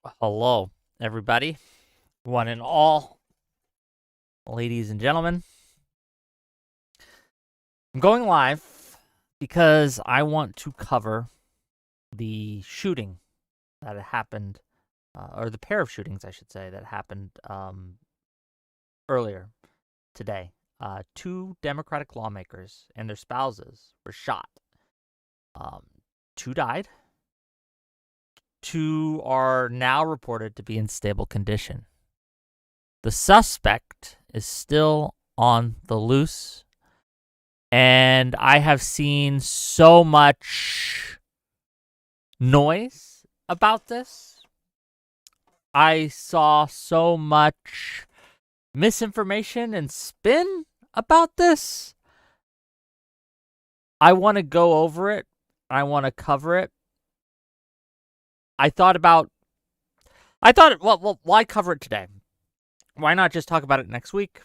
Hello, everybody, one and all, ladies and gentlemen. I'm going live because I want to cover the shooting that happened, or the pair of shootings, I should say, that happened earlier today. Two Democratic lawmakers and their spouses were shot. Um, Two died. Two are now reported to be in stable condition. The suspect is still on the loose, and I have seen so much noise about this. I saw so much misinformation and spin about this. I want to go over it. I want to cover it. I thought, well, why cover it today? Why not just talk about it next week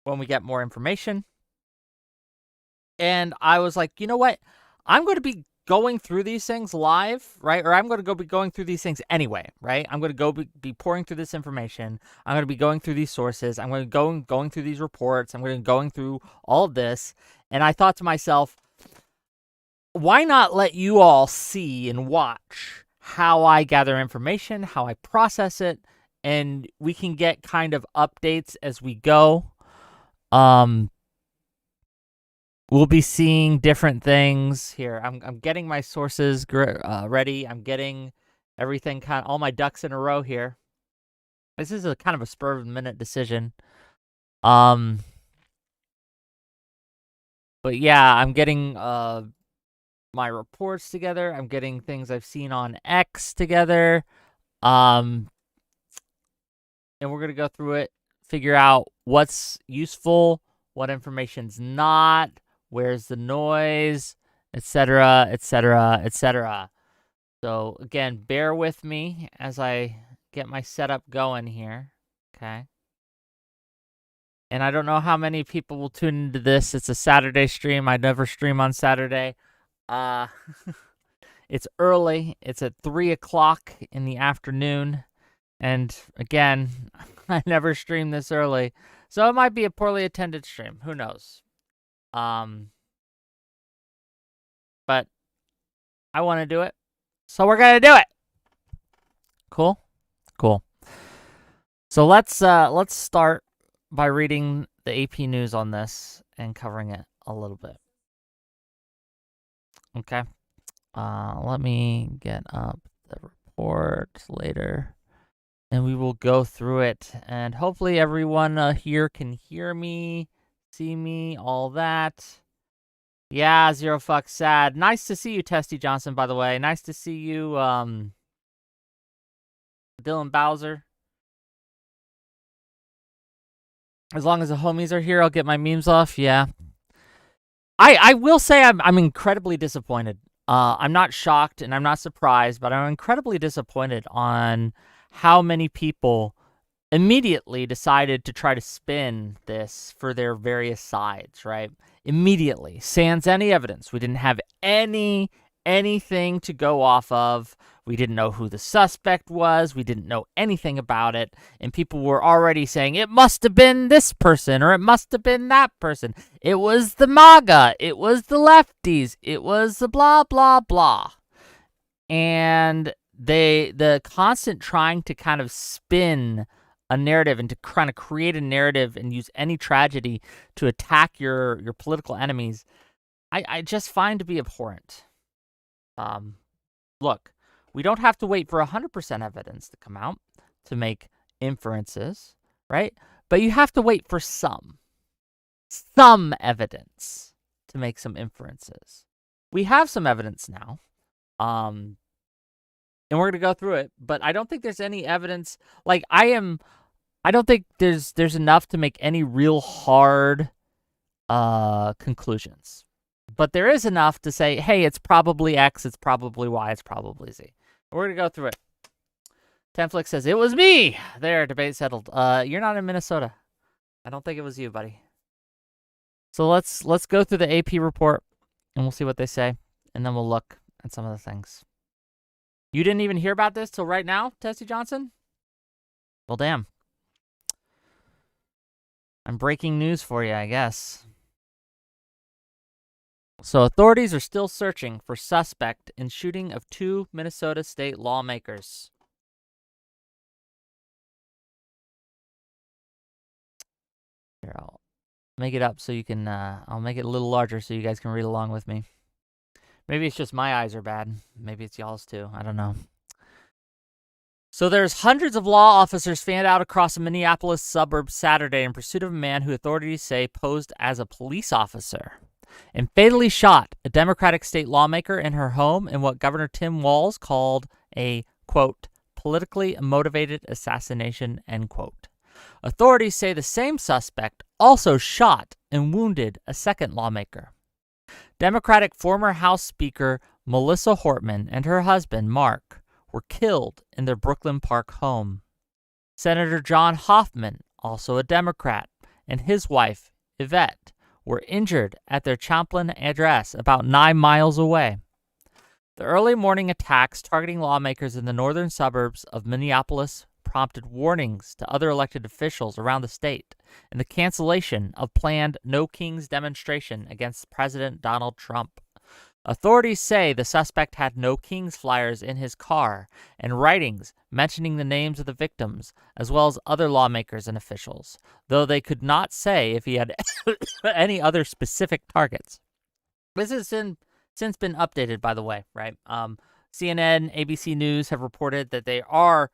when we get more information? And I was like, you know what? I'm going to be going through these things live, right? Or I'm going to be going through these things anyway, right? I'm going to be pouring through this information. I'm going to be going through these sources. I'm going to going through these reports. I'm going to be going through all of this. And I thought to myself, why not let you all see and watch how I gather information, how I process it, and we can get kind of updates as we go. We'll be seeing different things here. I'm getting my sources ready. I'm getting everything all my ducks in a row here. This is a kind of a spur of the minute decision. But yeah, I'm getting my reports together. I'm getting things I've seen on X together. And we're gonna go through it, figure out what's useful, what information's not, where's the noise, etc., etc., etc. So again, bear with me as I get my setup going here. Okay. And I don't know how many people will tune into this. It's a Saturday stream. I never stream on Saturday. Uh it's early. It's at 3:00 in the afternoon. And again, I never stream this early. So it might be a poorly attended stream. Who knows? But I want to do it. So we're going to do it. Cool. Cool. So let's start by reading the AP news on this and covering it a little bit. Okay. Let me get up the report later and we will go through it. And hopefully everyone here can hear me, see me, all that. Yeah, zero fuck sad. Nice to see you, Testy Johnson, by the way. Nice to see you, Dylan Bowser. As long as the homies are here, I'll get my memes off. Yeah. I will say I'm incredibly disappointed. I'm not shocked and I'm not surprised, but I'm incredibly disappointed on how many people immediately decided to try to spin this for their various sides, right? Immediately, sans any evidence. We didn't have anything to go off of. We didn't know who the suspect was. We didn't know anything about it. And people were already saying, it must have been this person or it must have been that person. It was the MAGA. It was the lefties. It was the blah, blah, blah. And the constant trying to kind of spin a narrative and to kind of create a narrative and use any tragedy to attack your political enemies, I just find to be abhorrent. Look, we don't have to wait for 100% evidence to come out to make inferences, right? But you have to wait for some evidence to make some inferences. We have some evidence now. And we're going to go through it, but I don't think there's any evidence. Like, I don't think there's enough to make any real hard conclusions. But there is enough to say, hey, it's probably X, it's probably Y, it's probably Z. We're going to go through it. Tenflix says, it was me. There, debate settled. You're not in Minnesota. I don't think it was you, buddy. So let's go through the AP report, and we'll see what they say, and then we'll look at some of the things. You didn't even hear about this till right now, Tessie Johnson? Well, damn. I'm breaking news for you, I guess. So authorities are still searching for suspect in shooting of 2 Minnesota state lawmakers. Here, I'll make it up so you can, I'll make it a little larger so you guys can read along with me. Maybe it's just my eyes are bad. Maybe it's y'all's too. I don't know. So there's hundreds of law officers fanned out across a Minneapolis suburb Saturday in pursuit of a man who authorities say posed as a police officer and fatally shot a Democratic state lawmaker in her home in what Governor Tim Walz called a, quote, politically motivated assassination, end quote. Authorities say the same suspect also shot and wounded a second lawmaker. Democratic former House Speaker Melissa Hortman and her husband, Mark, were killed in their Brooklyn Park home. Senator John Hoffman, also a Democrat, and his wife, Yvette, were injured at their Champlain address about 9 miles away. The early morning attacks targeting lawmakers in the northern suburbs of Minneapolis prompted warnings to other elected officials around the state and the cancellation of planned No Kings demonstration against President Donald Trump. Authorities say the suspect had No Kings flyers in his car and writings mentioning the names of the victims, as well as other lawmakers and officials, though they could not say if he had any other specific targets. This has since been updated, by the way, right? CNN, ABC News have reported that they are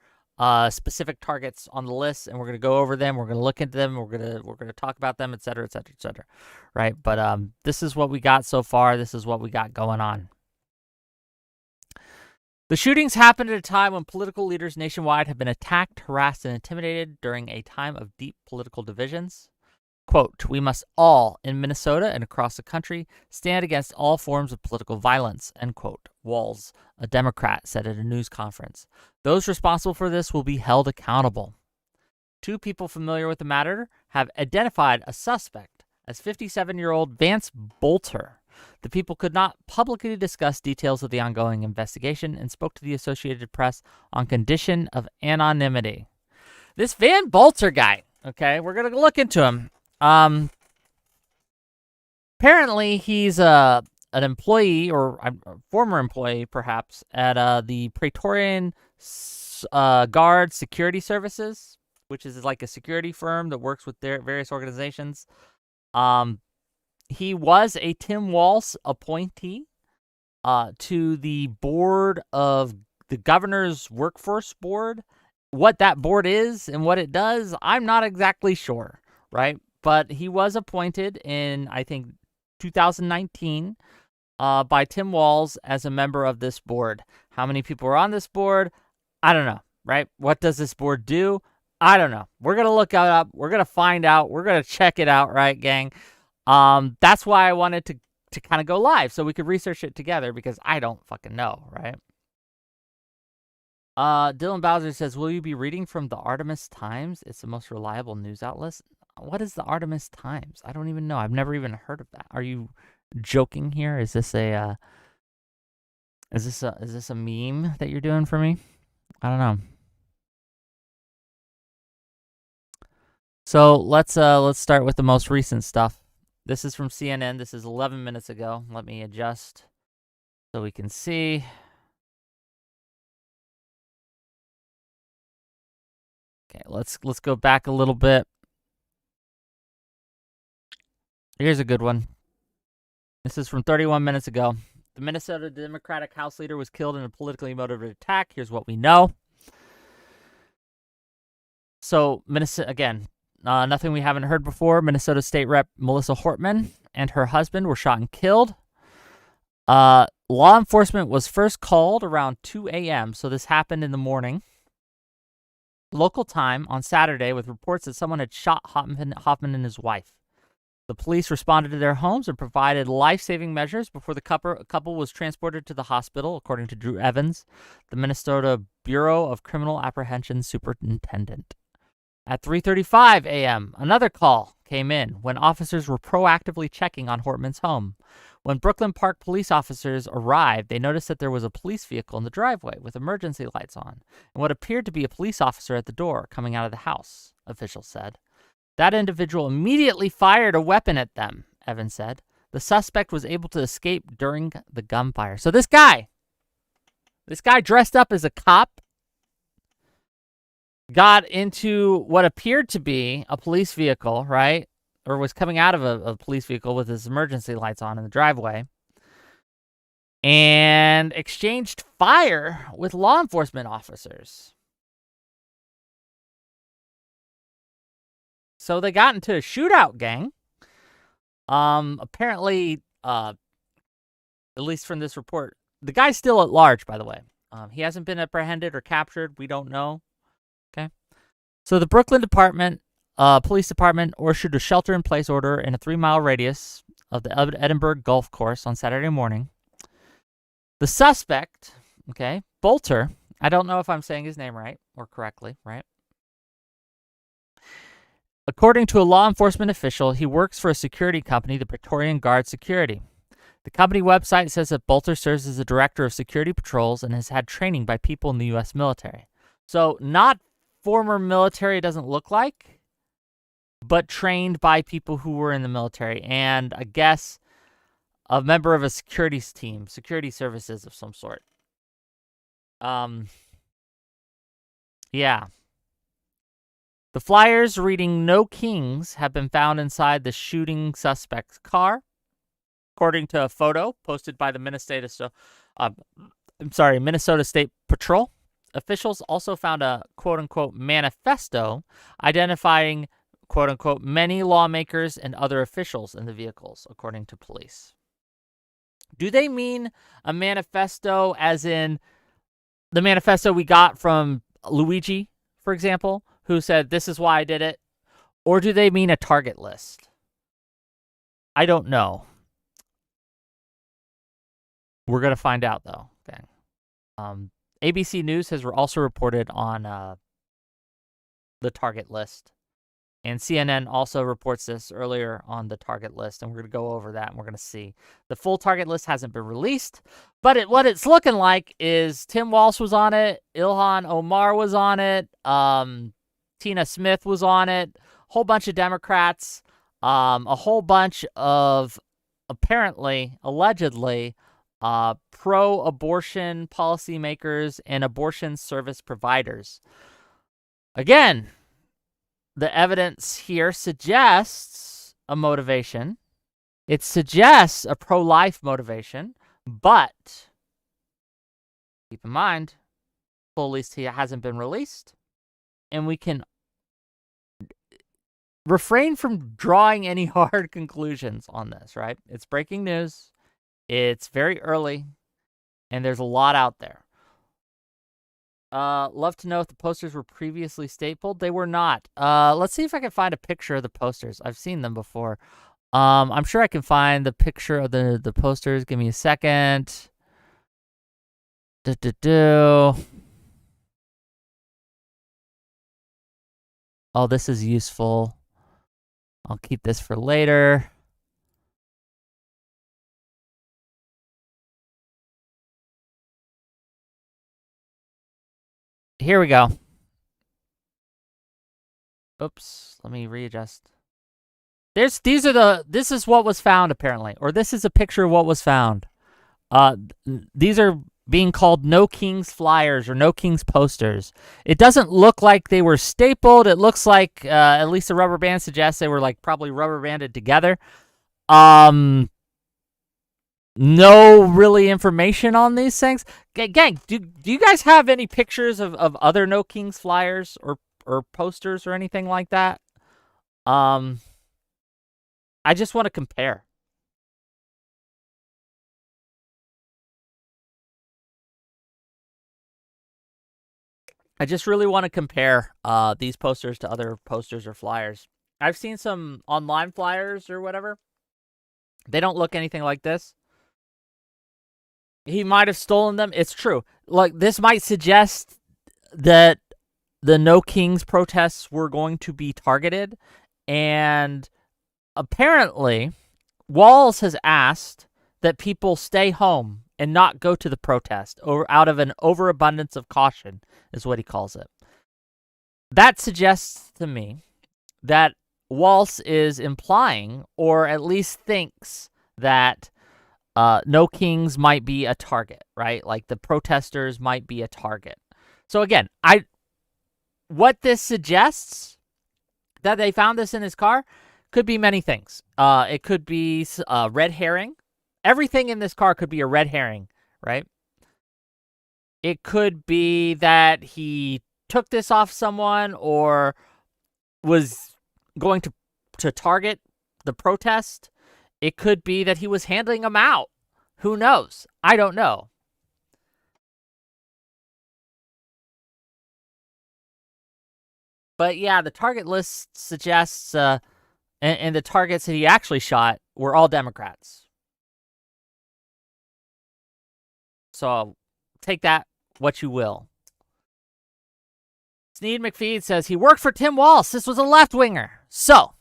specific targets on the list, and we're going to go over them. We're going to look into them. We're going to talk about them, et cetera, et cetera, et cetera. Right? But this is what we got so far. This is what we got going on. The shootings happened at a time when political leaders nationwide have been attacked, harassed, and intimidated during a time of deep political divisions. Quote, we must all, in Minnesota and across the country, stand against all forms of political violence, end quote, Walz, a Democrat, said at a news conference. Those responsible for this will be held accountable. 2 people familiar with the matter have identified a suspect as 57-year-old Vance Bolter. The people could not publicly discuss details of the ongoing investigation and spoke to the Associated Press on condition of anonymity. This Van Bolter guy, okay, we're going to look into him. Apparently he's an employee or a former employee, perhaps, at the Praetorian Guard Security Services, which is like a security firm that works with their various organizations. He was a Tim Walz appointee to the board of the governor's workforce board. What that board is and what it does, I'm not exactly sure, right? But he was appointed in, I think, 2019 by Tim Walz as a member of this board. How many people are on this board? I don't know, right? What does this board do? I don't know. We're going to look it up. We're going to find out. We're going to check it out, right, gang? That's why I wanted to kind of go live so we could research it together because I don't fucking know, right? Dylan Bowser says, will you be reading from the Artemis Times? It's the most reliable news outlet. What is the Artemis Times? I don't even know. I've never even heard of that. Are you joking here? Is this a meme that you're doing for me? I don't know. So let's start with the most recent stuff. This is from CNN. This is 11 minutes ago. Let me adjust so we can see. Okay, let's go back a little bit. Here's a good one. This is from 31 minutes ago. The Minnesota Democratic House leader was killed in a politically motivated attack. Here's what we know. So, Minnesota, again, nothing we haven't heard before. Minnesota State Rep Melissa Hortman and her husband were shot and killed. Law enforcement was first called around 2 a.m., so this happened in the morning. Local time on Saturday with reports that someone had shot Hoffman and his wife. The police responded to their homes and provided life-saving measures before the couple was transported to the hospital, according to Drew Evans, the Minnesota Bureau of Criminal Apprehension superintendent. At 3:35 a.m., another call came in when officers were proactively checking on Hortman's home. When Brooklyn Park police officers arrived, they noticed that there was a police vehicle in the driveway with emergency lights on, and what appeared to be a police officer at the door coming out of the house, officials said. That individual immediately fired a weapon at them, Evans said. The suspect was able to escape during the gunfire. So this guy dressed up as a cop, got into what appeared to be a police vehicle, right? Or was coming out of a police vehicle with his emergency lights on in the driveway, and exchanged fire with law enforcement officers. So they got into a shootout, gang. Apparently, at least from this report, the guy's still at large, by the way. He hasn't been apprehended or captured. We don't know. Okay. So the Brooklyn Police Department issued a shelter-in-place order in a 3-mile radius of the Edinburgh Golf Course on Saturday morning. The suspect, okay, Bolter, I don't know if I'm saying his name right or correctly, right? According to a law enforcement official, he works for a security company, the Praetorian Guard Security. The company website says that Bolter serves as the director of security patrols and has had training by people in the U.S. military. So not former military, it doesn't look like, but trained by people who were in the military, and I guess a member of a security team, security services of some sort. Yeah. The flyers reading "No Kings" have been found inside the shooting suspect's car, according to a photo posted by the Minnesota State Patrol. Officials also found a quote-unquote manifesto identifying quote-unquote many lawmakers and other officials in the vehicles, according to police. Do they mean a manifesto as in the manifesto we got from Luigi, for example, who said, "This is why I did it"? Or do they mean a target list? I don't know. We're going to find out, though. Okay. ABC News has also reported on the target list. And CNN also reports this earlier on the target list, and we're going to go over that, and we're going to see. The full target list hasn't been released, but what it's looking like is Tim Walsh was on it, Ilhan Omar was on it, Tina Smith was on it, a whole bunch of Democrats, a whole bunch of allegedly, pro-abortion policymakers and abortion service providers. Again, the evidence here suggests a motivation. It suggests a pro-life motivation, but keep in mind, full list here hasn't been released, and we can refrain from drawing any hard conclusions on this, right? It's breaking news. It's very early, and there's a lot out there. Love to know if the posters were previously stapled. They were not. Let's see if I can find a picture of the posters. I've seen them before. I'm sure I can find the picture of the posters. Give me a second. Oh, this is useful. I'll keep this for later. Here we go. Oops, let me readjust. This is what was found, apparently, or this is a picture of what was found. These are being called No Kings flyers or No Kings posters. It doesn't look like they were stapled. It looks like, at least the rubber band suggests they were like probably rubber banded together. No really information on these things. Gang, do you guys have any pictures of other No Kings flyers or posters or anything like that? I just want to compare. I just really want to compare these posters to other posters or flyers. I've seen some online flyers or whatever. They don't look anything like this. He might have stolen them. It's true. Like, this might suggest that the No Kings protests were going to be targeted, and apparently Walz has asked that people stay home and not go to the protest out of an overabundance of caution, is what he calls it. That suggests to me that Walz is implying, or at least thinks, that No Kings might be a target, right? Like the protesters might be a target. So again, what this suggests, that they found this in his car, could be many things. It could be a red herring. Everything in this car could be a red herring, right? It could be that he took this off someone or was going to target the protest. It could be that he was handing them out. Who knows? I don't know. But yeah, the target list suggests, and the targets that he actually shot were all Democrats. So take that what you will. Sneed McFeed says he worked for Tim Walz. This was a left-winger. So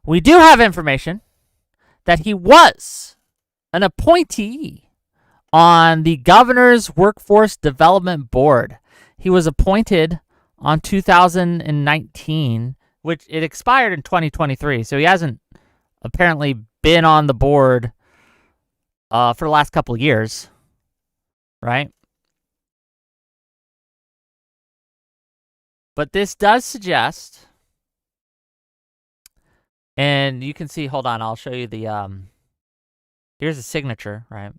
we do have information that he was an appointee on the governor's workforce development board. He was appointed on 2019, which it expired in 2023. So he hasn't apparently been on the board for the last couple of years, right? But this does suggest, and you can see, hold on, I'll show you the, here's the signature, right?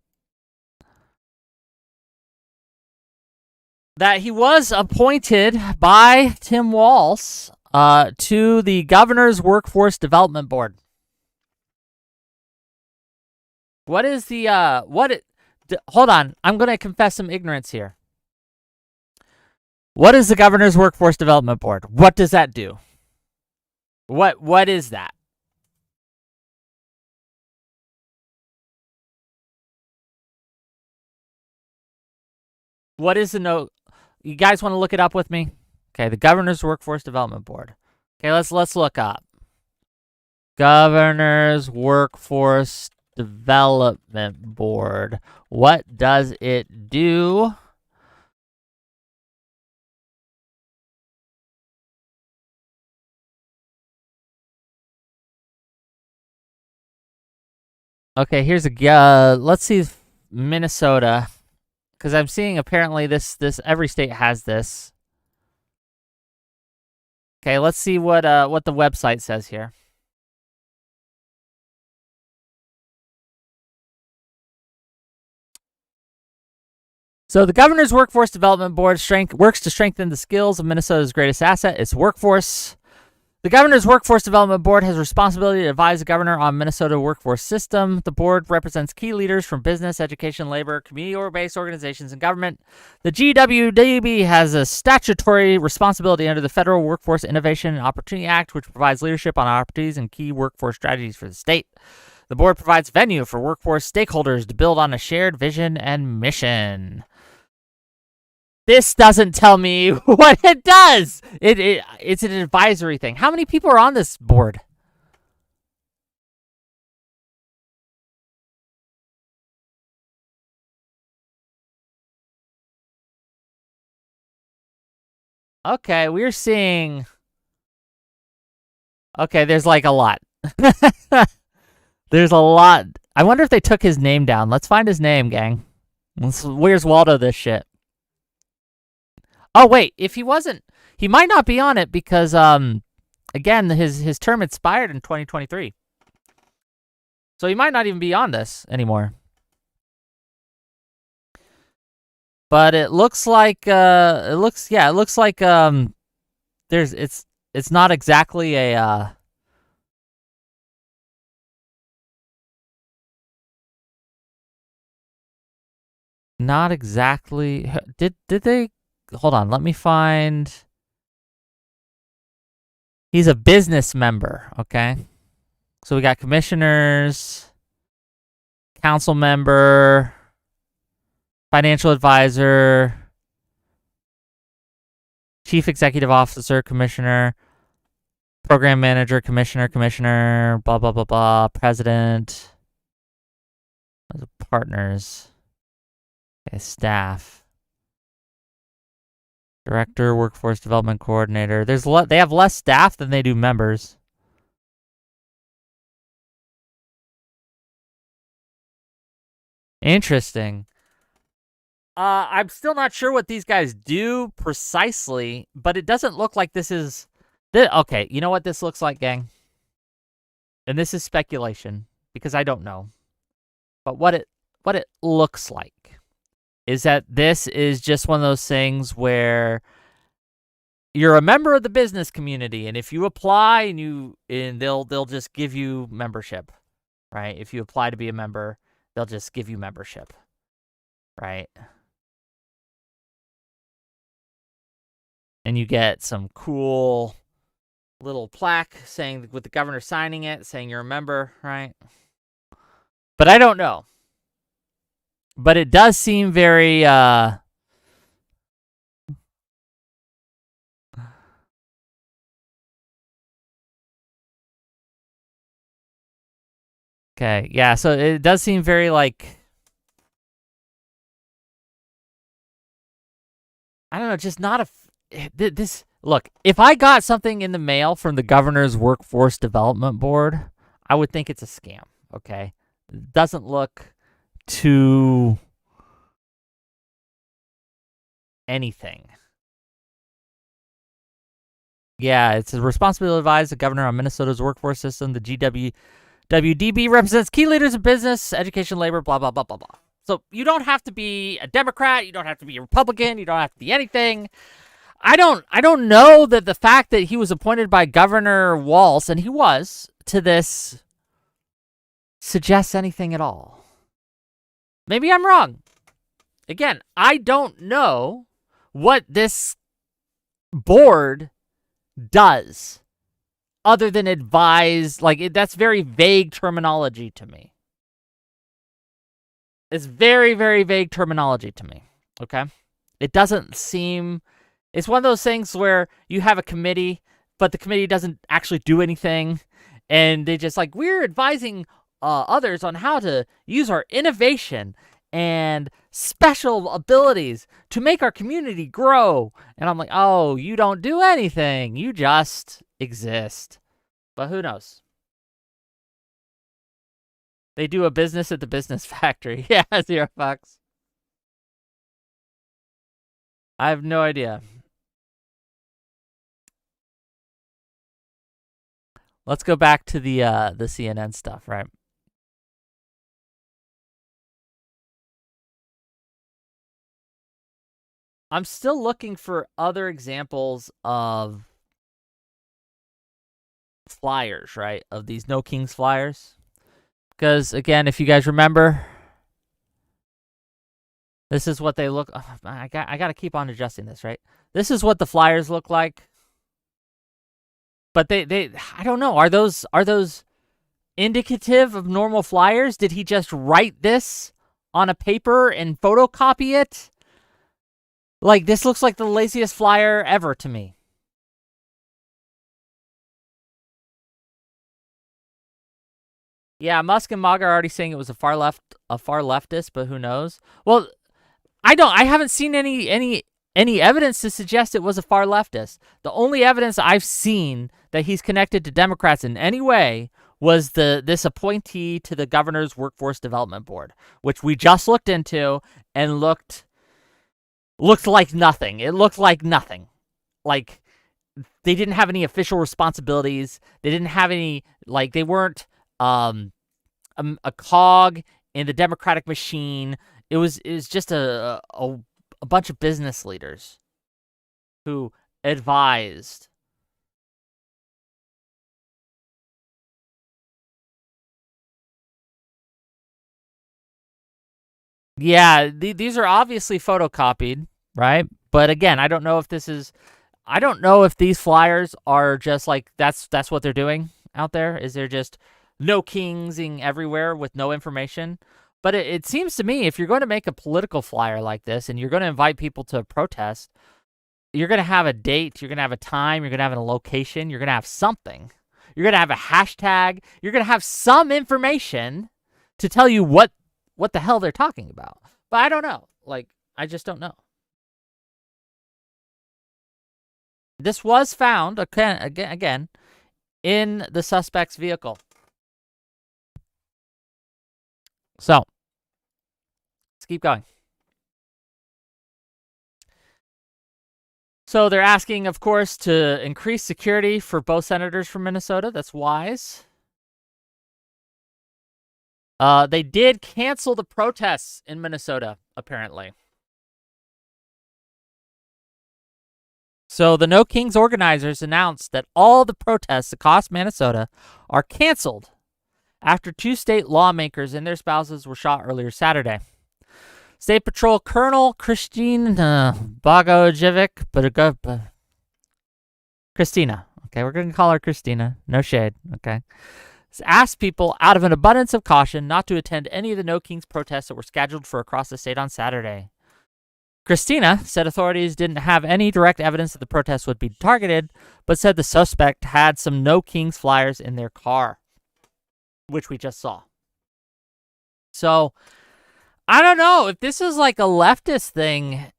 That he was appointed by Tim Walz to the governor's workforce development board. What is the, hold on, I'm going to confess some ignorance here. What is the governor's workforce development board? What does that do? What is that? What is the note? You guys want to look it up with me? Okay, the governor's workforce development board. Okay, let's look up. Governor's workforce development board. What does it do? Okay, here's a let's see Minnesota, because I'm seeing apparently this every state has this. Okay, let's see what the website says here. So the Governor's Workforce Development Board works to strengthen the skills of Minnesota's greatest asset, its workforce. The Governor's Workforce Development Board has responsibility to advise the governor on Minnesota workforce system. The board represents key leaders from business, education, labor, community-based organizations, and government. The GWDB has a statutory responsibility under the Federal Workforce Innovation and Opportunity Act, which provides leadership on opportunities and key workforce strategies for the state. The board provides venue for workforce stakeholders to build on a shared vision and mission. This doesn't tell me what it does. It's an advisory thing. How many people are on this board? Okay, we're seeing... Okay, there's like a lot. There's a lot. I wonder if they took his name down. Let's find his name, gang. Where's Waldo this shit? Oh, wait, if he wasn't, he might not be on it because, again, his term expired in 2023. So he might not even be on this anymore. But it looks like, it's not exactly a, not exactly, did they... Hold on, let me find... He's a business member, okay? So we got commissioners, council member, financial advisor, Chief Executive Officer, Commissioner, Program Manager, Commissioner, blah, blah, blah, blah, President, partners, okay, staff, Director, Workforce Development Coordinator. They have less staff than they do members. Interesting. I'm still not sure what these guys do precisely, but it doesn't look like this is... Okay, you know what this looks like, gang? And this is speculation, because I don't know. But what it looks like is that this is just one of those things where you're a member of the business community, and if you apply and they'll just give you membership, right? If you apply to be a member, they'll just give you membership, right? And you get some cool little plaque saying, with the governor signing it, saying you're a member, right? But I don't know. But it does seem very okay, yeah, so it does seem very like, I don't know, just not a this look, if I got something in the mail from the governor's Workforce Development Board, I would think it's a scam, okay? It doesn't look too anything. Yeah, it's a responsibility to advise the governor on Minnesota's workforce system. The GWDB represents key leaders of business, education, labor, blah, blah, blah, blah, blah. So you don't have to be a Democrat. You don't have to be a Republican. You don't have to be anything. I don't know that the fact that he was appointed by Governor Walz, and he was, to this suggests anything at all. Maybe I'm wrong. Again, I don't know what this board does other than advise. Like, that's very vague terminology to me. It's very, very vague terminology to me, okay? It doesn't seem... It's one of those things where you have a committee, but the committee doesn't actually do anything, and they just like, we're advising others on how to use our innovation and special abilities to make our community grow. And I'm like, oh, you don't do anything. You just exist. But who knows? They do a business at the business factory. Yeah, $0. I have no idea. Let's go back to the CNN stuff, right? I'm still looking for other examples of flyers, right? Of these No Kings flyers. Because, again, if you guys remember, this is what they look... Oh, I got to keep on adjusting this, right? This is what the flyers look like. But they I don't know. Are those indicative of normal flyers? Did he just write this on a paper and photocopy it? Like, this looks like the laziest flyer ever to me. Yeah, Musk and MAGA are already saying it was a far leftist, but who knows? Well, I haven't seen any evidence to suggest it was a far leftist. The only evidence I've seen that he's connected to Democrats in any way was this appointee to the governor's Workforce Development Board, which we just looked into and looked like nothing. It looked like nothing. Like, they didn't have any official responsibilities. They didn't have any, like, they weren't a cog in the Democratic machine. It was just a bunch of business leaders who advised. Yeah, these are obviously photocopied, right? But again, I don't know if these flyers are just like, that's what they're doing out there. Is there just no kingsing everywhere with no information? But it seems to me, if you're going to make a political flyer like this and you're going to invite people to protest, you're going to have a date, you're going to have a time, you're going to have a location, you're going to have something. You're going to have a hashtag, you're going to have some information to tell you what the hell they're talking about. But I don't know. Like, I just don't know. This was found, again, in the suspect's vehicle. So, let's keep going. So they're asking, of course, to increase security for both senators from Minnesota. That's wise. They did cancel the protests in Minnesota, apparently. So the No Kings organizers announced that all the protests across Minnesota are canceled after 2 state lawmakers and their spouses were shot earlier Saturday. State Patrol Colonel Christina Bogojevic, Christina. Okay, we're going to call her Christina. No shade. Okay. Asked people out of an abundance of caution not to attend any of the No Kings protests that were scheduled for across the state on Saturday. Christina said authorities didn't have any direct evidence that the protests would be targeted, but said the suspect had some No Kings flyers in their car, which we just saw. So, I don't know if this is like a leftist thing.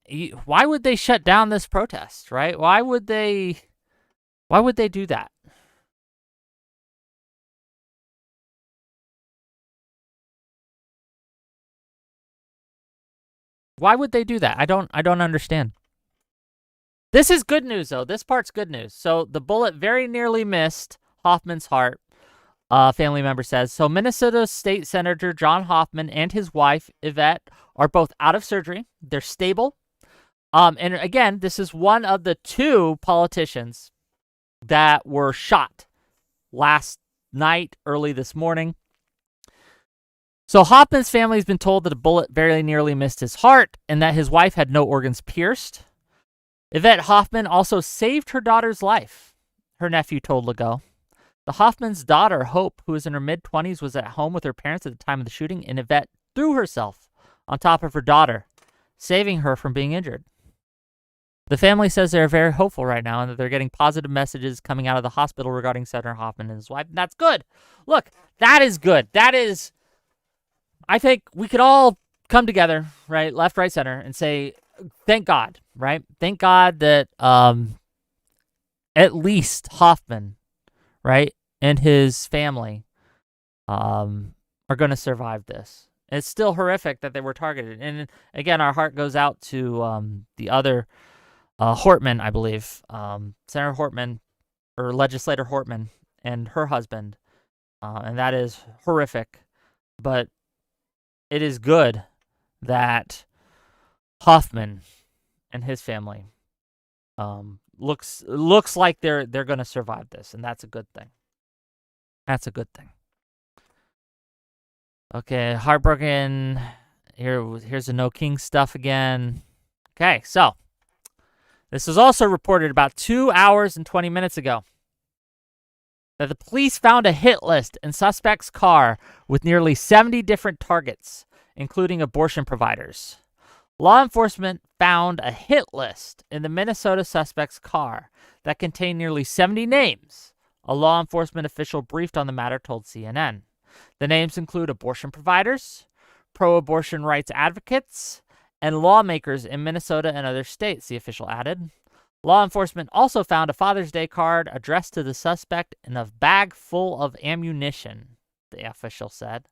Why would they shut down this protest, right? Why would they do that? Why would they do that? I don't understand. This is good news though. This part's good news. So the bullet very nearly missed Hoffman's heart. Family member says. So Minnesota State Senator John Hoffman and his wife, Yvette, are both out of surgery. They're stable. And again, this is one of the 2 politicians that were shot last night, early this morning. So Hoffman's family has been told that a bullet very nearly missed his heart and that his wife had no organs pierced. Yvette Hoffman also saved her daughter's life, her nephew told Legault. The Hoffman's daughter, Hope, who is in her mid-20s, was at home with her parents at the time of the shooting, and Yvette threw herself on top of her daughter, saving her from being injured. The family says they're very hopeful right now and that they're getting positive messages coming out of the hospital regarding Senator Hoffman and his wife. And that's good. Look, that is good. That is, I think we could all come together, right, left, right, center, and say, thank God, right? Thank God that at least Hoffman, right, and his family are going to survive this. It's still horrific that they were targeted. And again, our heart goes out to the other Hortman, I believe, Senator Hortman, or Legislator Hortman, and her husband. And that is horrific. But it is good that Hoffman and his family looks like they're going to survive this, and that's a good thing. That's a good thing. Okay, heartbroken. Here's the No King stuff again. Okay, so this was also reported about 2 hours and 20 minutes ago that the police found a hit list in suspect's car with nearly 70 different targets, including abortion providers. Law enforcement found a hit list in the Minnesota suspect's car that contained nearly 70 names, a law enforcement official briefed on the matter told CNN. The names include abortion providers, pro-abortion rights advocates, and lawmakers in Minnesota and other states, the official added. Law enforcement also found a Father's Day card addressed to the suspect in a bag full of ammunition, the official said.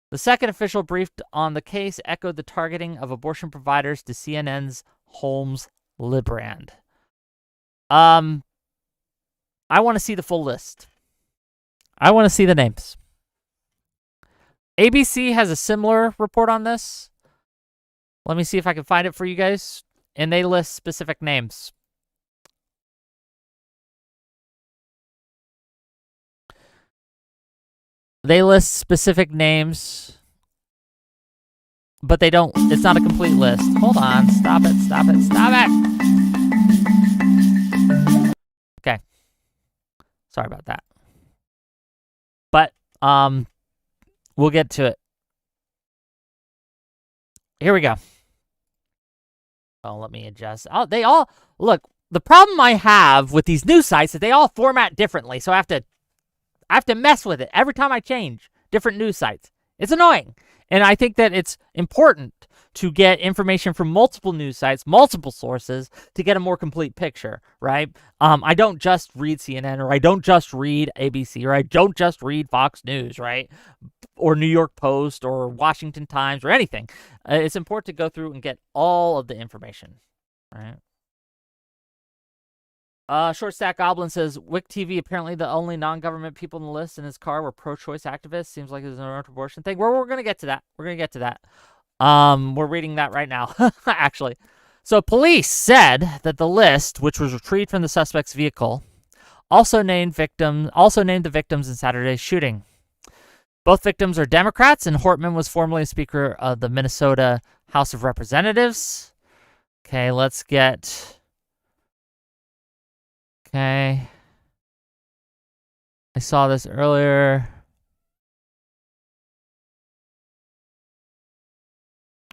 The second official briefed on the case echoed the targeting of abortion providers to CNN's Holmes Librand. I want to see the full list. I want to see the names. ABC has a similar report on this. Let me see if I can find it for you guys. And they list specific names. They list specific names, but they don't, it's not a complete list. Hold on, stop it. Okay. Sorry about that. But, we'll get to it. Here we go. Oh, let me adjust. Oh, they all look. The problem I have with these news sites is they all format differently, so I have to mess with it every time I change different news sites. It's annoying, and I think that it's important to get information from multiple news sites, multiple sources, to get a more complete picture, right? I don't just read CNN, or I don't just read ABC, or I don't just read Fox News, right? Or New York Post, or Washington Times, or anything. It's important to go through and get all of the information, right? Short Stack Goblin says, Wick TV, apparently the only non-government people in the list in his car were pro-choice activists. Seems like there's an abortion thing. We're going to get to that. We're going to get to that. We're reading that right now, actually. So police said that the list, which was retrieved from the suspect's vehicle, also named the victims in Saturday's shooting. Both victims are Democrats, and Hortman was formerly Speaker of the Minnesota House of Representatives. Okay, let's get... Okay. I saw this earlier.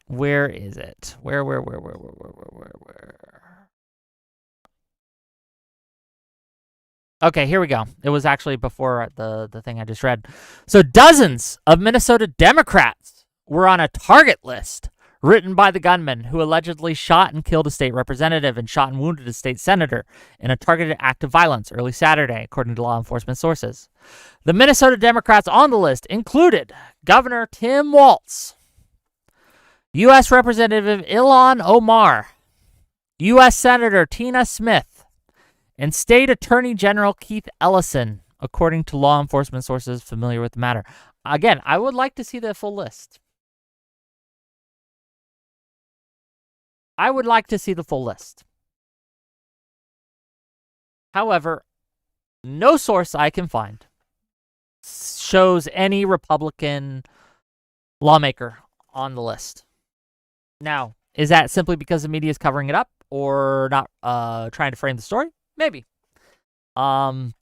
Where is it? Where? Okay, here we go. It was actually before the thing I just read. So dozens of Minnesota Democrats were on a target list written by the gunman who allegedly shot and killed a state representative and shot and wounded a state senator in a targeted act of violence early Saturday, according to law enforcement sources. The Minnesota Democrats on the list included Governor Tim Walz, U.S. Representative Ilhan Omar, U.S. Senator Tina Smith, and State Attorney General Keith Ellison, according to law enforcement sources familiar with the matter. Again, I would like to see the full list. I would like to see the full list. However, no source I can find shows any Republican lawmaker on the list. Now, is that simply because the media is covering it up or not trying to frame the story? Maybe. But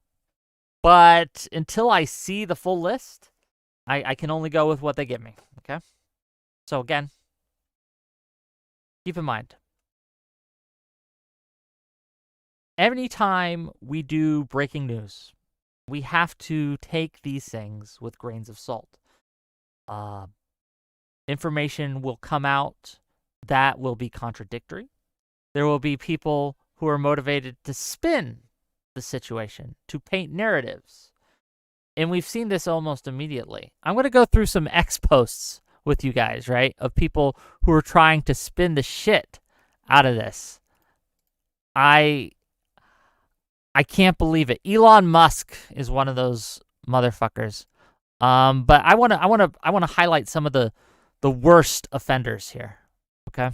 until I see the full list, I can only go with what they give me, okay? So again, keep in mind, anytime we do breaking news, we have to take these things with grains of salt. Information will come out that will be contradictory. There will be people who are motivated to spin the situation, to paint narratives. And we've seen this almost immediately. I'm going to go through some X posts with you guys, right, of people who are trying to spin the shit out of this. I can't believe it. Elon Musk is one of those motherfuckers. But I want to highlight some of the worst offenders here. Okay.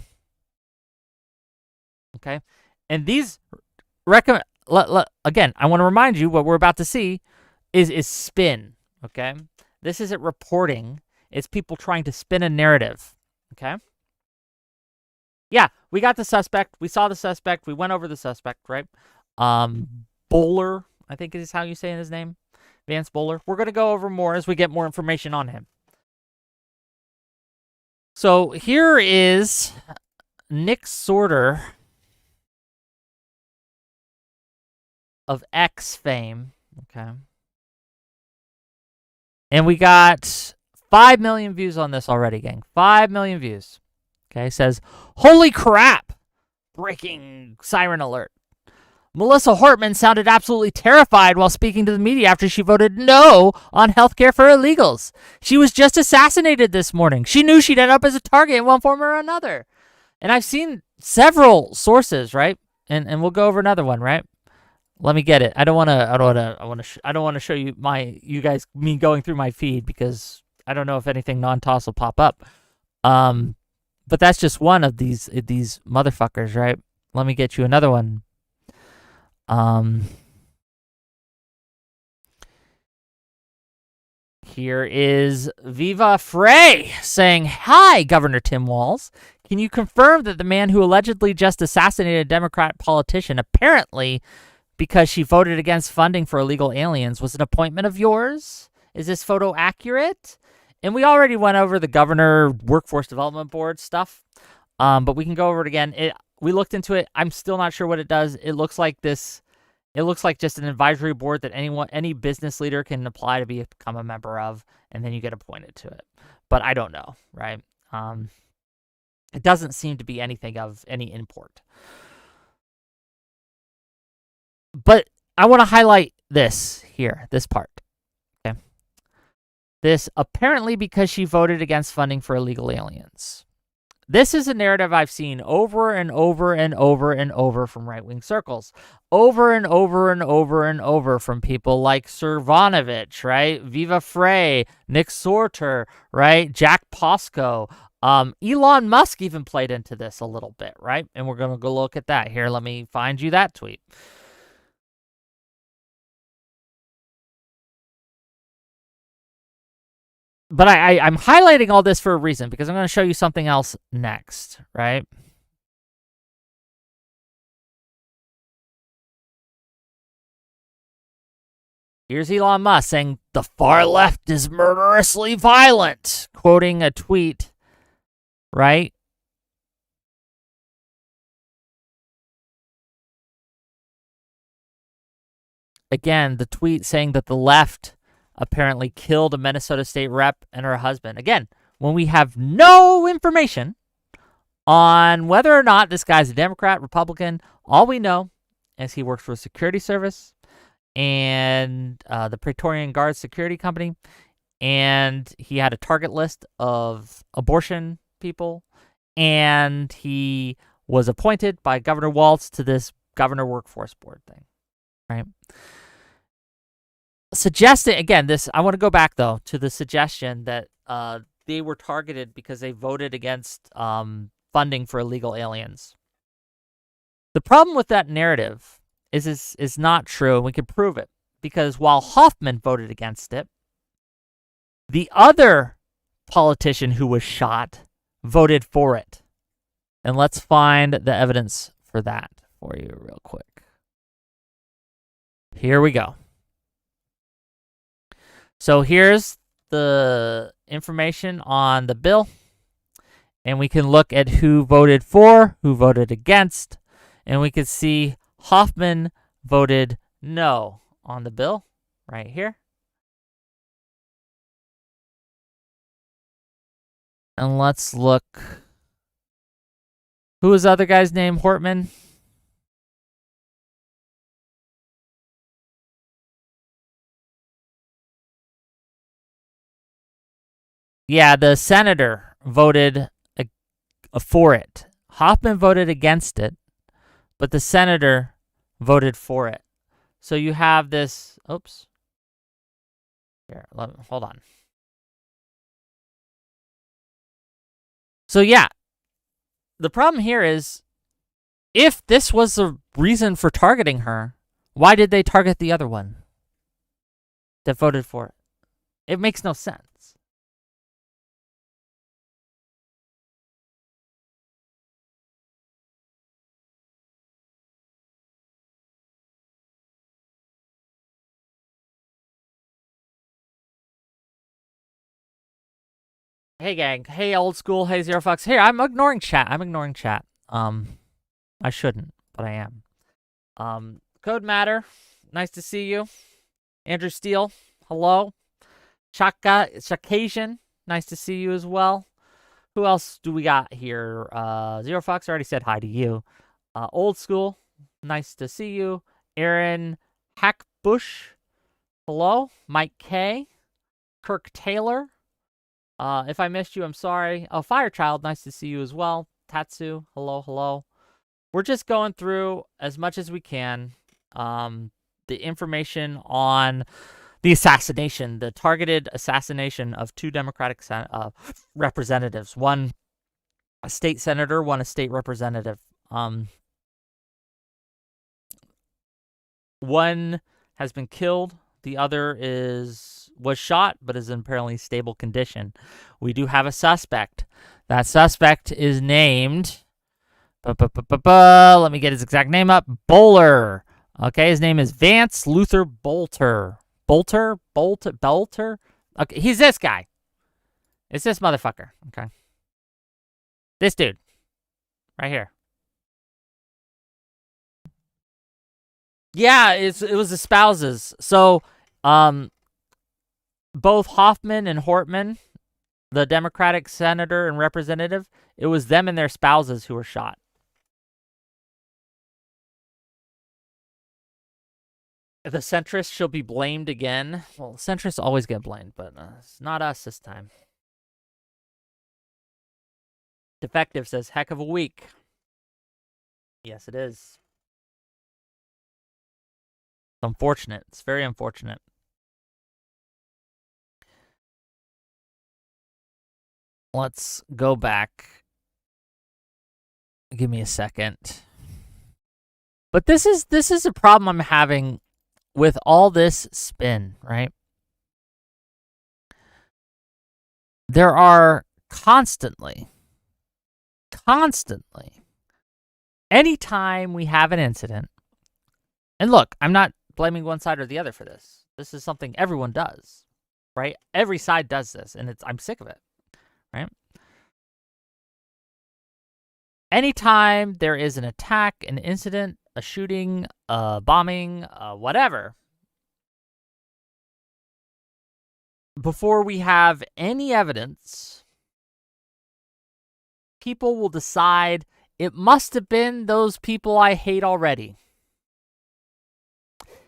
And these again, I want to remind you what we're about to see is spin, okay? This isn't reporting. It's people trying to spin a narrative, okay? Yeah, we got the suspect. We saw the suspect. We went over the suspect, right? Bowler, I think is how you say his name. Vance Bowler. We're going to go over more as we get more information on him. So here is Nick Sorter of X fame, okay? And we got 5 million views on this already, gang. 5 million views. Okay, says, holy crap! Breaking siren alert. Melissa Hortman sounded absolutely terrified while speaking to the media after she voted no on healthcare for illegals. She was just assassinated this morning. She knew she'd end up as a target in one form or another. And I've seen several sources, right? And we'll go over another one, right? Let me get it. I don't want to show you me going through my feed because I don't know if anything non-toss will pop up. But that's just one of these motherfuckers, right? Let me get you another one. Here is Viva Frey saying, hi, Governor Tim Walz. Can you confirm that the man who allegedly just assassinated a Democrat politician, apparently because she voted against funding for illegal aliens, was an appointment of yours? Is this photo accurate? And we already went over the Governor Workforce Development Board stuff, but we can go over it again. We looked into it. I'm still not sure what it does. It looks like this. It looks like just an advisory board that any business leader can apply to become a member of, and then you get appointed to it. But I don't know, right? It doesn't seem to be anything of any import. But I want to highlight this here, this part. Okay. This apparently because she voted against funding for illegal aliens. This is a narrative I've seen over and over and over and over from right-wing circles. Over and over and over and over from people like Sir Vonovich, right? Viva Frey, Nick Sorter, right? Jack Posco. Elon Musk even played into this a little bit, right? And we're going to go look at that. Here, let me find you that tweet. But I'm highlighting all this for a reason, because I'm going to show you something else next, right? Here's Elon Musk saying, the far left is murderously violent, quoting a tweet, right? Again, the tweet saying that the left apparently killed a Minnesota state rep and her husband. Again, when we have no information on whether or not this guy's a Democrat, Republican, all we know is he works for a security service and the Praetorian Guard security company, and he had a target list of abortion people, and he was appointed by Governor Walz to this governor workforce board thing, right? Suggesting, again, this, I want to go back though to the suggestion that they were targeted because they voted against funding for illegal aliens. The problem with that narrative is not true, and we can prove it, because while Hoffman voted against it, the other politician who was shot voted for it. And let's find the evidence for that for you real quick. Here we go. So here's the information on the bill, and we can look at who voted for, who voted against, and we can see Hoffman voted no on the bill right here. And let's look. Who was the other guy's name? Hortman? Yeah, the senator voted for it. Hoffman voted against it, but the senator voted for it. So you have this. Oops. Here, hold on. So yeah, the problem here is, if this was the reason for targeting her, why did they target the other one that voted for it? It makes no sense. Hey gang, hey old school, hey Zero Fox. Hey, I'm ignoring chat. I shouldn't, but I am. Code Matter, nice to see you. Andrew Steele, hello. Shakasian, nice to see you as well. Who else do we got here? Zero Fox already said hi to you. Old school, nice to see you. Aaron Hackbush, hello. Mike K. Kirk Taylor. If I missed you, I'm sorry. Oh, Firechild, nice to see you as well. Tatsu, hello, hello. We're just going through as much as we can the information on the assassination, the targeted assassination of two Democratic representatives. One a state senator, one a state representative. One has been killed. The other was shot, but is in apparently stable condition. We do have a suspect. That suspect is named. Let me get his exact name up. Bowler. Okay, his name is Vance Luther Bolter. Bolter. Okay, he's this guy. It's this motherfucker. Okay, this dude, right here. Yeah, it was the spouses. So, um, both Hoffman and Hortman, the Democratic senator and representative, it was them and their spouses who were shot. The centrists shall be blamed again. Well, centrists always get blamed, but it's not us this time. Defective says, heck of a week. Yes, it is. It's unfortunate. It's very unfortunate. Let's go back. Give me a second. But this is a problem I'm having with all this spin, right? There are constantly, anytime we have an incident, and look, I'm not blaming one side or the other for this. This is something everyone does, right? Every side does this, and I'm sick of it, right? Anytime there is an attack, an incident, a shooting, a bombing, whatever, before we have any evidence, people will decide it must have been those people I hate already.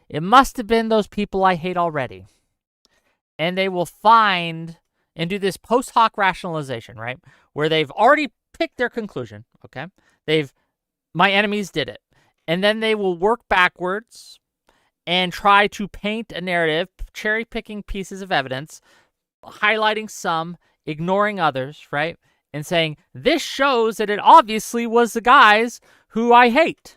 It must have been those people I hate already. And they will find and do this post hoc rationalization, right? Where they've already picked their conclusion, okay? My enemies did it. And then they will work backwards and try to paint a narrative, cherry picking pieces of evidence, highlighting some, ignoring others, right? And saying, this shows that it obviously was the guys who I hate.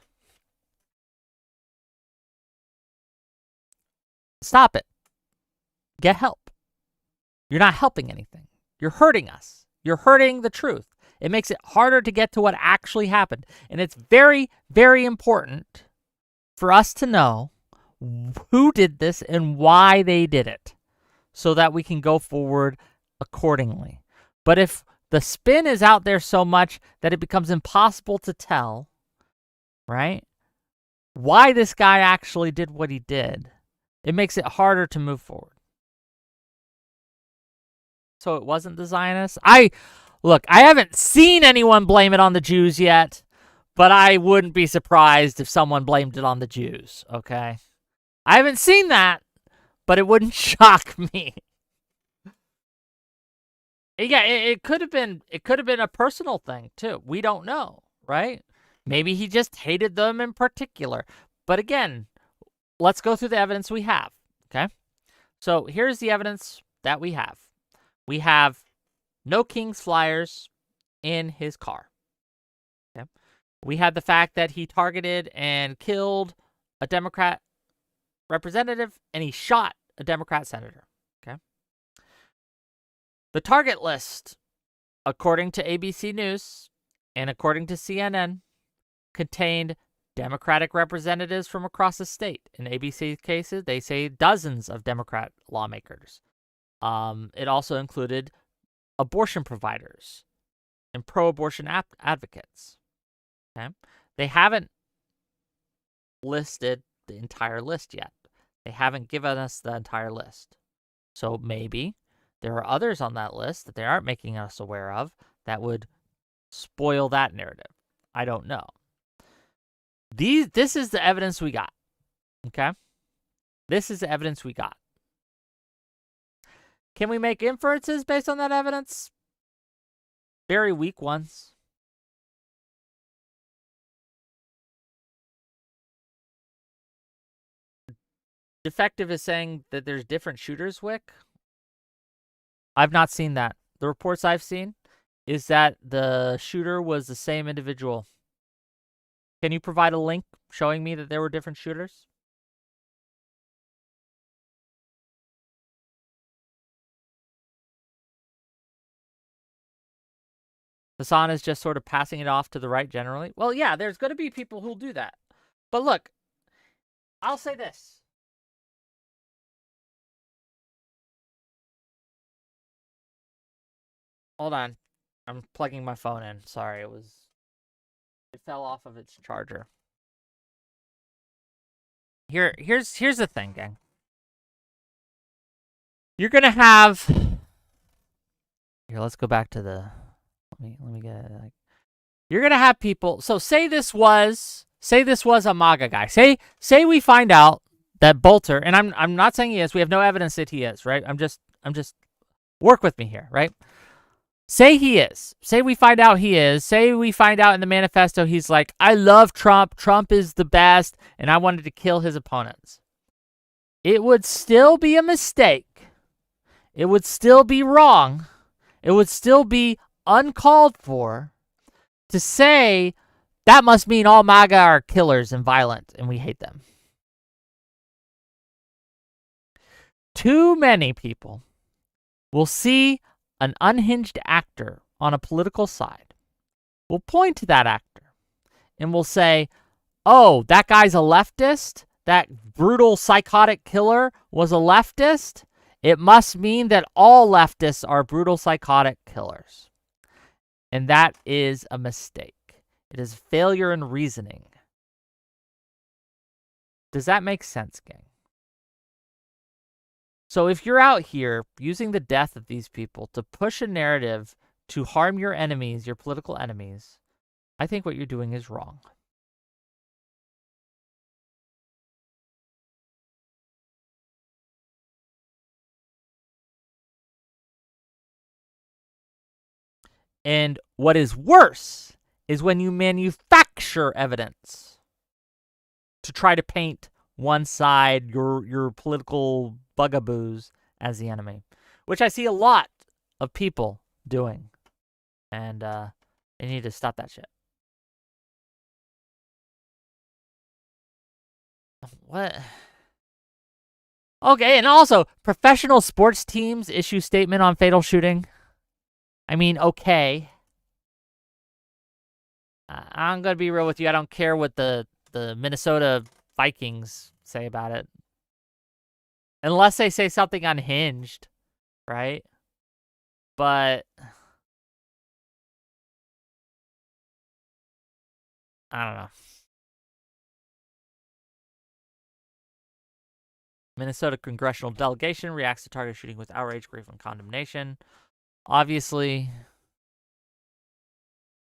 Stop it. Get help. You're not helping anything. You're hurting us. You're hurting the truth. It makes it harder to get to what actually happened. And it's very, very important for us to know who did this and why they did it so that we can go forward accordingly. But if the spin is out there so much that it becomes impossible to tell, right, why this guy actually did what he did, it makes it harder to move forward. So it wasn't the Zionists? Look, I haven't seen anyone blame it on the Jews yet, but I wouldn't be surprised if someone blamed it on the Jews, okay? I haven't seen that, but it wouldn't shock me. Yeah, it could have been a personal thing too. We don't know, right? Maybe he just hated them in particular. But again, let's go through the evidence we have, okay? So here's the evidence that we have. We have no King's flyers in his car. Okay? We had the fact that he targeted and killed a Democrat representative and he shot a Democrat senator. Okay? The target list, according to ABC News and according to CNN, contained Democratic representatives from across the state. In ABC cases, they say dozens of Democrat lawmakers. It also included abortion providers and pro-abortion advocates. Okay? They haven't listed the entire list yet. They haven't given us the entire list. So maybe there are others on that list that they aren't making us aware of that would spoil that narrative. I don't know. This is the evidence we got. Okay? This is the evidence we got. Can we make inferences based on that evidence? Very weak ones. Defective is saying that there's different shooters, Wick. I've not seen that. The reports I've seen is that the shooter was the same individual. Can you provide a link showing me that there were different shooters? Hassan is just sort of passing it off to the right generally. Well, yeah, there's going to be people who'll do that. But look, I'll say this. Hold on. I'm plugging my phone in. Sorry, it fell off of its charger. Here's the thing, gang. You're gonna have here. Let's go back to the. Let me get it. You're gonna have people. So say this was a MAGA guy. Say we find out that Bolter, and I'm not saying he is. We have no evidence that he is, right? I'm just work with me here, right? Say he is. Say we find out he is. Say we find out in the manifesto he's like, I love Trump. Trump is the best, and I wanted to kill his opponents. It would still be a mistake. It would still be wrong. It would still be uncalled for to say that must mean all MAGA are killers and violent and we hate them. Too many people will see an unhinged actor on a political side, will point to that actor and will say, oh, that guy's a leftist? That brutal psychotic killer was a leftist? It must mean that all leftists are brutal psychotic killers. And that is a mistake. It is failure in reasoning. Does that make sense, gang? So if you're out here using the death of these people to push a narrative to harm your enemies, your political enemies, I think what you're doing is wrong. And what is worse is when you manufacture evidence to try to paint one side, your political bugaboos, as the enemy, which I see a lot of people doing. And they need to stop that shit. What? Okay, and also, professional sports teams issue statement on fatal shooting. I mean, okay. I'm going to be real with you. I don't care what the Minnesota Vikings say about it. Unless they say something unhinged, right? But I don't know. Minnesota congressional delegation reacts to target shooting with outrage, grief, and condemnation. Obviously,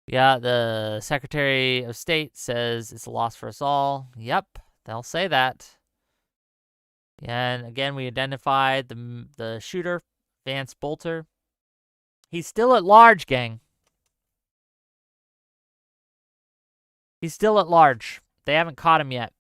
yeah, the Secretary of State says it's a loss for us all. Yep, they'll say that. And again, we identified the shooter, Vance Bolter. He's still at large, gang. He's still at large. They haven't caught him yet.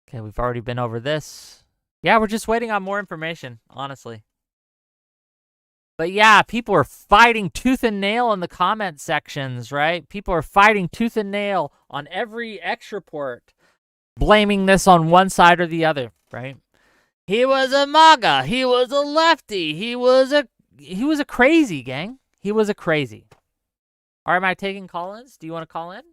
Okay, we've already been over this. Yeah, we're just waiting on more information, honestly. But yeah, people are fighting tooth and nail in the comment sections, right? People are fighting tooth and nail on every X report, blaming this on one side or the other, right? He was a MAGA. He was a lefty. He was a crazy, gang. He was a crazy. All right, am I taking call-ins? Do you want to call in?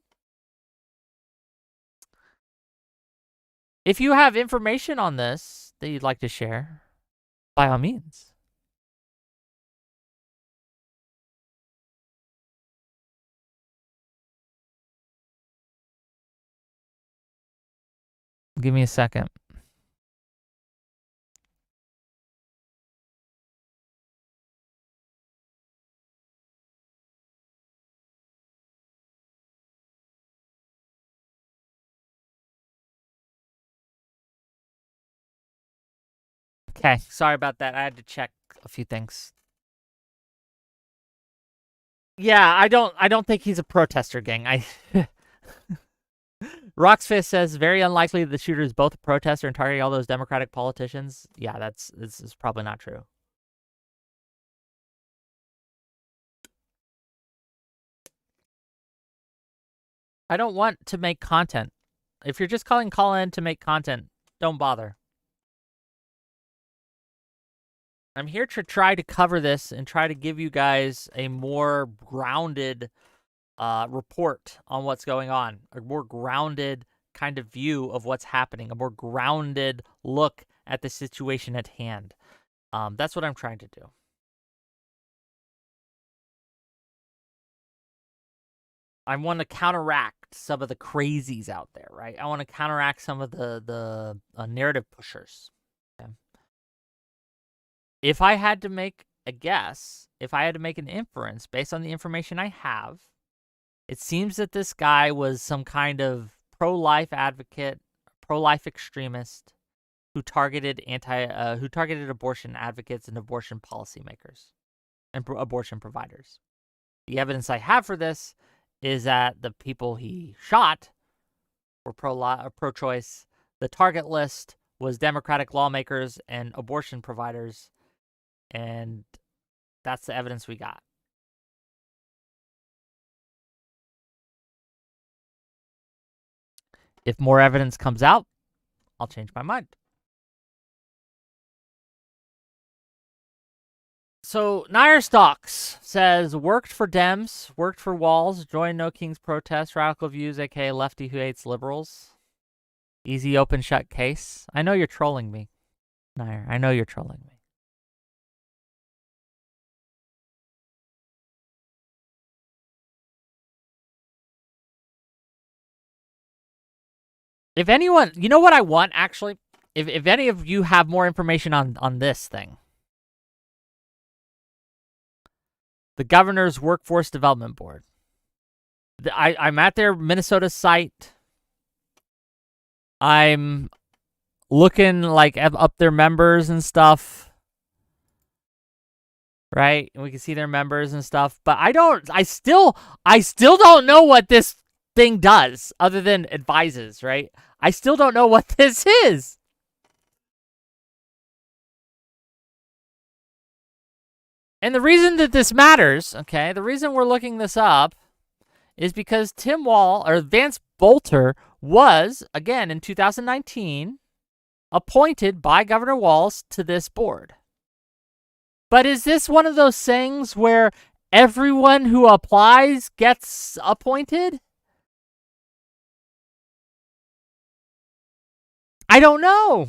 If you have information on this that you'd like to share, by all means. Give me a second. Okay, sorry about that. I had to check a few things. Yeah, I don't think he's a protester, gang. Roxfist says very unlikely the shooter is both a protester and targeting all those Democratic politicians. Yeah, this is probably not true. I don't want to make content. If you're just calling call in to make content, don't bother. I'm here to try to cover this and try to give you guys a more grounded report on what's going on, a more grounded kind of view of what's happening, a more grounded look at the situation at hand. That's what I'm trying to do. I want to counteract some of the crazies out there, right? I want to counteract some of the narrative pushers. Okay? If I had to make a guess, if I had to make an inference based on the information I have, it seems that this guy was some kind of pro-life advocate, pro-life extremist who targeted abortion advocates and abortion policymakers and abortion providers. The evidence I have for this is that the people he shot were pro-choice. The target list was Democratic lawmakers and abortion providers, and that's the evidence we got. If more evidence comes out, I'll change my mind. So Nair Stocks says, worked for Dems, worked for Walls, joined No King's protest, radical views, aka lefty who hates liberals. Easy open shut case. I know you're trolling me, Nair. I know you're trolling me. If anyone, you know what I want actually? If any of you have more information on this thing. The Governor's Workforce Development Board. I'm at their Minnesota site. I'm looking like up their members and stuff. Right? And we can see their members and stuff. But I still don't know what this thing does other than advises, right? I still don't know what this is. And the reason that this matters, okay, the reason we're looking this up is because Vance Bolter was, again, in 2019, appointed by Governor Walz to this board. But is this one of those things where everyone who applies gets appointed? I don't know.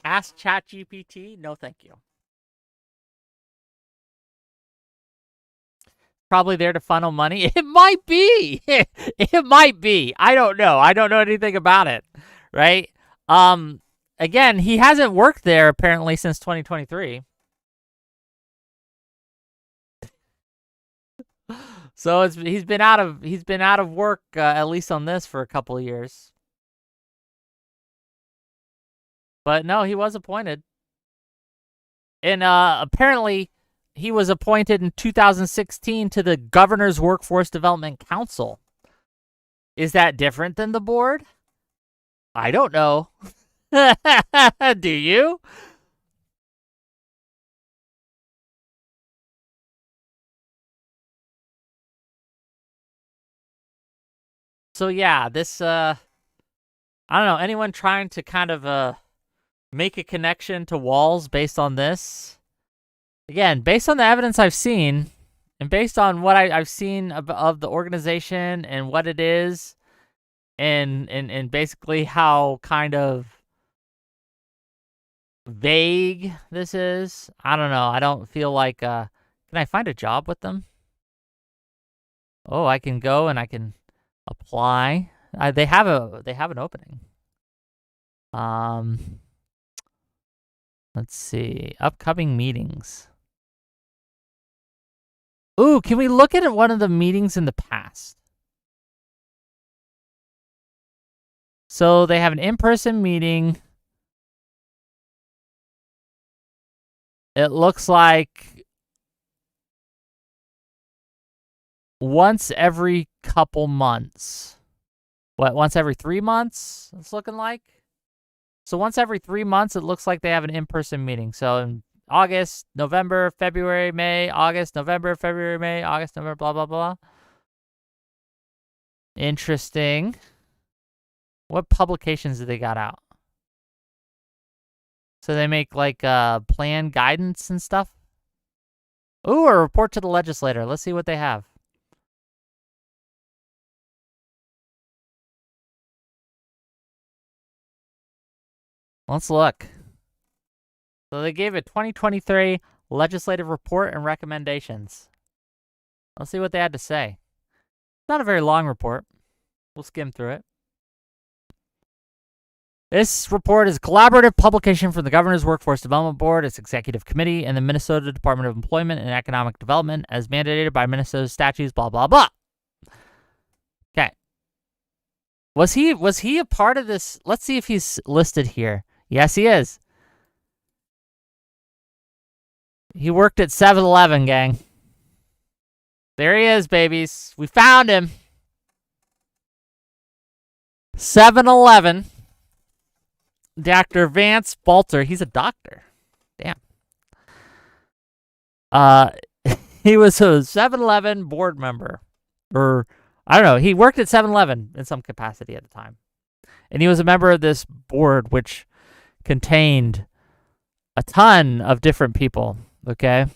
Ask ChatGPT? No, thank you. Probably there to funnel money. It might be. It might be. I don't know. I don't know anything about it. Right? Again, he hasn't worked there apparently since 2023. So he's been out of work at least on this for a couple of years. But no, he was appointed. And apparently he was appointed in 2016 to the Governor's Workforce Development Council. Is that different than the board? I don't know. Do you? So yeah, this I don't know, anyone trying to kind of make a connection to Walz based on this? Again, based on the evidence I've seen, and based on what I've seen of the organization and what it is, and basically how kind of vague this is, I don't know. I don't feel like, can I find a job with them? Oh, I can go and I can apply. They have an opening. Let's see. Upcoming meetings. Ooh, can we look at one of the meetings in the past? So they have an in-person meeting. It looks like once every couple months. What, once every 3 months? It's looking like. So once every 3 months, it looks like they have an in-person meeting. So in August, November, February, May, August, November, February, May, August, November, blah, blah, blah. Interesting. What publications do they got out? So they make like plan guidance and stuff. Ooh, a report to the legislator. Let's see what they have. Let's look. So they gave a 2023 legislative report and recommendations. Let's see what they had to say. Not a very long report. We'll skim through it. This report is a collaborative publication from the Governor's Workforce Development Board, its executive committee, and the Minnesota Department of Employment and Economic Development as mandated by Minnesota statutes, blah, blah, blah. Okay. Was he a part of this? Let's see if he's listed here. Yes, he is. He worked at 7-Eleven, gang. There he is, babies. We found him. 7-Eleven. Dr. Vance Balter. He's a doctor. Damn. He was a 7-Eleven board member. Or, I don't know. He worked at 7-Eleven in some capacity at the time. And he was a member of this board, which contained a ton of different people. Okay.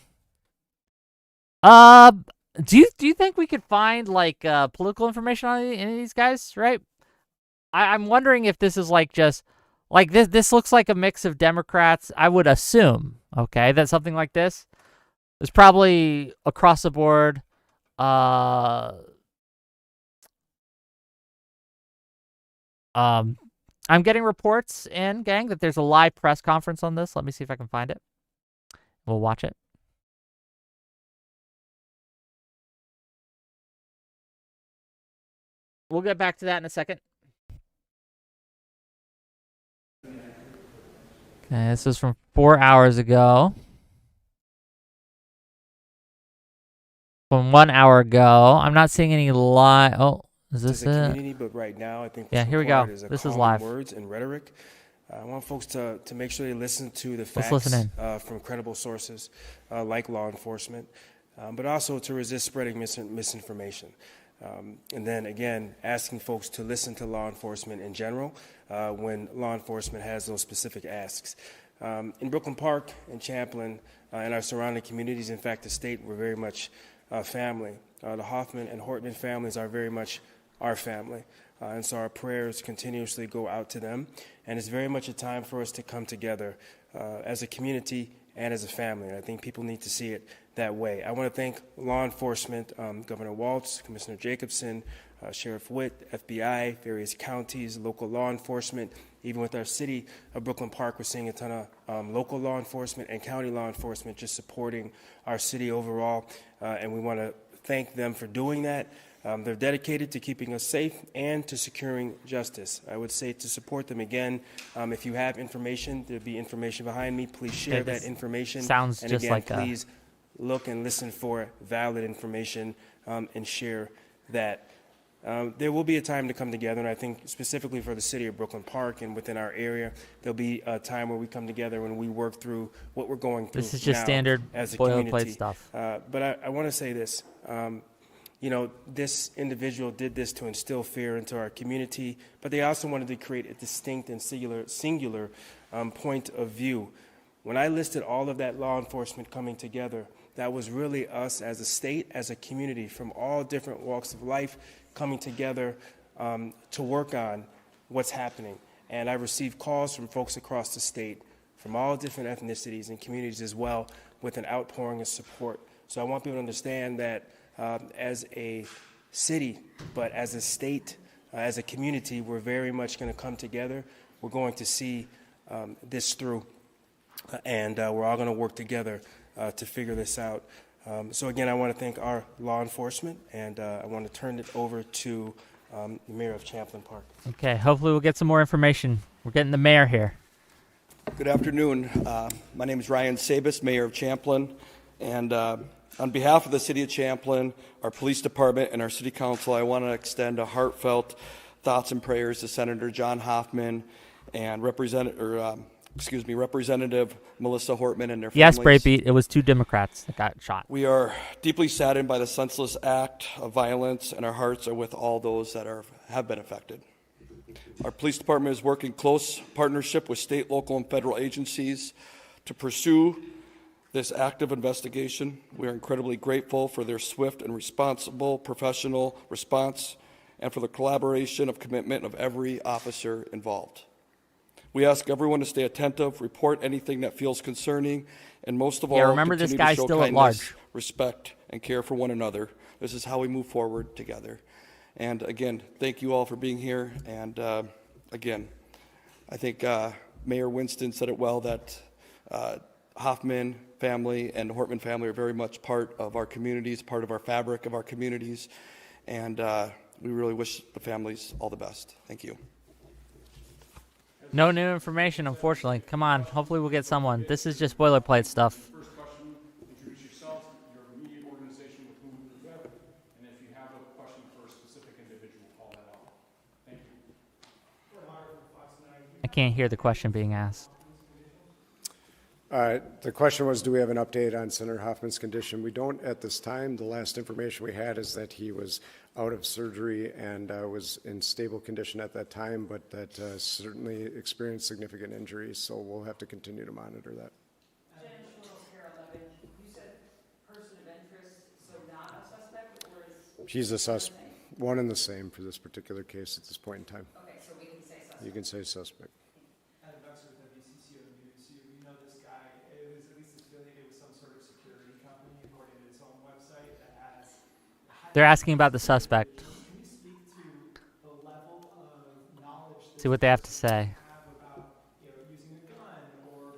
Do you think we could find like political information on any of these guys? Right. I'm wondering if this is like just like this looks like a mix of Democrats. I would assume. Okay, that something like this is probably across the board. I'm getting reports in, gang, that there's a live press conference on this. Let me see if I can find it. We'll watch it. We'll get back to that in a second. Okay, this is from 4 hours ago. From 1 hour ago. I'm not seeing any live. Oh, is this it? Community, but right now, I think here we go. This is live. Words and rhetoric. I want folks to make sure they listen to the facts from credible sources like law enforcement, but also to resist spreading misinformation. And then again, asking folks to listen to law enforcement in general when law enforcement has those specific asks. In Brooklyn Park and Champlin and our surrounding communities, in fact, the state, we're very much family. The Hoffman and Hortman families are very much our family. And so our prayers continuously go out to them. And it's very much a time for us to come together as a community and as a family. And I think people need to see it that way. I want to thank law enforcement, Governor Waltz, Commissioner Jacobson, Sheriff Witt, FBI, various counties, local law enforcement. Even with our city of Brooklyn Park, we're seeing a ton of local law enforcement and county law enforcement just supporting our city overall. And we want to thank them for doing that. They're dedicated to keeping us safe and to securing justice. I would say to support them again, if you have information, there'll be information behind me. Please share that information. Sounds and just again, like please look and listen for valid information and share that. There will be a time to come together, and I think specifically for the city of Brooklyn Park and within our area, there'll be a time where we come together and we work through what we're going through. This is just now standard as a boilerplate community. stuff. But I want to say this. You know, this individual did this to instill fear into our community, but they also wanted to create a distinct and singular point of view. When I listed all of that law enforcement coming together, that was really us as a state, as a community, from all different walks of life, coming together to work on what's happening. And I received calls from folks across the state, from all different ethnicities and communities as well, with an outpouring of support. So I want people to understand that as a city, but as a state, as a community, we're very much going to come together. We're going to see this through, and we're all going to work together to figure this out. So again, I want to thank our law enforcement, and I want to turn it over to the mayor of Champlin Park. Okay, hopefully we'll get some more information. We're getting the mayor here. Good afternoon. My name is Ryan Sabis, mayor of Champlin, and on behalf of the city of Champlin, our police department, and our city council, I want to extend a heartfelt thoughts and prayers to Senator John Hoffman and Representative Melissa Hortman and their families. Yes, Braybeat, it was 2 Democrats that got shot. We are deeply saddened by the senseless act of violence, and our hearts are with all those that have been affected. Our police department is working close partnership with state, local, and federal agencies to pursue this active investigation. We are incredibly grateful for their swift and responsible professional response and for the collaboration of commitment of every officer involved. We ask everyone to stay attentive, report anything that feels concerning, and most of all, remember this continue to guy's show still at kindness, large. respect, and care for one another. This is how we move forward together. And again, thank you all for being here. And again, I think Mayor Winston said it well that Hoffman family and Hortman family are very much part of our communities, part of our fabric of our communities. And we really wish the families all the best. Thank you. No new information, unfortunately. Come on. Hopefully we'll get someone. This is just boilerplate stuff. First question, introduce yourself, your immediate organization with whom you live, and if you have a question for a specific individual, call that out. Thank you. I can't hear the question being asked. The question was, do we have an update on Senator Hoffman's condition? We don't at this time. The last information we had is that he was out of surgery and was in stable condition at that time, but that certainly experienced significant injuries, so we'll have to continue to monitor that. You said person of interest, so not a suspect, or is... He's a suspect, one and the same for this particular case at this point in time. Okay, so we can say suspect. You can say suspect. Adam Buxer with WCCO News. You know this guy, it was at least affiliated with some sort of security company, according to his own website, that has... They're asking about the suspect. Can you speak to the level of knowledge that See what they have to say. you have about, using a gun or,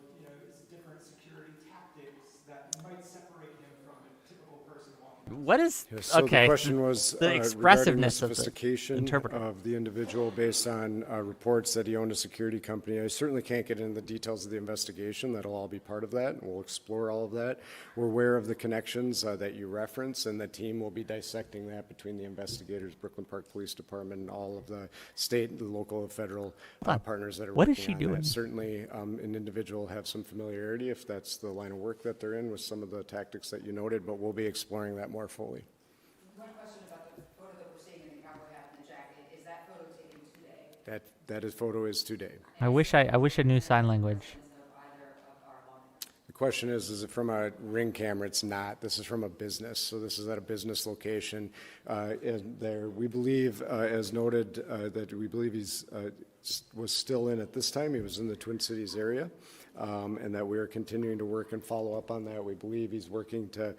different security tactics that might separate him from a typical person walking? What is So okay? the question was the regarding the expressiveness of the sophistication interpreter. of the individual based on reports that he owned a security company. I certainly can't get into the details of the investigation. That'll all be part of that, and we'll explore all of that. We're aware of the connections that you reference, and the team will be dissecting that between the investigators, Brooklyn Park Police Department, and all of the state, the local, and federal partners that are What working is she on doing? that. Certainly, an individual will have some familiarity if that's the line of work that they're in with some of the tactics that you noted, but we'll be exploring that more fully. One question about the photo that we're seeing in the cowboy hat and the jacket. Is that photo taken today? That is photo is today. I wish I knew sign language. Of either of our lawmakers? The question is it from a Ring camera? It's not. This is from a business. So this is at a business location. And there, we believe, as noted, that we believe he's was still in at this time. He was in the Twin Cities area, and that we are continuing to work and follow up on that. We believe he's working to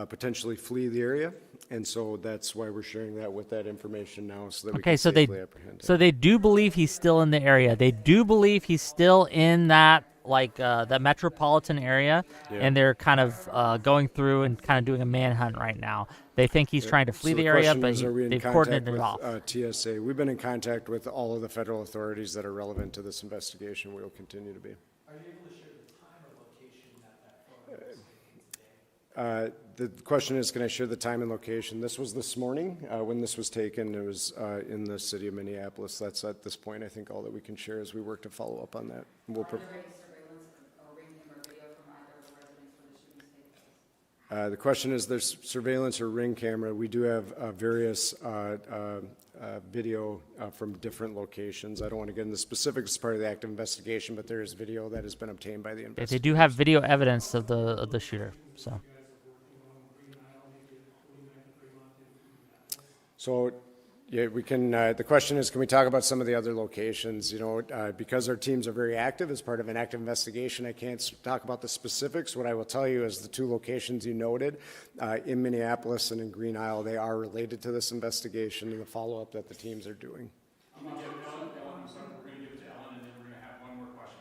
potentially flee the area, and so that's why we're sharing that with that information now, so that we can safely apprehend him. So they do believe he's still in the area. They do believe he's still in that that metropolitan area, and they're kind of going through and kind of doing a manhunt right now. They think he's trying to flee So the area, question but is, are we in they've contact coordinated it off. with TSA? We've been in contact with all of the federal authorities that are relevant to this investigation. We will continue to be. Are you able to share the time or location that photo was taken today? The question is, can I share the time and location? This was this morning when this was taken. It was in the city of Minneapolis. That's at this point, I think, all that we can share as we work to follow up on that. We'll Are there any surveillance or ring camera video from either of the residents where the shooting takes place? the question is, there's surveillance or Ring camera. We do have various video from different locations. I don't want to get into specifics as part of the active investigation, but there is video that has been obtained by the investigators. They do have video evidence of the shooter. So, yeah, we can. The question is, can we talk about some of the other locations? Because our teams are very active as part of an active investigation, I can't talk about the specifics. What I will tell you is the two locations you noted in Minneapolis and in Green Isle, they are related to this investigation and the follow-up that the teams are doing. I'm going to give Ellen, I'm sorry, we're going to give it to Ellen, and then we're going to have one more question.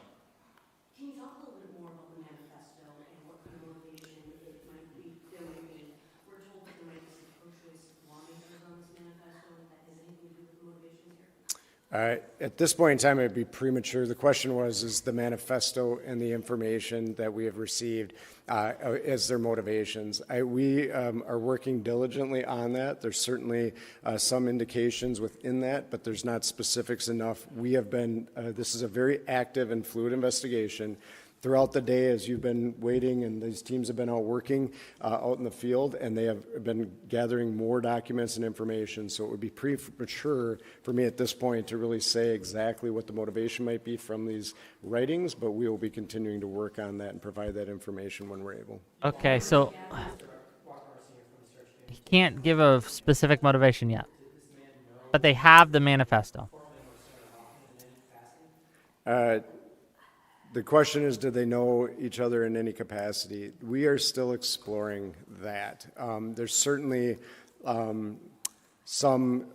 Can you talk a little bit more about the manifesto and what kind of motivation it might be? There might be. We're told that there might be some pro-choice lawmakers on this manifesto. That has anything to do with the motivations here? At this point in time, it would be premature. The question was, is the manifesto and the information that we have received as their motivations? We are working diligently on that. There's certainly some indications within that, but there's not specifics enough. We have been, this is a very active and fluid investigation. Throughout the day, as you've been waiting and these teams have been out working out in the field, and they have been gathering more documents and information, so it would be premature for me at this point to really say exactly what the motivation might be from these writings, but we will be continuing to work on that and provide that information when we're able. Okay, so he can't give a specific motivation yet, but they have the manifesto. The question is, did they know each other in any capacity? We are still exploring that. There's certainly some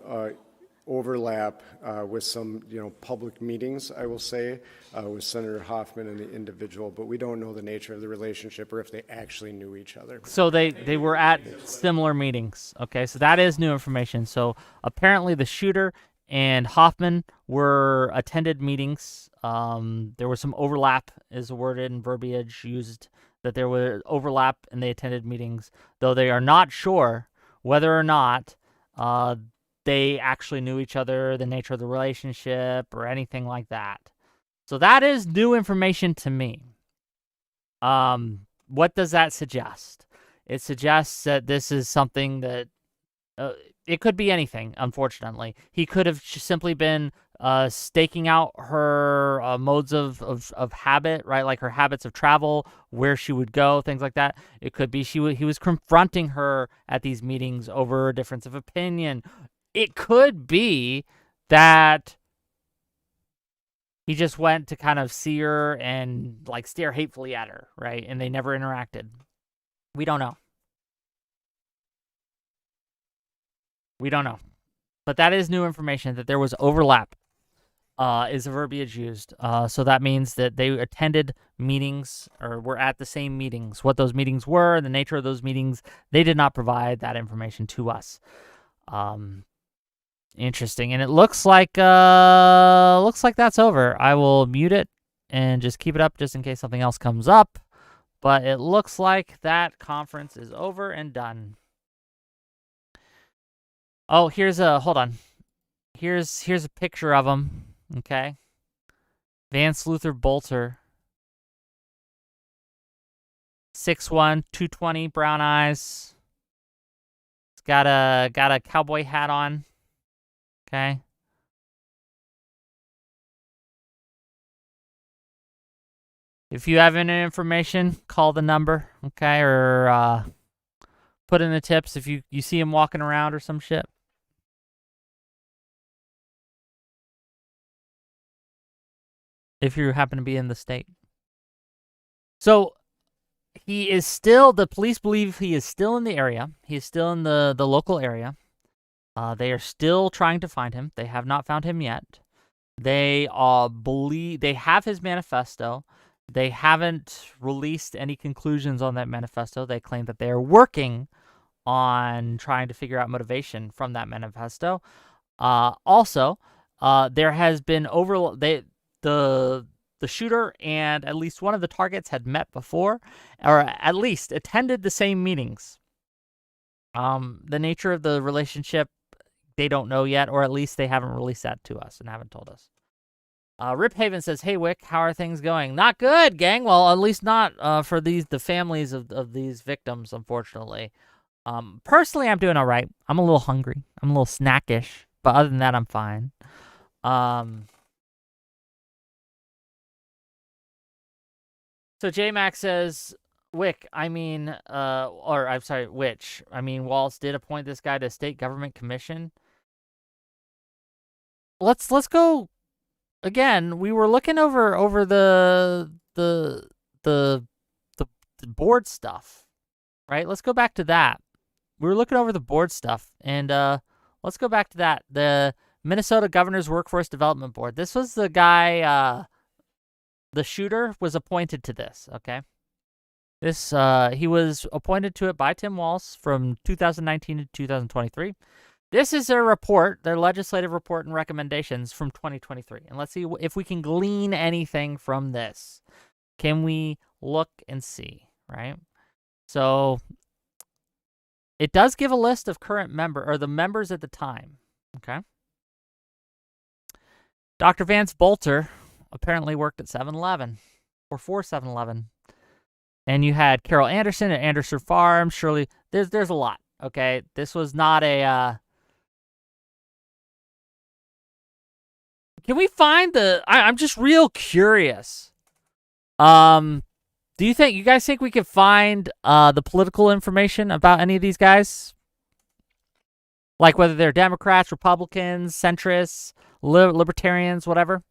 overlap with some, public meetings, I will say, with Senator Hoffman and the individual, but we don't know the nature of the relationship or if they actually knew each other. So they were at similar meetings. Okay, so that is new information. So apparently the shooter and Hoffman were attended meetings. There was some overlap, is the word and verbiage used, that there was overlap and they attended meetings, though they are not sure whether or not they actually knew each other, the nature of the relationship, or anything like that. So that is new information to me. What does that suggest? It suggests that this is something that it could be anything, unfortunately. He could have just simply been staking out her modes of habit, right? Like her habits of travel, where she would go, things like that. It could be he was confronting her at these meetings over a difference of opinion. It could be that he just went to kind of see her and like stare hatefully at her, right? And they never interacted. We don't know. We don't know. But that is new information, that there was overlap, is the verbiage used. So that means that they attended meetings or were at the same meetings. What those meetings were and the nature of those meetings, they did not provide that information to us. Interesting. And it looks like that's over. I will mute it and just keep it up just in case something else comes up. But it looks like that conference is over and done. Oh, hold on. Here's a picture of him, okay? Vance Luther Bolter. 6'1", 220, brown eyes. He's got a cowboy hat on. Okay. If you have any information, call the number, okay? Or put in the tips if you see him walking around or some shit. If you happen to be in the state. So he is still, the police believe he is still in the area. He is still in the local area. They are still trying to find him. They have not found him yet. They believe they have his manifesto. They haven't released any conclusions on that manifesto. They claim that they are working on trying to figure out motivation from that manifesto. Also, there has been the shooter and at least one of the targets had met before, or at least attended the same meetings. The nature of the relationship, they don't know yet, or at least they haven't released that to us and haven't told us. Rip Haven says, "Hey Wick, how are things going?" Not good, gang. Well, at least not for the families of these victims, unfortunately. Personally, I'm doing all right. I'm a little hungry. I'm a little snackish, but other than that, I'm fine. So J-Max says, Wick, Witch. Walz did appoint this guy to state government commission. Let's go again. We were looking over the board stuff, right? Let's go back to that. We were looking over the board stuff, and let's go back to that. The Minnesota Governor's Workforce Development Board. This was the guy. The shooter was appointed to this. Okay. This he was appointed to it by Tim Walz from 2019 to 2023. This is their report, their legislative report and recommendations from 2023. And let's see if we can glean anything from this. Can we look and see, right? So it does give a list of current the members at the time, okay? Dr. Vance Bolter apparently worked at 7-Eleven or for 7-Eleven. And you had Carol Anderson at Anderson Farms, Shirley. There's a lot, okay? This was not a Can we find I'm just real curious. Do you guys think we could find the political information about any of these guys? Like whether they're Democrats, Republicans, centrists, libertarians, whatever?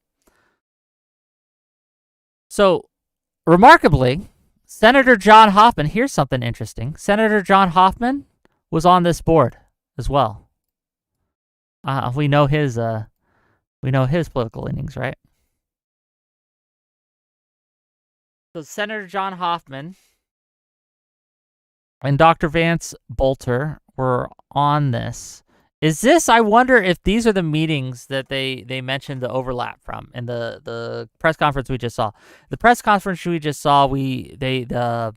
So, remarkably, Senator John Hoffman, here's something interesting. Senator John Hoffman was on this board as well. We know his political leanings, right? So Senator John Hoffman and Dr. Vance Bolter were on this. Is this, I wonder if these are the meetings that they mentioned the overlap from in the press conference we just saw. The press conference we just saw, the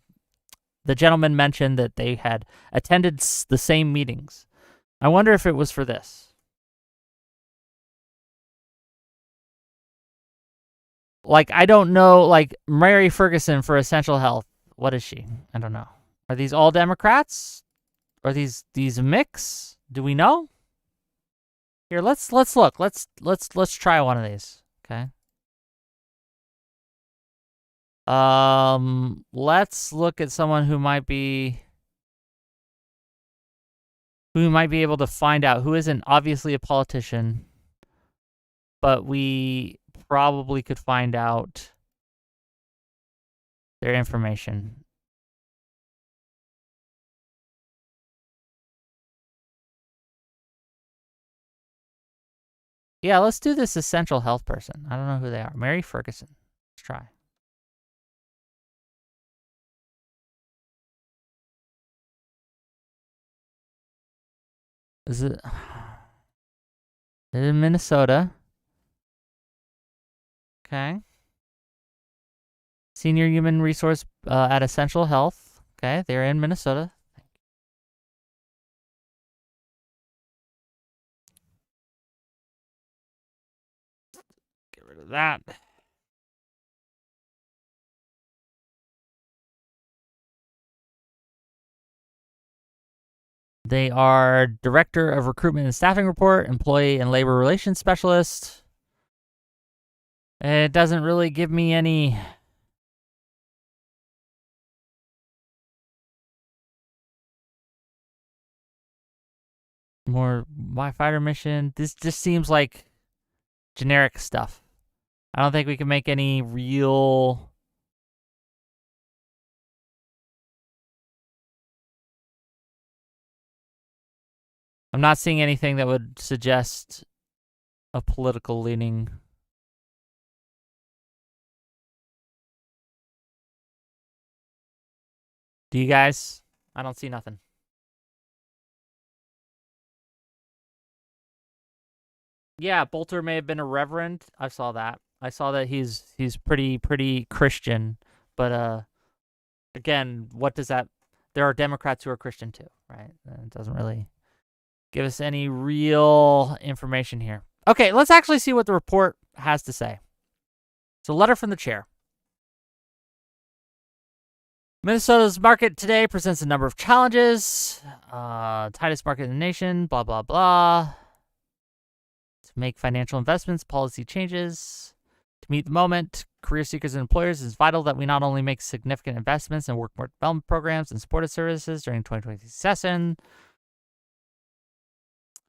gentleman mentioned that they had attended the same meetings. I wonder if it was for this. Like, I don't know, like Mary Ferguson for Essential Health. What is she? I don't know. Are these all Democrats? Are these a mix? Do we know? Here, let's look. Let's try one of these. Okay. Let's look at someone who might be able to find out who isn't obviously a politician, but we probably could find out their information. Yeah, let's do this essential health person. I don't know who they are. Mary Ferguson. Let's try. Is it in Minnesota? Okay. Senior Human Resource at Essential Health. Okay, they're in Minnesota. Get rid of that. They are Director of Recruitment and Staffing Report, Employee and Labor Relations Specialist. It doesn't really give me any more fighter mission. This just seems like generic stuff. I don't think we can make any real I'm not seeing anything that would suggest a political leaning. Do you guys? I don't see nothing. Yeah, Bolter may have been a reverend. I saw that. I saw that he's pretty Christian, but again, what does that? There are Democrats who are Christian too, right? It doesn't really give us any real information here. Okay, let's actually see what the report has to say. It's a letter from the chair. Minnesota's market today presents a number of challenges. Tightest market in the nation, blah, blah, blah. To make financial investments, policy changes. To meet the moment, career seekers and employers, it's vital that we not only make significant investments in workforce development programs and supportive services during 2023 session.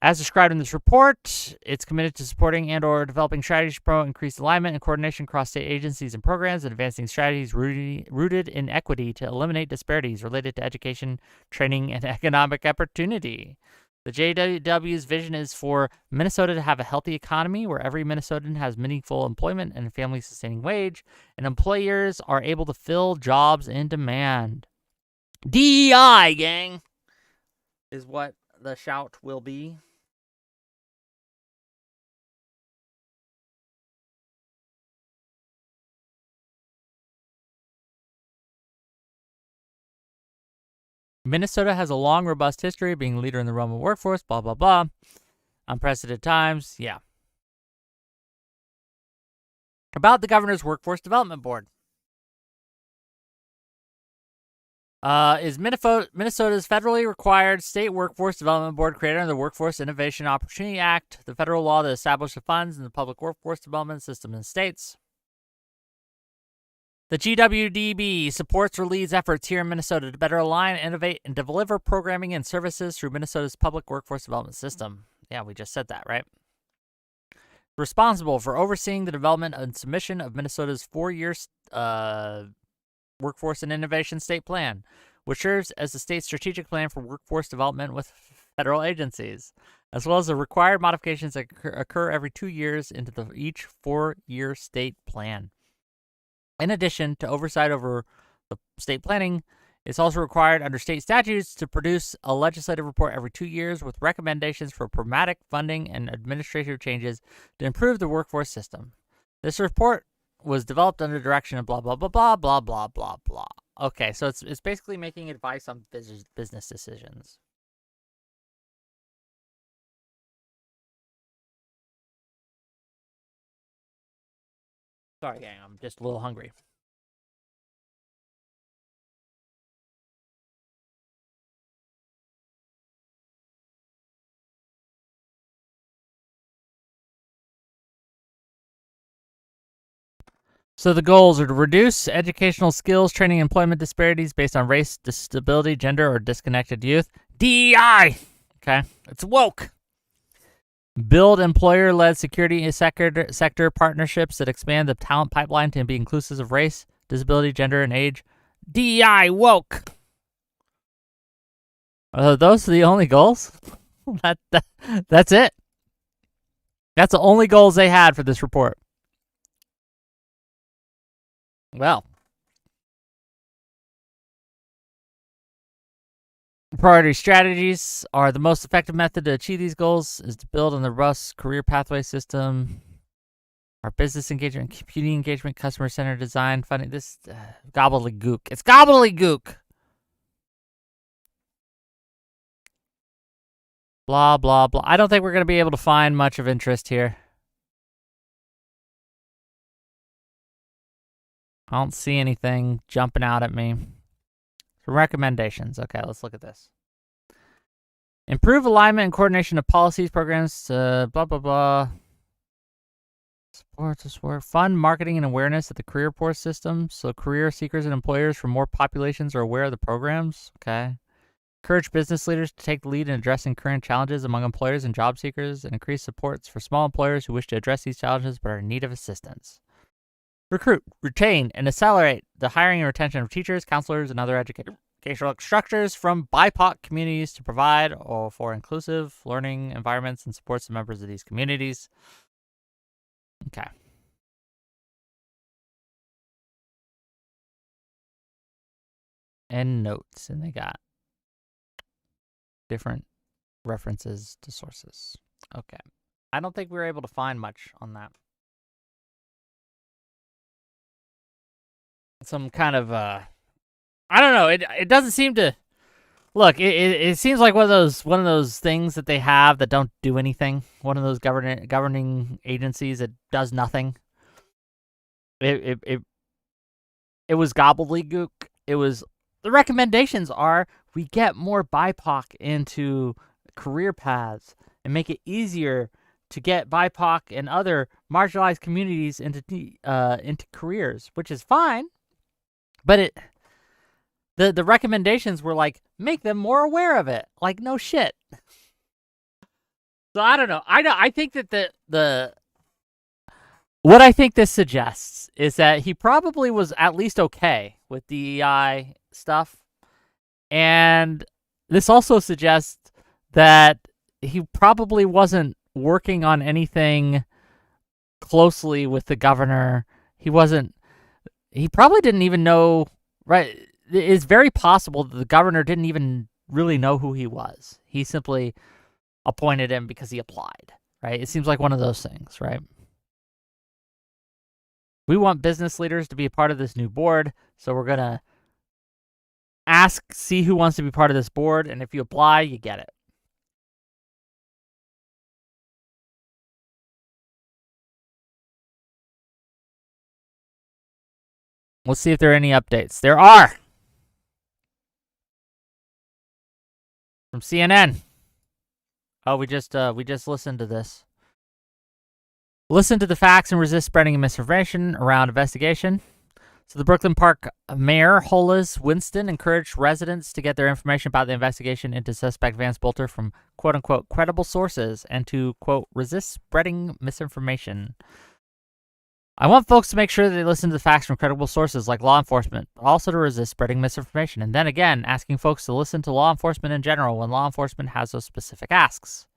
As described in this report, it's committed to supporting and or developing strategies to promote increased alignment and coordination across state agencies and programs and advancing strategies rooted in equity to eliminate disparities related to education, training, and economic opportunity. The JW's vision is for Minnesota to have a healthy economy where every Minnesotan has meaningful employment and a family-sustaining wage, and employers are able to fill jobs in demand. DEI, gang, is what the shout will be. Minnesota has a long, robust history of being a leader in the realm of workforce, blah, blah, blah. Unprecedented times, yeah. About the governor's Workforce Development Board. Is Minnesota's federally required state workforce development board created under the Workforce Innovation Opportunity Act, the federal law that established the funds in the public workforce development system in states. The GWDB supports or leads efforts here in Minnesota to better align, innovate, and deliver programming and services through Minnesota's public workforce development system. Yeah, we just said that, right? responsible for overseeing the development and submission of Minnesota's 4-year Workforce and Innovation State Plan, which serves as the state's strategic plan for workforce development with federal agencies, as well as the required modifications that occur every 2 years into each 4-year state plan. In addition to oversight over the state planning, it's also required under state statutes to produce a legislative report every 2 years with recommendations for pragmatic funding and administrative changes to improve the workforce system. This report was developed under direction of blah, blah, blah, blah, blah, blah, blah, blah. Okay, so it's basically making advice on business decisions. Sorry, gang, I'm just a little hungry. So the goals are to reduce educational skills, training, and employment disparities based on race, disability, gender, or disconnected youth. DEI! Okay, it's woke. Build employer-led security sector partnerships that expand the talent pipeline to be inclusive of race, disability, gender, and age. DEI woke. Those are the only goals? That's it. That's the only goals they had for this report. Well, priority strategies are the most effective method to achieve these goals is to build on the robust career pathway system, our business engagement, community engagement, customer-centered design, funding. This gobbledygook. It's gobbledygook. Blah, blah, blah. I don't think we're going to be able to find much of interest here. I don't see anything jumping out at me. Some recommendations. Okay, let's look at this. Improve alignment and coordination of policies, programs, blah, blah, blah. Support. Fund marketing and awareness of the career report system so career seekers and employers from more populations are aware of the programs. Okay. Encourage business leaders to take the lead in addressing current challenges among employers and job seekers and increase supports for small employers who wish to address these challenges but are in need of assistance. Recruit, retain, and accelerate the hiring and retention of teachers, counselors, and other educational instructors from BIPOC communities to provide for inclusive learning environments and supports the members of these communities. Okay. And notes, and they got different references to sources. Okay. I don't think we were able to find much on that. Some kind of I don't know. It doesn't seem to look. It seems like one of those things that they have that don't do anything. One of those governing agencies that does nothing. It was gobbledygook. It was the recommendations are we get more BIPOC into career paths and make it easier to get BIPOC and other marginalized communities into careers, which is fine. But the recommendations were like, make them more aware of it. Like, no shit. So I don't know. I think that what I think this suggests is that he probably was at least okay with DEI stuff. And this also suggests that he probably wasn't working on anything closely with the governor. He probably didn't even know, right? It's very possible that the governor didn't even really know who he was. He simply appointed him because he applied, right? It seems like one of those things, right? We want business leaders to be a part of this new board, so we're going to see who wants to be part of this board, and if you apply, you get it. Let's see if there are any updates. There are! From CNN. Oh, we just listened to this. Listen to the facts and resist spreading misinformation around investigation. So the Brooklyn Park Mayor, Hollis Winston, encouraged residents to get their information about the investigation into suspect Vance Bolter from quote-unquote credible sources and to, quote, resist spreading misinformation. I want folks to make sure that they listen to the facts from credible sources like law enforcement, but also to resist spreading misinformation. And then again, asking folks to listen to law enforcement in general when law enforcement has those specific asks.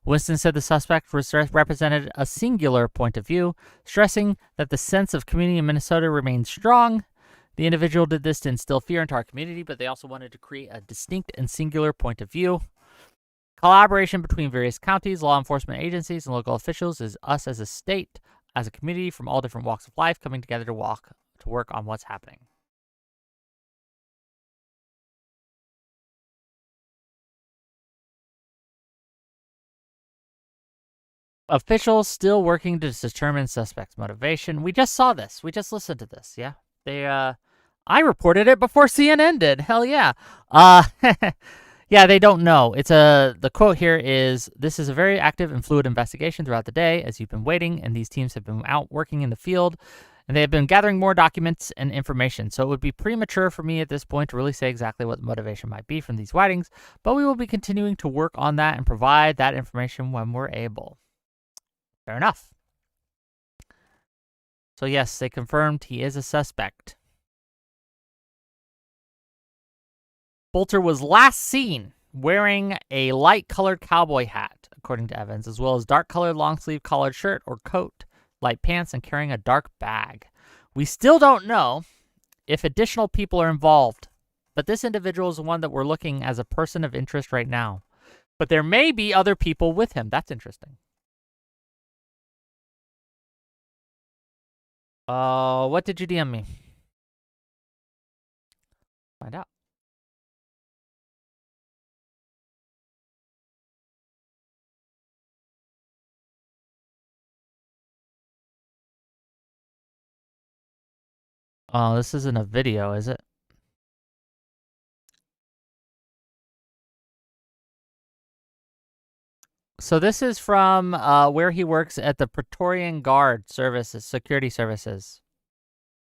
Winston said the suspect represented a singular point of view, stressing that the sense of community in Minnesota remains strong. The individual did this to instill fear into our community, but they also wanted to create a distinct and singular point of view. Collaboration between various counties, law enforcement agencies, and local officials is us as a state, as a community from all different walks of life coming together to work on what's happening. Officials still working to determine suspect's motivation. We just saw this. We just listened to this. Yeah. I reported it before CNN did. Hell yeah. Yeah, they don't know. The quote here is, this is a very active and fluid investigation throughout the day as you've been waiting, and these teams have been out working in the field, and they have been gathering more documents and information. So it would be premature for me at this point to really say exactly what the motivation might be from these writings, but we will be continuing to work on that and provide that information when we're able. Fair enough. So yes, they confirmed he is a suspect. Bolter was last seen wearing a light-colored cowboy hat, according to Evans, as well as dark-colored long-sleeve collared shirt or coat, light pants, and carrying a dark bag. We still don't know if additional people are involved, but this individual is the one that we're looking as a person of interest right now. But there may be other people with him. That's interesting. What did you DM me? Find out. Oh, this isn't a video, is it? So this is from where he works at the Praetorian Guard Services, Security Services.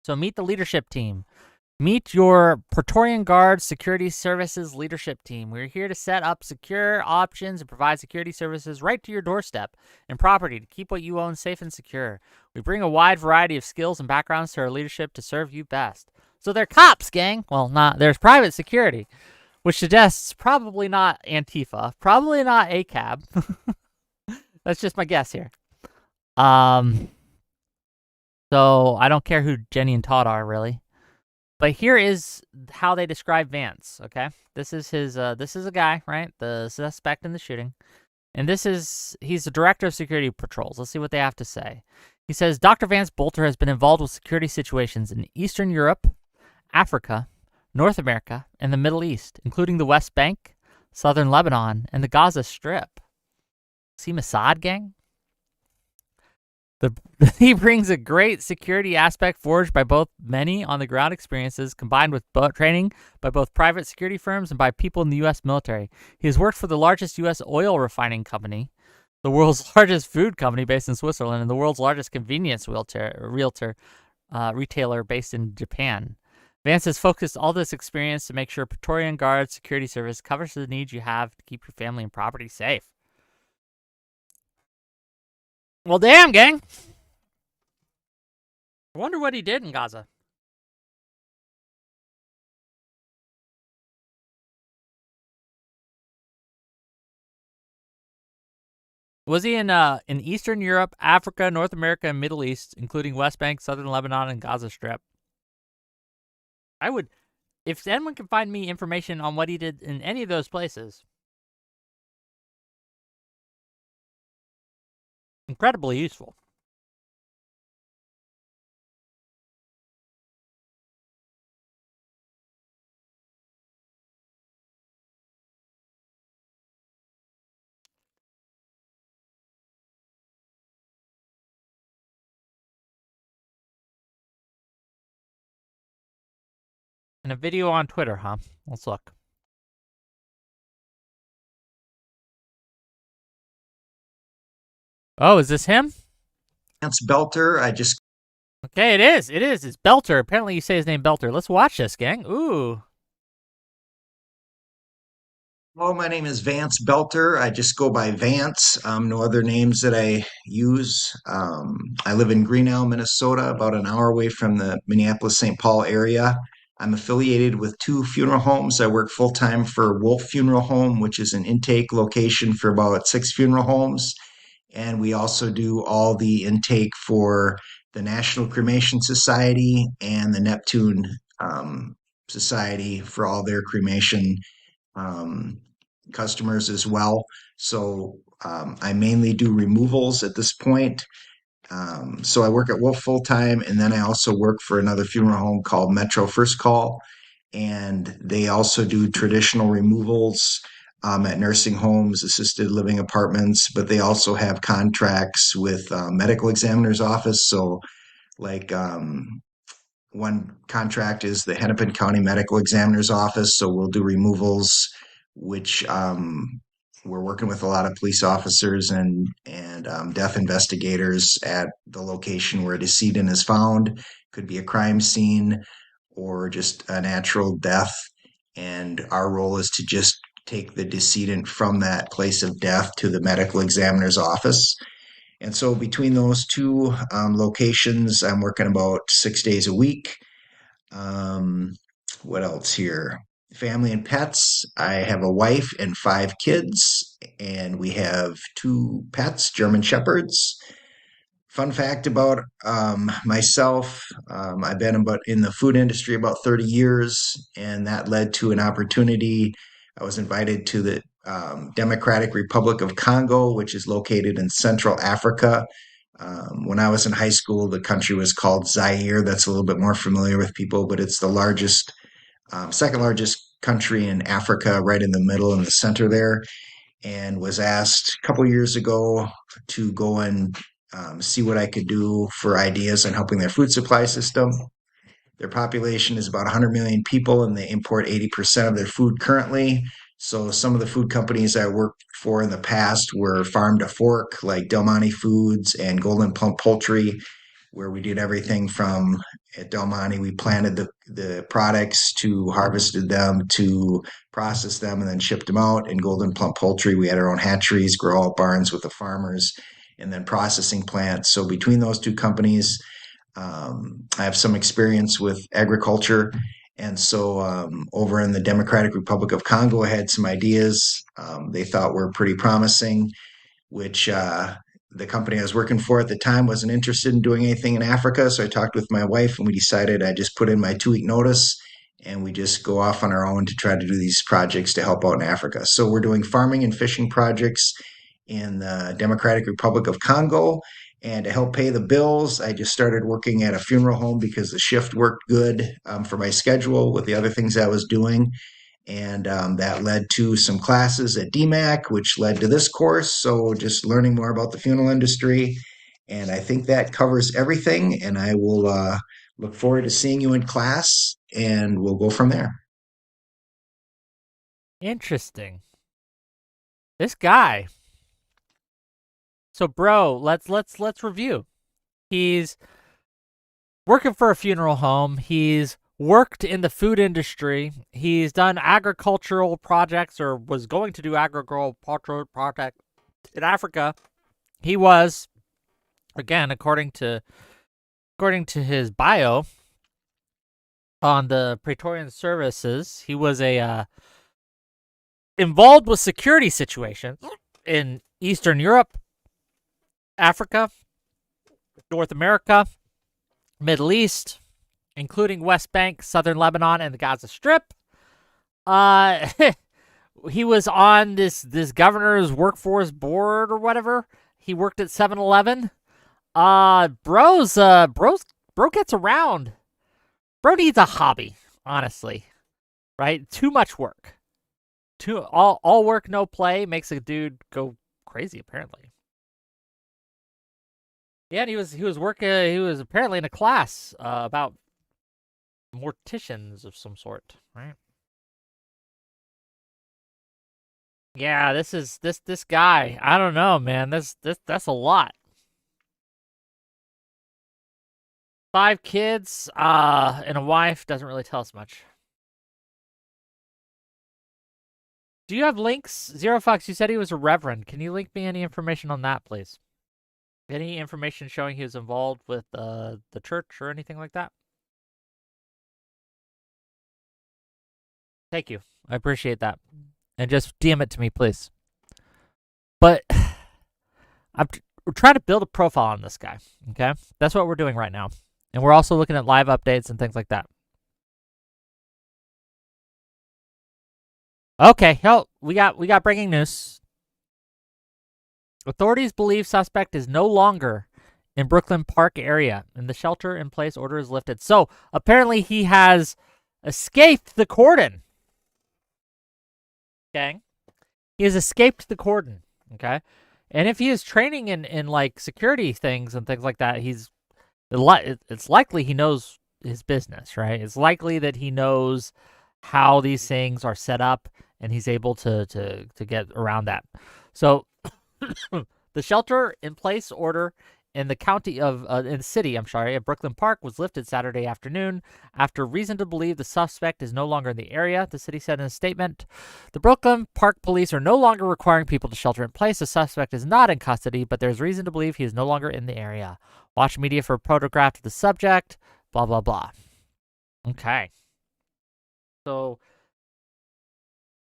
So meet the leadership team. Meet your Praetorian Guard Security Services leadership team. We're here to set up secure options and provide security services right to your doorstep and property to keep what you own safe and secure. We bring a wide variety of skills and backgrounds to our leadership to serve you best. So they're cops, gang. Well, there's private security, which suggests probably not Antifa, probably not ACAB. That's just my guess here. So I don't care who Jenny and Todd are, really. But here is how they describe Vance, okay? This is a guy, right? The suspect in the shooting. And he's the director of security patrols. Let's see what they have to say. He says, Dr. Vance Bolter has been involved with security situations in Eastern Europe, Africa, North America, and the Middle East, including the West Bank, Southern Lebanon, and the Gaza Strip. Is he Mossad, gang? He brings a great security aspect forged by both many on-the-ground experiences combined with training by both private security firms and by people in the U.S. military. He has worked for the largest U.S. oil refining company, the world's largest food company based in Switzerland, and the world's largest convenience retailer based in Japan. Vance has focused all this experience to make sure Praetorian Guard Security Service covers the needs you have to keep your family and property safe. Well, damn, gang. I wonder what he did in Gaza. Was he in Eastern Europe, Africa, North America, and Middle East, including West Bank, Southern Lebanon, and Gaza Strip? If anyone can find me information on what he did in any of those places, incredibly useful. And a video on Twitter, huh? Let's look. Oh, is this him? Vance Belter. I just Okay, it is. It is. It's Belter. Apparently, you say his name Belter. Let's watch this, gang. Ooh. Hello, my name is Vance Belter. I just go by Vance. No other names that I use. I live in Greenhow, Minnesota, about an hour away from the Minneapolis-St. Paul area. I'm affiliated with two funeral homes. I work full time for Wolf Funeral Home, which is an intake location for about 6 funeral homes. And we also do all the intake for the National Cremation Society and the Neptune Society for all their cremation um, customers as well. So I mainly do removals at this point. So I work at Wolf full time, and then I also work for another funeral home called Metro First Call, and they also do traditional removals at nursing homes, assisted living apartments, but they also have contracts with medical examiner's office. So like one contract is the Hennepin County Medical Examiner's Office, so we'll do removals, which we're working with a lot of police officers and death investigators at the location where a decedent is found. Could be a crime scene or just a natural death, and our role is to just take the decedent from that place of death to the medical examiner's office. And so between those two locations, I'm working about 6 days a week. Um, what else here? Family and pets. I have a wife and 5 kids, and we have 2 pets, German Shepherds. Fun fact about myself, I've been about in the food industry about 30 years, and that led to an opportunity. I was invited to the Democratic Republic of Congo, which is located in Central Africa. When I was in high school, the country was called Zaire. That's a little bit more familiar with people, but it's the largest, second largest country in Africa, right in the middle in the center there, and was asked a couple years ago to go and see what I could do for ideas on helping their food supply system. Their population is about 100 million people, and they import 80% of their food currently. So some of the food companies I worked for in the past were Farm to Fork, like Del Monte Foods and Golden Plump Poultry, where we did everything from at Del Monte, we planted the products to harvested them to process them and then shipped them out. In Golden Plump Poultry, we had our own hatcheries, grow out barns with the farmers, and then processing plants. So between those two companies, I have some experience with agriculture. And so over in the Democratic Republic of Congo, I had some ideas they thought were pretty promising, which the company I was working for at the time wasn't interested in doing anything in Africa. So I talked with my wife and we decided I just put in my 2 week notice and we just go off on our own to try to do these projects to help out in Africa. So we're doing farming and fishing projects in the Democratic Republic of Congo. And to help pay the bills, I just started working at a funeral home because the shift worked good for my schedule with the other things I was doing. And that led to some classes at DMAC, which led to this course. So just learning more about the funeral industry. And I think that covers everything. And I will look forward to seeing you in class and we'll go from there. Interesting. This guy. So, bro, let's review. He's working for a funeral home. He's worked in the food industry. He's done agricultural projects or was going to do agricultural project in Africa. He was, again, according to his bio on the Praetorian Services, he was a involved with security situations in Eastern Europe, Africa, North America, Middle East, including West Bank, Southern Lebanon, and the Gaza Strip. He was on this governor's workforce board or whatever. He worked at 7-Eleven. Bro gets around. Bro needs a hobby, honestly. Right? Too much work. All work, no play makes a dude go crazy, apparently. Yeah, and he was working. He was apparently in a class about morticians of some sort, right? Yeah, this guy. I don't know, man. That's a lot. 5 kids, and a wife. Doesn't really tell us much. Do you have links? Zero Fox, you said he was a reverend. Can you link me any information on that, please? Any information showing he was involved with the church or anything like that? Thank you. I appreciate that. And just DM it to me, please. But we're trying to build a profile on this guy, okay? That's what we're doing right now. And we're also looking at live updates and things like that. Okay, we got breaking news. Authorities believe suspect is no longer in Brooklyn Park area, and the shelter-in-place order is lifted. So apparently he has escaped the cordon. Okay, he has escaped the cordon. Okay, and if he is training in like security things and things like that, it's likely he knows his business, right? It's likely that he knows how these things are set up, and he's able to get around that. So the shelter-in-place order in the city of Brooklyn Park was lifted Saturday afternoon after reason to believe the suspect is no longer in the area, the city said in a statement. The Brooklyn Park police are no longer requiring people to shelter in place. The suspect is not in custody, but there's reason to believe he is no longer in the area. Watch media for a photograph of the subject, blah, blah, blah. Okay. So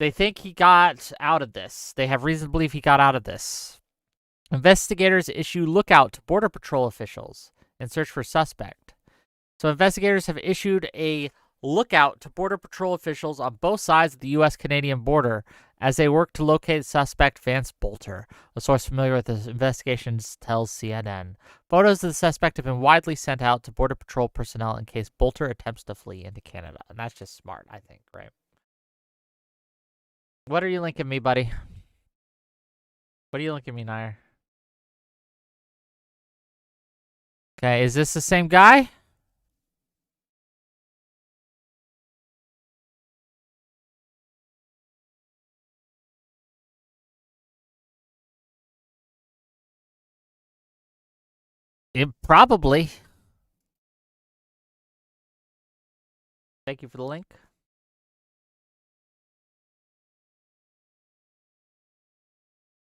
they think he got out of this. They have reason to believe he got out of this. Investigators issue lookout to Border Patrol officials in search for suspect. So investigators have issued a lookout to Border Patrol officials on both sides of the U.S.-Canadian border as they work to locate suspect Vance Bolter. A source familiar with the investigations tells CNN. Photos of the suspect have been widely sent out to Border Patrol personnel in case Bolter attempts to flee into Canada. And that's just smart, I think, right? What are you linking me, buddy? What are you linking me, Nair? Okay, is this the same guy? Probably. Thank you for the link.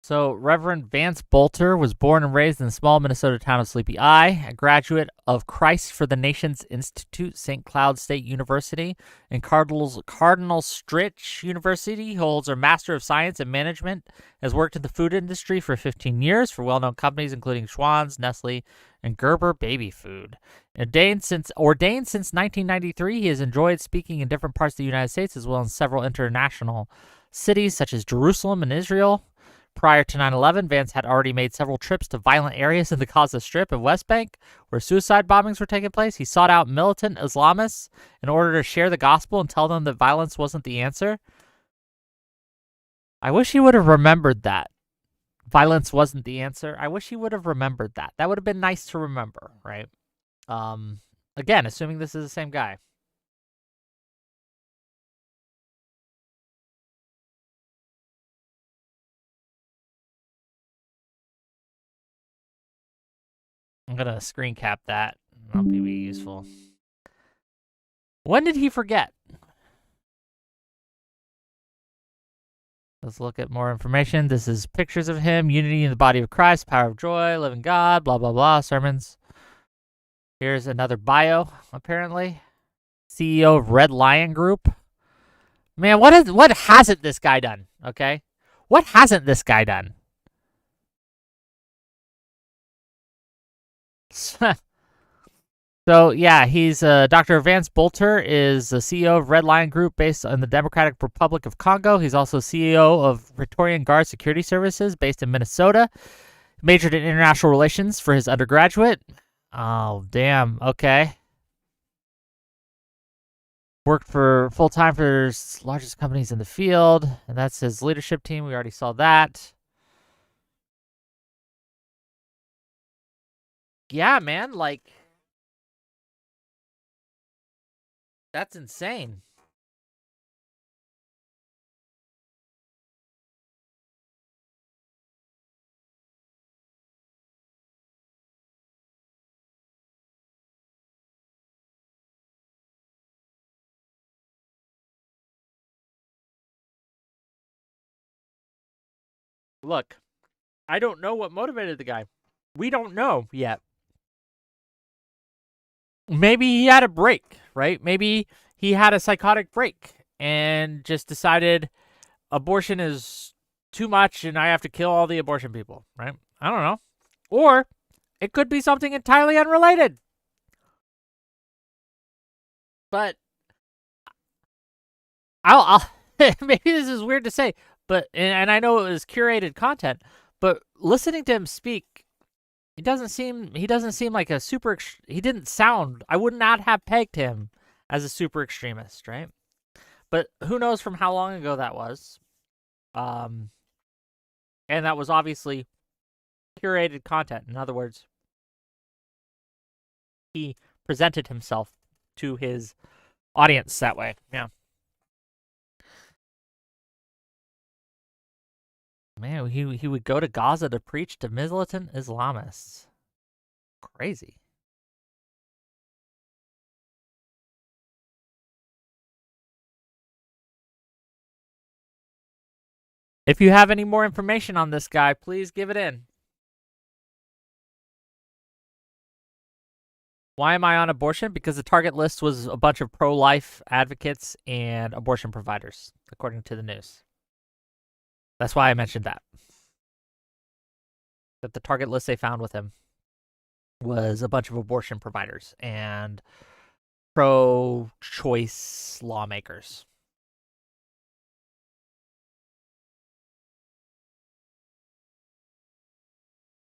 So, Reverend Vance Bolter was born and raised in the small Minnesota town of Sleepy Eye, a graduate of Christ for the Nations Institute, St. Cloud State University, and Cardinal Stritch University. He holds a Master of Science in Management, has worked in the food industry for 15 years for well-known companies including Schwann's, Nestle, and Gerber Baby Food. Ordained since 1993, he has enjoyed speaking in different parts of the United States as well as several international cities such as Jerusalem and Israel. Prior to 9/11, Vance had already made several trips to violent areas in the Gaza Strip and West Bank where suicide bombings were taking place. He sought out militant Islamists in order to share the gospel and tell them that violence wasn't the answer. I wish he would have remembered that. Violence wasn't the answer. I wish he would have remembered that. That would have been nice to remember, right? Again, assuming this is the same guy. I'm going to screen cap that. That'll be useful. When did he forget? Let's look at more information. This is pictures of him, unity in the body of Christ, power of joy, living God, blah, blah, blah, sermons. Here's another bio, apparently. CEO of Red Lion Group. Man, what hasn't this guy done, okay? What hasn't this guy done? So, yeah, he's Dr. Vance Bolter is the CEO of Red Lion Group based in the Democratic Republic of Congo. He's also CEO of Praetorian Guard Security Services based in Minnesota. Majored in international relations for his undergraduate. Oh, damn. Okay. Worked for full-time for largest companies in the field, and that's his leadership team. We already saw that. Yeah, man, like, that's insane. Look, I don't know what motivated the guy. We don't know yet. Maybe he had a break, right? Maybe he had a psychotic break and just decided abortion is too much and I have to kill all the abortion people, right? I don't know. Or it could be something entirely unrelated. But I'll maybe this is weird to say, but and I know it was curated content, but listening to him speak, he doesn't seem like a super. He didn't sound. I would not have pegged him as a super extremist, right? But who knows from how long ago that was? And that was obviously curated content. In other words, he presented himself to his audience that way. Yeah. Man, he would go to Gaza to preach to militant Islamists. Crazy. If you have any more information on this guy, please give it in. Why am I on abortion? Because the target list was a bunch of pro-life advocates and abortion providers, according to the news. That's why I mentioned that. That the target list they found with him was a bunch of abortion providers and pro-choice lawmakers.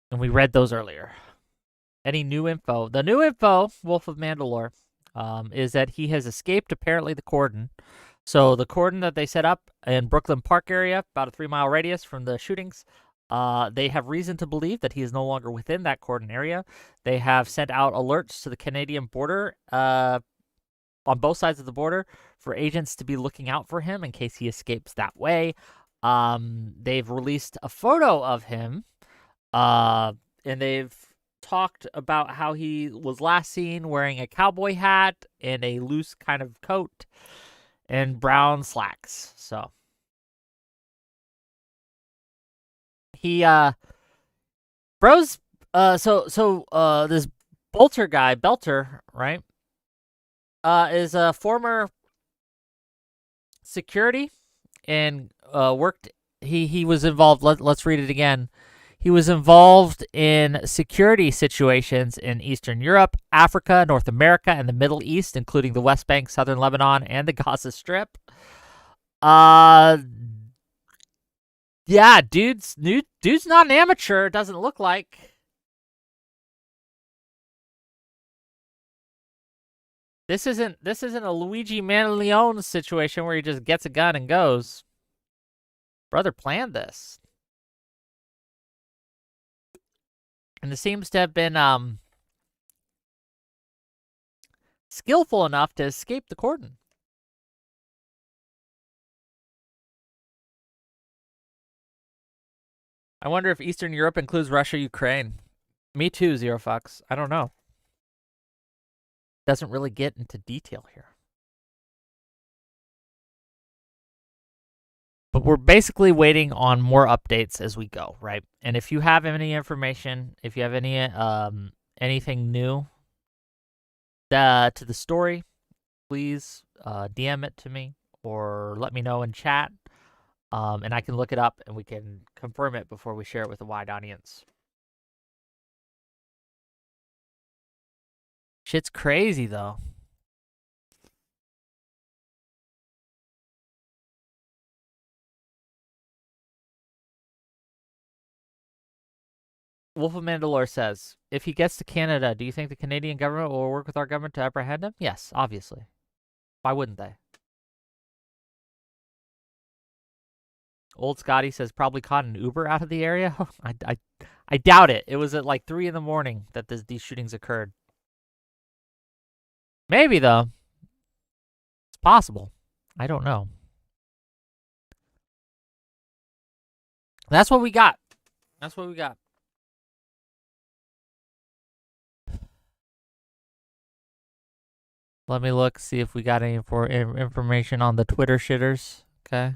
And we read those earlier. Any new info? The new info, Wolf of Mandalore, is that he has escaped apparently the cordon. So the cordon that they set up in Brooklyn Park area, about a 3-mile radius from the shootings, they have reason to believe that he is no longer within that cordon area. They have sent out alerts to the Canadian border on both sides of the border for agents to be looking out for him in case he escapes that way. They've released a photo of him, and they've talked about how he was last seen wearing a cowboy hat and a loose kind of coat and brown slacks. So he bros this Belter, right? Is a former security and worked he was involved. Let's read it again. He was involved in security situations in Eastern Europe, Africa, North America, and the Middle East, including the West Bank, Southern Lebanon, and the Gaza Strip. Yeah, dude's not an amateur, it doesn't look like. This isn't a Luigi Manleone situation where he just gets a gun and goes. Brother planned this. And it seems to have been skillful enough to escape the cordon. I wonder if Eastern Europe includes Russia, Ukraine. Me too, Zero Fox. I don't know. Doesn't really get into detail here. But we're basically waiting on more updates as we go, right? And if you have any information, if you have any anything new to the story, please DM it to me or let me know in chat, and I can look it up and we can confirm it before we share it with a wide audience. Shit's crazy, though. Wolf of Mandalore says, if he gets to Canada, do you think the Canadian government will work with our government to apprehend him? Yes, obviously. Why wouldn't they? Old Scotty says probably caught an Uber out of the area. I doubt it. It was at like 3 a.m. that these shootings occurred. Maybe, though. It's possible. I don't know. That's what we got. That's what we got. Let me look, see if we got any information on the Twitter shitters. Okay.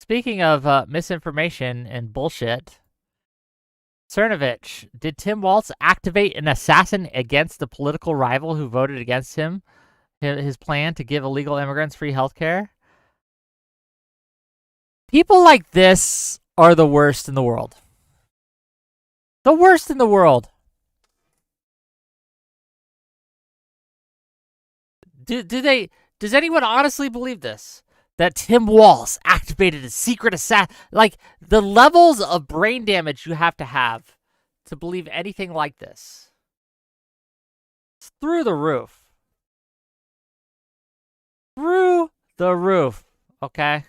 Speaking of misinformation and bullshit, Cernovich, did Tim Walz activate an assassin against the political rival who voted against him, his plan to give illegal immigrants free health care? People like this are the worst in the world. The worst in the world. Does anyone honestly believe this? That Tim Walz activated a secret assassin? Like, the levels of brain damage you have to believe anything like this. It's through the roof. Through the roof, okay?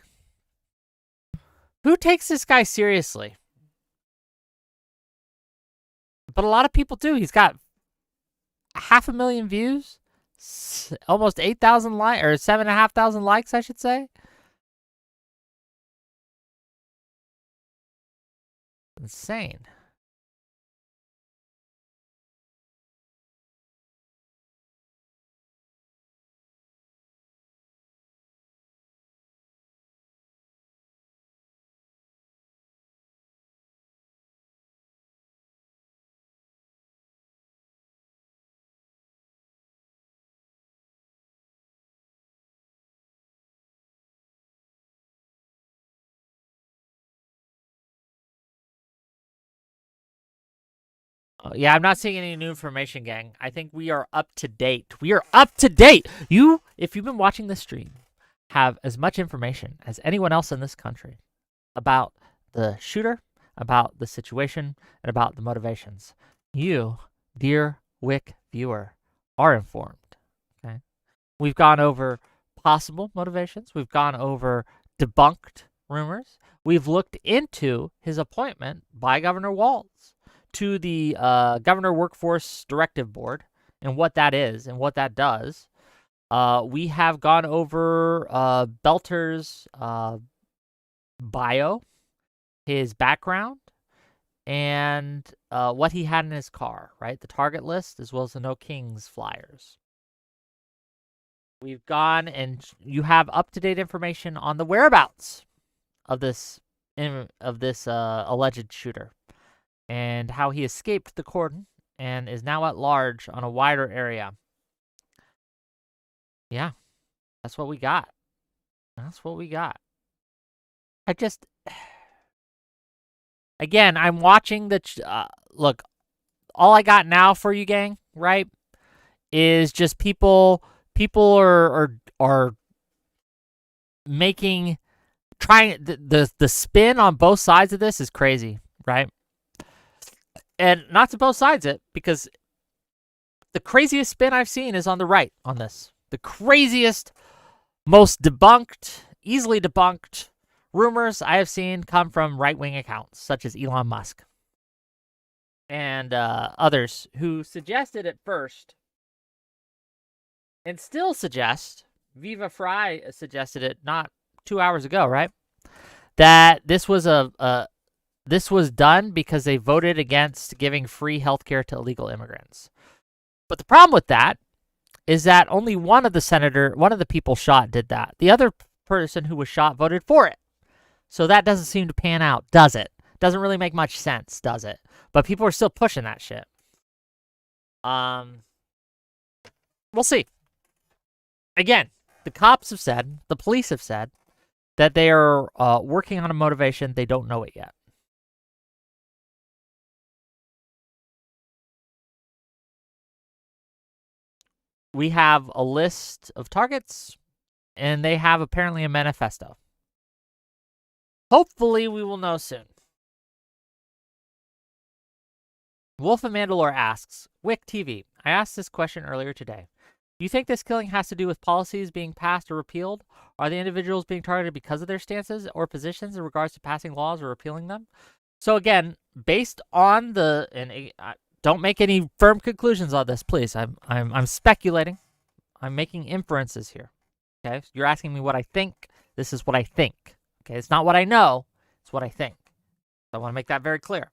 Who takes this guy seriously? But a lot of people do. He's got 500,000 views, almost 8,000 likes, or 7,500 likes, I should say. Insane. Yeah, I'm not seeing any new information, gang. I think we are up to date. We are up to date. You, if you've been watching this stream, have as much information as anyone else in this country about the shooter, about the situation, and about the motivations. You, dear Wick viewer, are informed. Okay, we've gone over possible motivations. We've gone over debunked rumors. We've looked into his appointment by Governor Walz to the Governor Workforce Directive Board and what that is and what that does. We have gone over Belter's bio, his background, and what he had in his car, right? The target list, as well as the No Kings flyers. We've gone and you have up-to-date information on the whereabouts of this alleged shooter and how he escaped the cordon and is now at large on a wider area. Yeah, that's what we got. That's what we got. Again, I'm watching look, all I got now for you, gang, right, is just people are trying the spin on both sides of this is crazy, right? And not to both sides it, because the craziest spin I've seen is on the right on this. The craziest, most debunked, easily debunked rumors I have seen come from right-wing accounts, such as Elon Musk and others who suggested at first, and still suggest, Viva Fry suggested it not 2 hours ago, right? That this was this was done because they voted against giving free healthcare to illegal immigrants. But the problem with that is that only one of the people shot did that. The other person who was shot voted for it. So that doesn't seem to pan out, does it? Doesn't really make much sense, does it? But people are still pushing that shit. We'll see. Again, the cops have said, the police have said, that they are working on a motivation. They don't know it yet. We have a list of targets, and they have apparently a manifesto. Hopefully, we will know soon. Wolf of Mandalore asks, Wick TV, I asked this question earlier today. Do you think this killing has to do with policies being passed or repealed? Are the individuals being targeted because of their stances or positions in regards to passing laws or repealing them? So again, based on don't make any firm conclusions on this, please. I'm speculating. I'm making inferences here. Okay, you're asking me what I think. This is what I think. Okay, it's not what I know. It's what I think. So I want to make that very clear.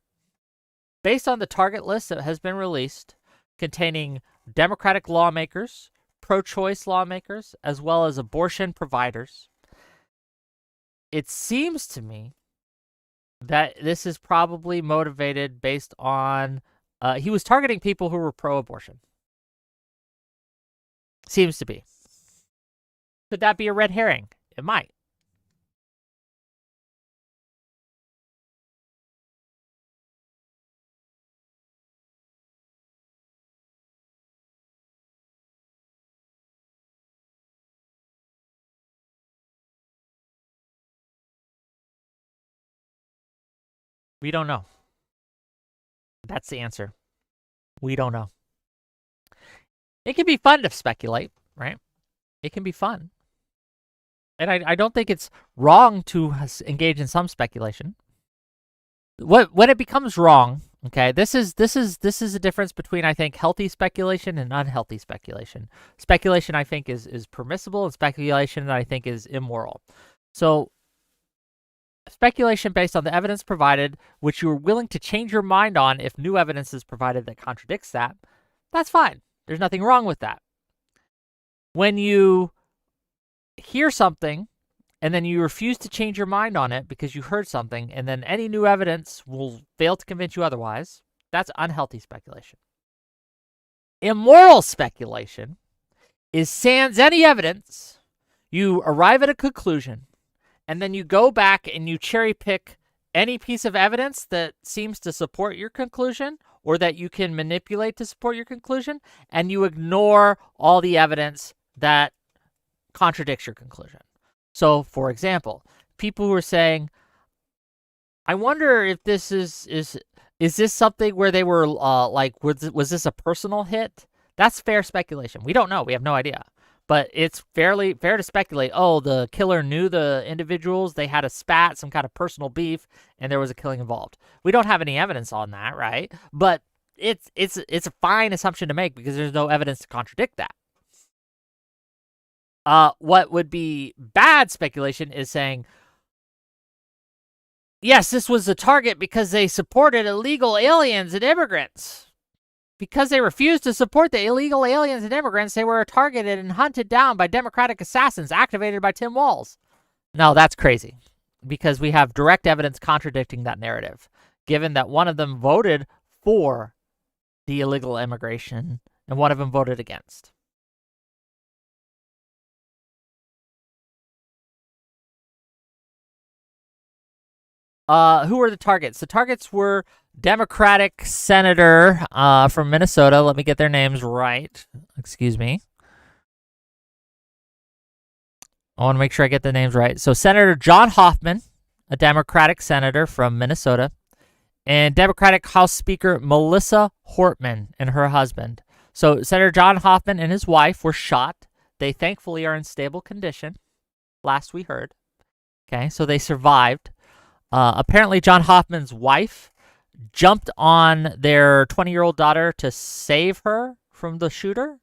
Based on the target list that has been released, containing Democratic lawmakers, pro-choice lawmakers as well as abortion providers. It seems to me that this is probably motivated based on he was targeting people who were pro-abortion. Seems to be. Could that be a red herring? It might. We don't know. That's the answer. We don't know. It can be fun to speculate, right? It can be fun. And I don't think it's wrong to engage in some speculation. When it becomes wrong, okay, this is a difference between, I think, healthy speculation and unhealthy speculation. Speculation, I think, is permissible, and speculation, I think, is immoral. So speculation based on the evidence provided, which you are willing to change your mind on if new evidence is provided that contradicts that, that's fine. There's nothing wrong with that. When you hear something and then you refuse to change your mind on it because you heard something, and then any new evidence will fail to convince you otherwise, that's unhealthy speculation. Immoral speculation is sans any evidence, you arrive at a conclusion, and then you go back and you cherry pick any piece of evidence that seems to support your conclusion or that you can manipulate to support your conclusion, and you ignore all the evidence that contradicts your conclusion. So, for example, people who are saying, I wonder if this is this something where they were was this a personal hit? That's fair speculation. We don't know. We have no idea. But it's fair to speculate, oh, the killer knew the individuals, they had a spat, some kind of personal beef, and there was a killing involved. We don't have any evidence on that, right? But it's a fine assumption to make because there's no evidence to contradict that. What would be bad speculation is saying, yes, this was a target because they supported illegal aliens and immigrants. Because they refused to support the illegal aliens and immigrants, they were targeted and hunted down by Democratic assassins activated by Tim Walz. No, that's crazy, because we have direct evidence contradicting that narrative, given that one of them voted for the illegal immigration and one of them voted against. Who were the targets? The targets were Democratic senator from Minnesota. Let me get their names right. Excuse me. I want to make sure I get the names right. So Senator John Hoffman, a Democratic senator from Minnesota, and Democratic House Speaker Melissa Hortman and her husband. So Senator John Hoffman and his wife were shot. They thankfully are in stable condition, last we heard. Okay, so they survived. Apparently, John Hoffman's wife jumped on their 20-year-old daughter to save her from the shooter.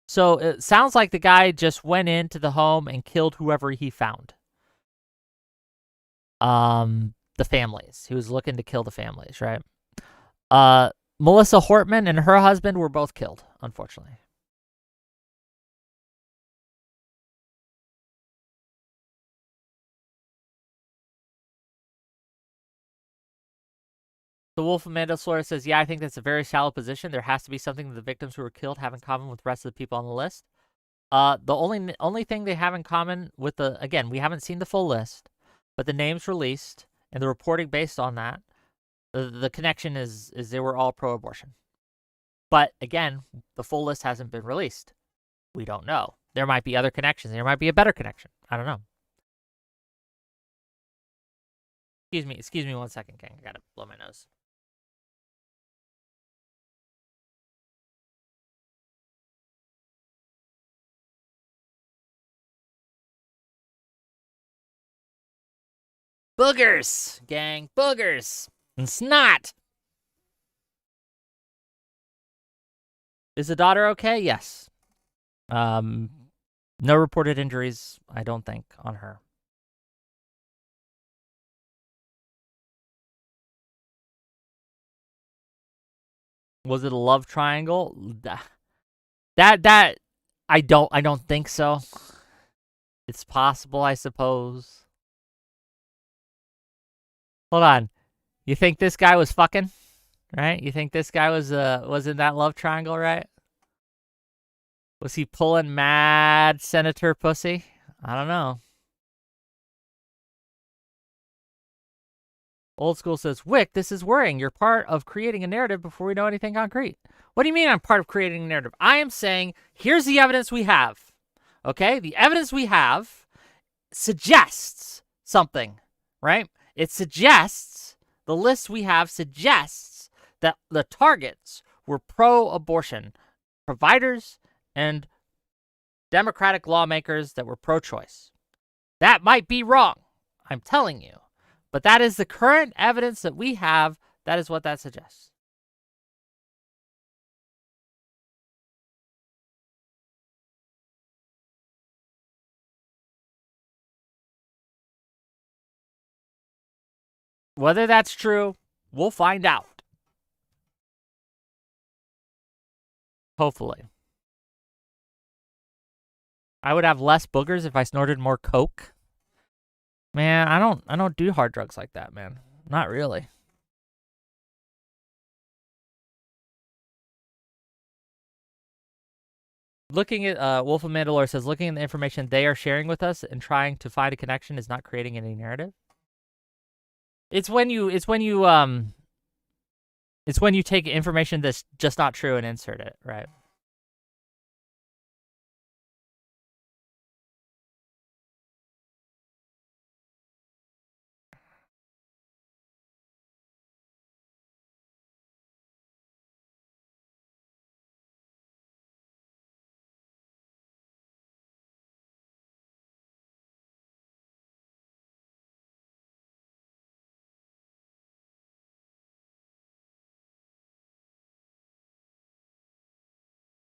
So it sounds like the guy just went into the home and killed whoever he found. The families. He was looking to kill the families, right? Melissa Hortman and her husband were both killed, unfortunately. The Wolf of Mandelsora says, yeah, I think that's a very shallow position. There has to be something that the victims who were killed have in common with the rest of the people on the list. The only thing they have in common with again, we haven't seen the full list, but the names released and the reporting based on that, the connection is they were all pro-abortion. But again, the full list hasn't been released. We don't know. There might be other connections. There might be a better connection. I don't know. Excuse me 1 second, gang. I gotta blow my nose. Boogers, gang, boogers, and snot. Is the daughter okay? Yes. No reported injuries, I don't think, on her. Was it a love triangle? That I don't think so. It's possible, I suppose. Hold on. You think this guy was fucking? Right? You think this guy was in that love triangle, right? Was he pulling mad senator pussy? I don't know. Old School says, Wick, this is worrying. You're part of creating a narrative before we know anything concrete. What do you mean I'm part of creating a narrative? I am saying, here's the evidence we have. Okay? The evidence we have suggests something, right? It suggests, the list we have suggests that the targets were pro-abortion providers and Democratic lawmakers that were pro-choice. That might be wrong, I'm telling you. But that is the current evidence that we have. That is what that suggests. Whether that's true, we'll find out. Hopefully. I would have less boogers if I snorted more coke. Man, I don't do hard drugs like that, man. Not really. Looking at Wolf of Mandalore says looking at the information they are sharing with us and trying to find a connection is not creating any narrative. It's when you take information that's just not true and insert it, right?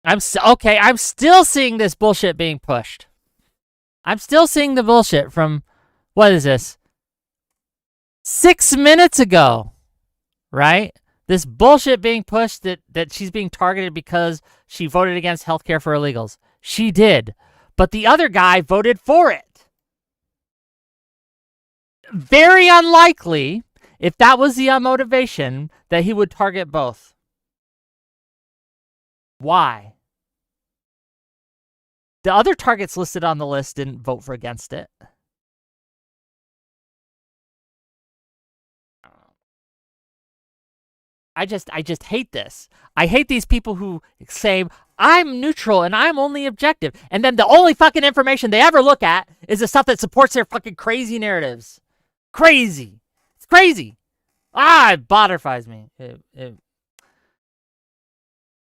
I'm still seeing this bullshit being pushed. I'm still seeing the bullshit from, what is this? 6 minutes ago, right? This bullshit being pushed that she's being targeted because she voted against healthcare for illegals. She did. But the other guy voted for it. Very unlikely, if that was the motivation, that he would target both. Why? The other targets listed on the list didn't vote for against it. I just hate this. I hate these people who say, I'm neutral and I'm only objective. And then the only fucking information they ever look at is the stuff that supports their fucking crazy narratives. Crazy. It's crazy. It botterfies me.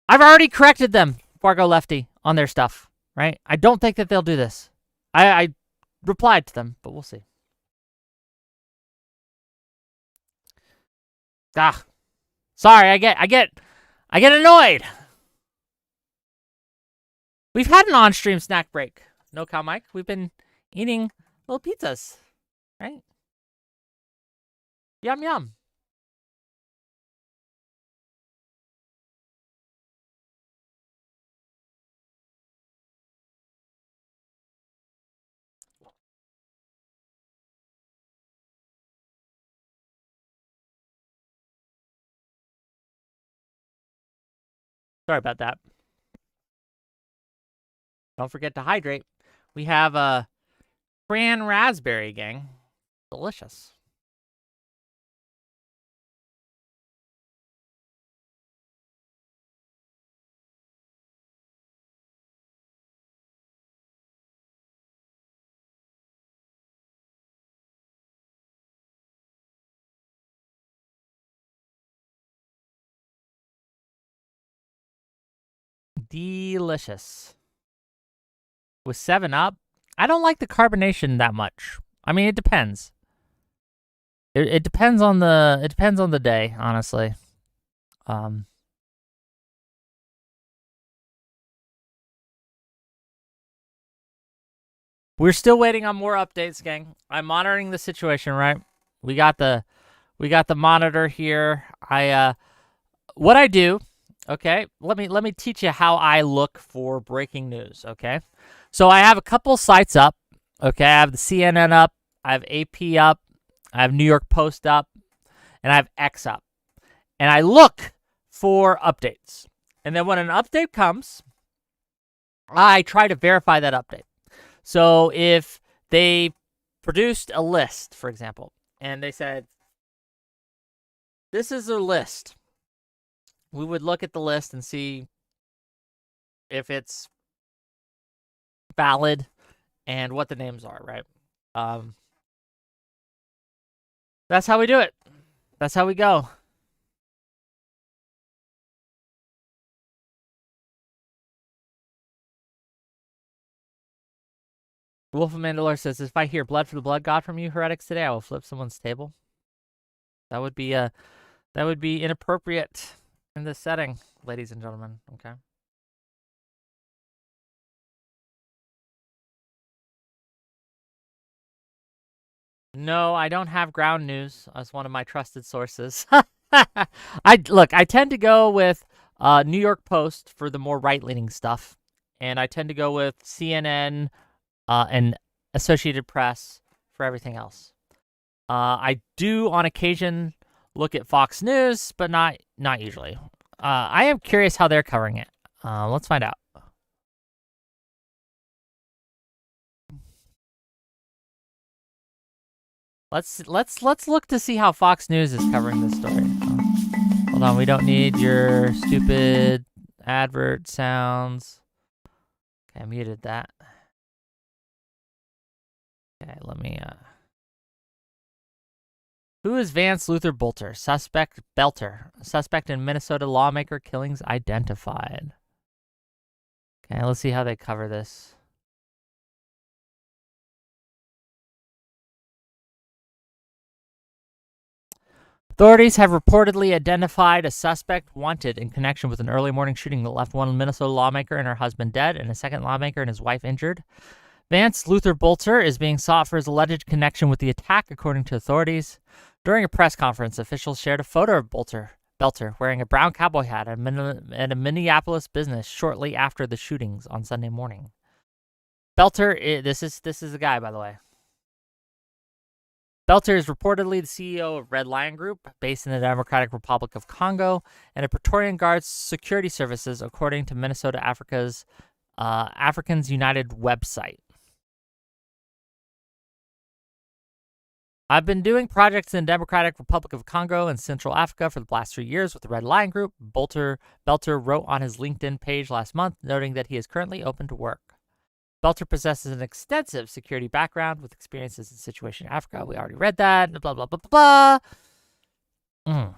I've already corrected them, Fargo Lefty, on their stuff, right? I don't think that they'll do this. I replied to them, but we'll see. Sorry, I get annoyed. We've had an on-stream snack break. No cow Mike. We've been eating little pizzas, right? Yum yum. Sorry about that. Don't forget to hydrate. We have a cran raspberry, gang. Delicious. Delicious. With 7-Up, I don't like the carbonation that much. I mean, it depends. It depends on the day, honestly. We're still waiting on more updates, gang. I'm monitoring the situation, right? We got the monitor here. What I do Okay, let me teach you how I look for breaking news. Okay, so I have a couple sites up. Okay, I have the CNN up, I have AP up, I have New York Post up, and I have X up. And I look for updates. And then when an update comes, I try to verify that update. So if they produced a list, for example, and they said, this is a list, we would look at the list and see if it's valid and what the names are, right? That's how we do it. That's how we go. Wolf of Mandalore says, if I hear blood for the blood god from you heretics today, I will flip someone's table. That would be inappropriate in this setting, ladies and gentlemen. Okay. No, I don't have ground news as one of my trusted sources. I tend to go with New York Post for the more right-leaning stuff, and I tend to go with CNN and Associated Press for everything else. I do on occasion look at Fox News, but not usually. I am curious how they're covering it. Let's find out. Let's look to see how Fox News is covering this story. Hold on, we don't need your stupid advert sounds. Okay, I muted that. Okay, let me Who is Vance Luther Belter? Suspect in Minnesota lawmaker killings identified. Okay, let's see how they cover this. Authorities have reportedly identified a suspect wanted in connection with an early morning shooting that left one Minnesota lawmaker and her husband dead and a second lawmaker and his wife injured. Vance Luther Belter is being sought for his alleged connection with the attack, according to authorities. During a press conference, officials shared a photo of Belter wearing a brown cowboy hat at a Minneapolis business shortly after the shootings on Sunday morning. Belter, this is the guy, by the way. Belter is reportedly the CEO of Red Lion Group, based in the Democratic Republic of Congo, and a Praetorian Guard security services, according to Minnesota Africans United website. I've been doing projects in the Democratic Republic of Congo and Central Africa for the last 3 years with the Red Lion Group, Belter wrote on his LinkedIn page last month, noting that he is currently open to work. Belter possesses an extensive security background with experiences in Situation Africa. We already read that. Blah, blah, blah, blah, blah.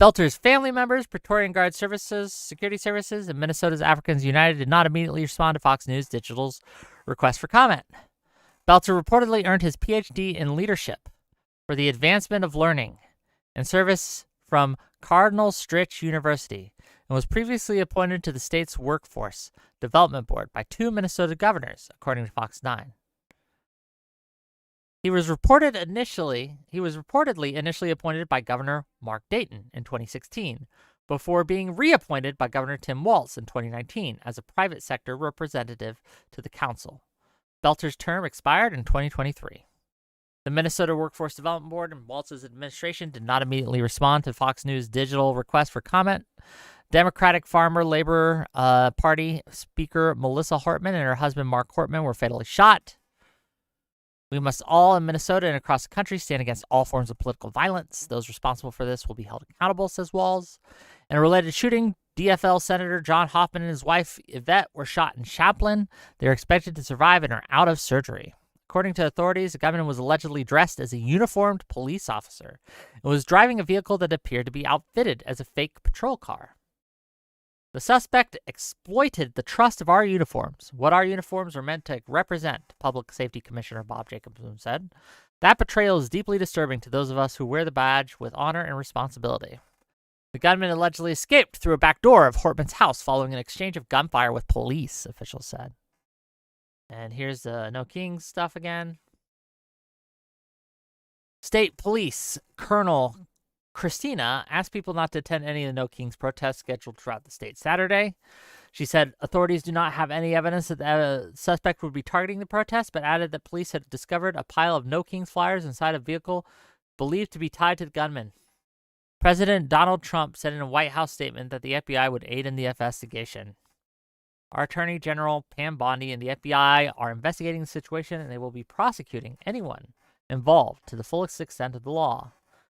Belter's family members, Praetorian Guard Services, Security Services, and Minnesota's Africans United did not immediately respond to Fox News Digital's request for comment. Belter reportedly earned his PhD in leadership for the advancement of learning and service from Cardinal Stritch University and was previously appointed to the state's Workforce Development Board by 2 Minnesota governors, according to Fox 9. He was reportedly initially appointed by Governor Mark Dayton in 2016, before being reappointed by Governor Tim Walz in 2019 as a private sector representative to the council. Belter's term expired in 2023. The Minnesota Workforce Development Board and Walz's administration did not immediately respond to Fox News Digital request for comment. Democratic Farmer Labor Party Speaker Melissa Hortman and her husband Mark Hortman were fatally shot. We must all in Minnesota and across the country stand against all forms of political violence. Those responsible for this will be held accountable, says Walz. In a related shooting, DFL Senator John Hoffman and his wife Yvette were shot in Chaplin. They are expected to survive and are out of surgery. According to authorities, the gunman was allegedly dressed as a uniformed police officer and was driving a vehicle that appeared to be outfitted as a fake patrol car. The suspect exploited the trust of our uniforms, what our uniforms are meant to represent, Public Safety Commissioner Bob Jacobson said. That betrayal is deeply disturbing to those of us who wear the badge with honor and responsibility. The gunman allegedly escaped through a back door of Hortman's house following an exchange of gunfire with police, officials said. And here's the No Kings stuff again. State Police Colonel Christina asked people not to attend any of the No Kings protests scheduled throughout the state Saturday. She said authorities do not have any evidence that the suspect would be targeting the protest, but added that police had discovered a pile of No Kings flyers inside a vehicle believed to be tied to the gunman. President Donald Trump said in a White House statement that the FBI would aid in the investigation. Our Attorney General Pam Bondi and the FBI are investigating the situation, and they will be prosecuting anyone involved to the fullest extent of the law.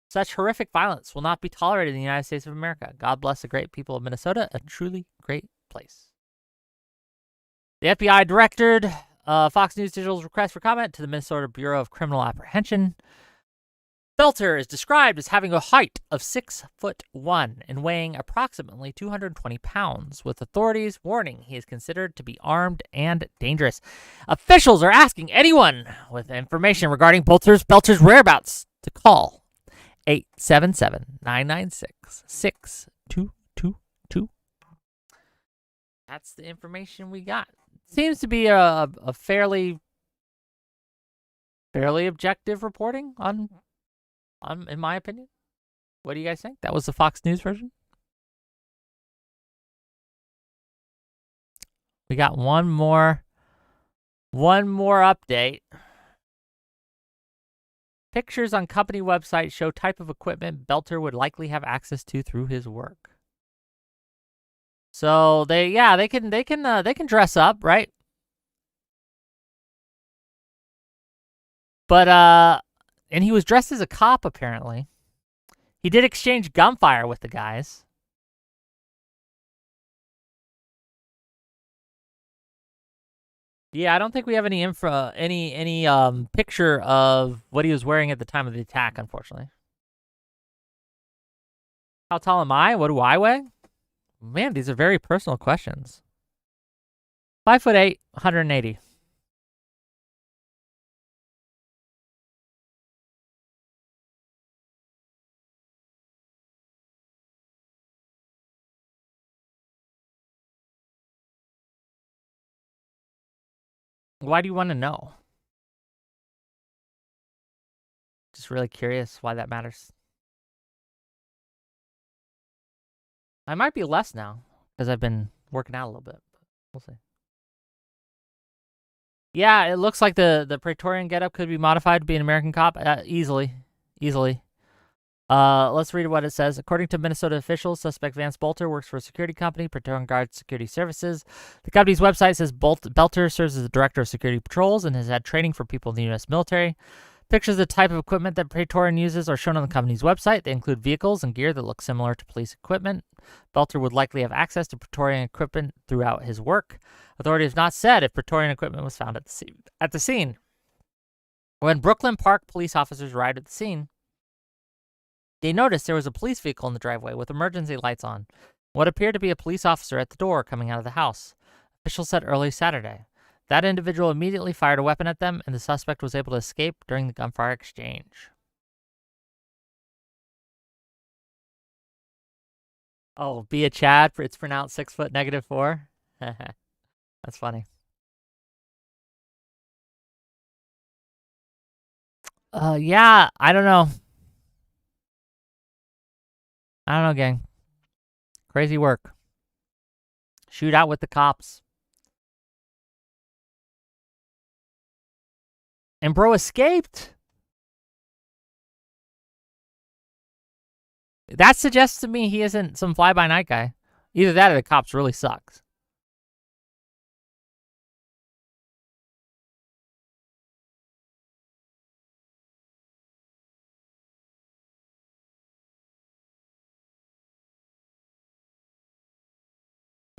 Such horrific violence will not be tolerated in the United States of America. God bless the great people of Minnesota, a truly great place. The FBI directed Fox News Digital's request for comment to the Minnesota Bureau of Criminal Apprehension. Belter is described as having a height of 6'1" and weighing approximately 220 pounds, with authorities warning he is considered to be armed and dangerous. Officials are asking anyone with information regarding Belter's whereabouts to call 877-996-6222. That's the information we got. Seems to be a fairly objective reporting on, in my opinion. What do you guys think? That was the Fox News version. We got one more update. Pictures on company website show type of equipment Belter would likely have access to through his work. So they can dress up, right? But and he was dressed as a cop apparently. He did exchange gunfire with the guys. Yeah, I don't think we have any info, any picture of what he was wearing at the time of the attack, unfortunately. How tall am I? What do I weigh? Man, these are very personal questions. 5'8", 180. Why do you want to know? Just really curious why that matters. I might be less now because I've been working out a little bit. But we'll see. Yeah, it looks like the Praetorian getup could be modified to be an American cop easily. Let's read what it says. According to Minnesota officials, suspect Vance Belter works for a security company, Praetorian Guard Security Services. The company's website says Belter serves as the director of security patrols and has had training for people in the U.S. military. Pictures of the type of equipment that Praetorian uses are shown on the company's website. They include vehicles and gear that look similar to police equipment. Belter would likely have access to Praetorian equipment throughout his work. Authorities have not said if Praetorian equipment was found at the scene. When Brooklyn Park police officers arrived at the scene, they noticed there was a police vehicle in the driveway with emergency lights on. What appeared to be a police officer at the door coming out of the house. Officials said early Saturday. That individual immediately fired a weapon at them, and the suspect was able to escape during the gunfire exchange. Oh, be a Chad. It's pronounced 6'4". That's funny. Yeah, I don't know. Gang. Crazy work. Shootout with the cops. And bro escaped. That suggests to me he isn't some fly-by-night guy. Either that or the cops really sucks.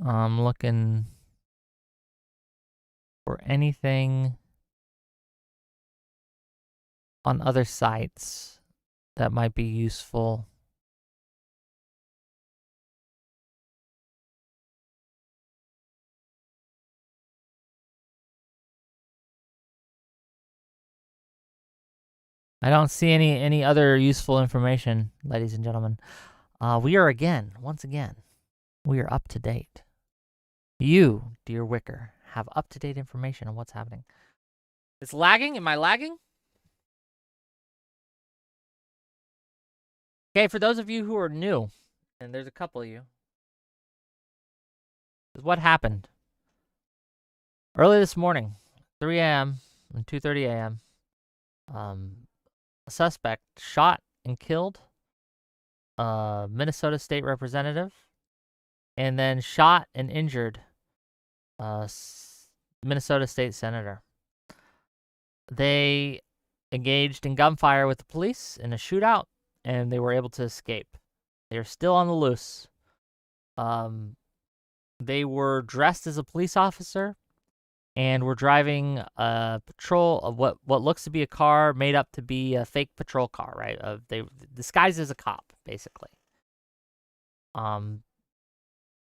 I'm looking for anything on other sites that might be useful. I don't see any other useful information, ladies and gentlemen. We are once again, we are up to date. You, dear Wicker, have up-to-date information on what's happening. It's lagging? Am I lagging? Okay, for those of you who are new, and there's a couple of you, this is what happened. Early this morning, 3 a.m. and 2:30 a.m., a suspect shot and killed a Minnesota state representative, and then shot and injured a Minnesota state senator. They engaged in gunfire with the police in a shootout, and they were able to escape. They are still on the loose. They were dressed as a police officer and were driving a patrol of what looks to be a car made up to be a fake patrol car, right? They disguised as a cop, basically.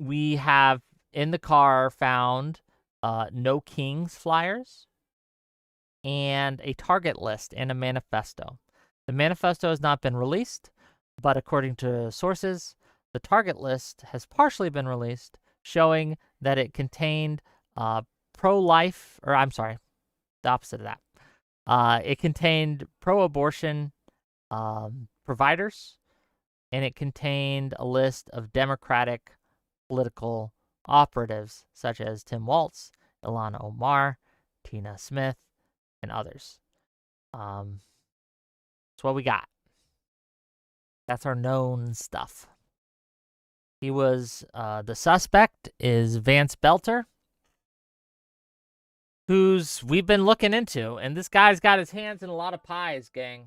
We have in the car found No Kings flyers and a target list and a manifesto. The manifesto has not been released, but according to sources, the target list has partially been released, showing that it contained pro-life, or I'm sorry, the opposite of that. It contained pro-abortion providers, and it contained a list of Democratic political operatives, such as Tim Walz, Ilhan Omar, Tina Smith, and others. That's what we got. That's our known stuff. He was, the suspect is Vance Belter, who's we've been looking into, and this guy's got his hands in a lot of pies, gang.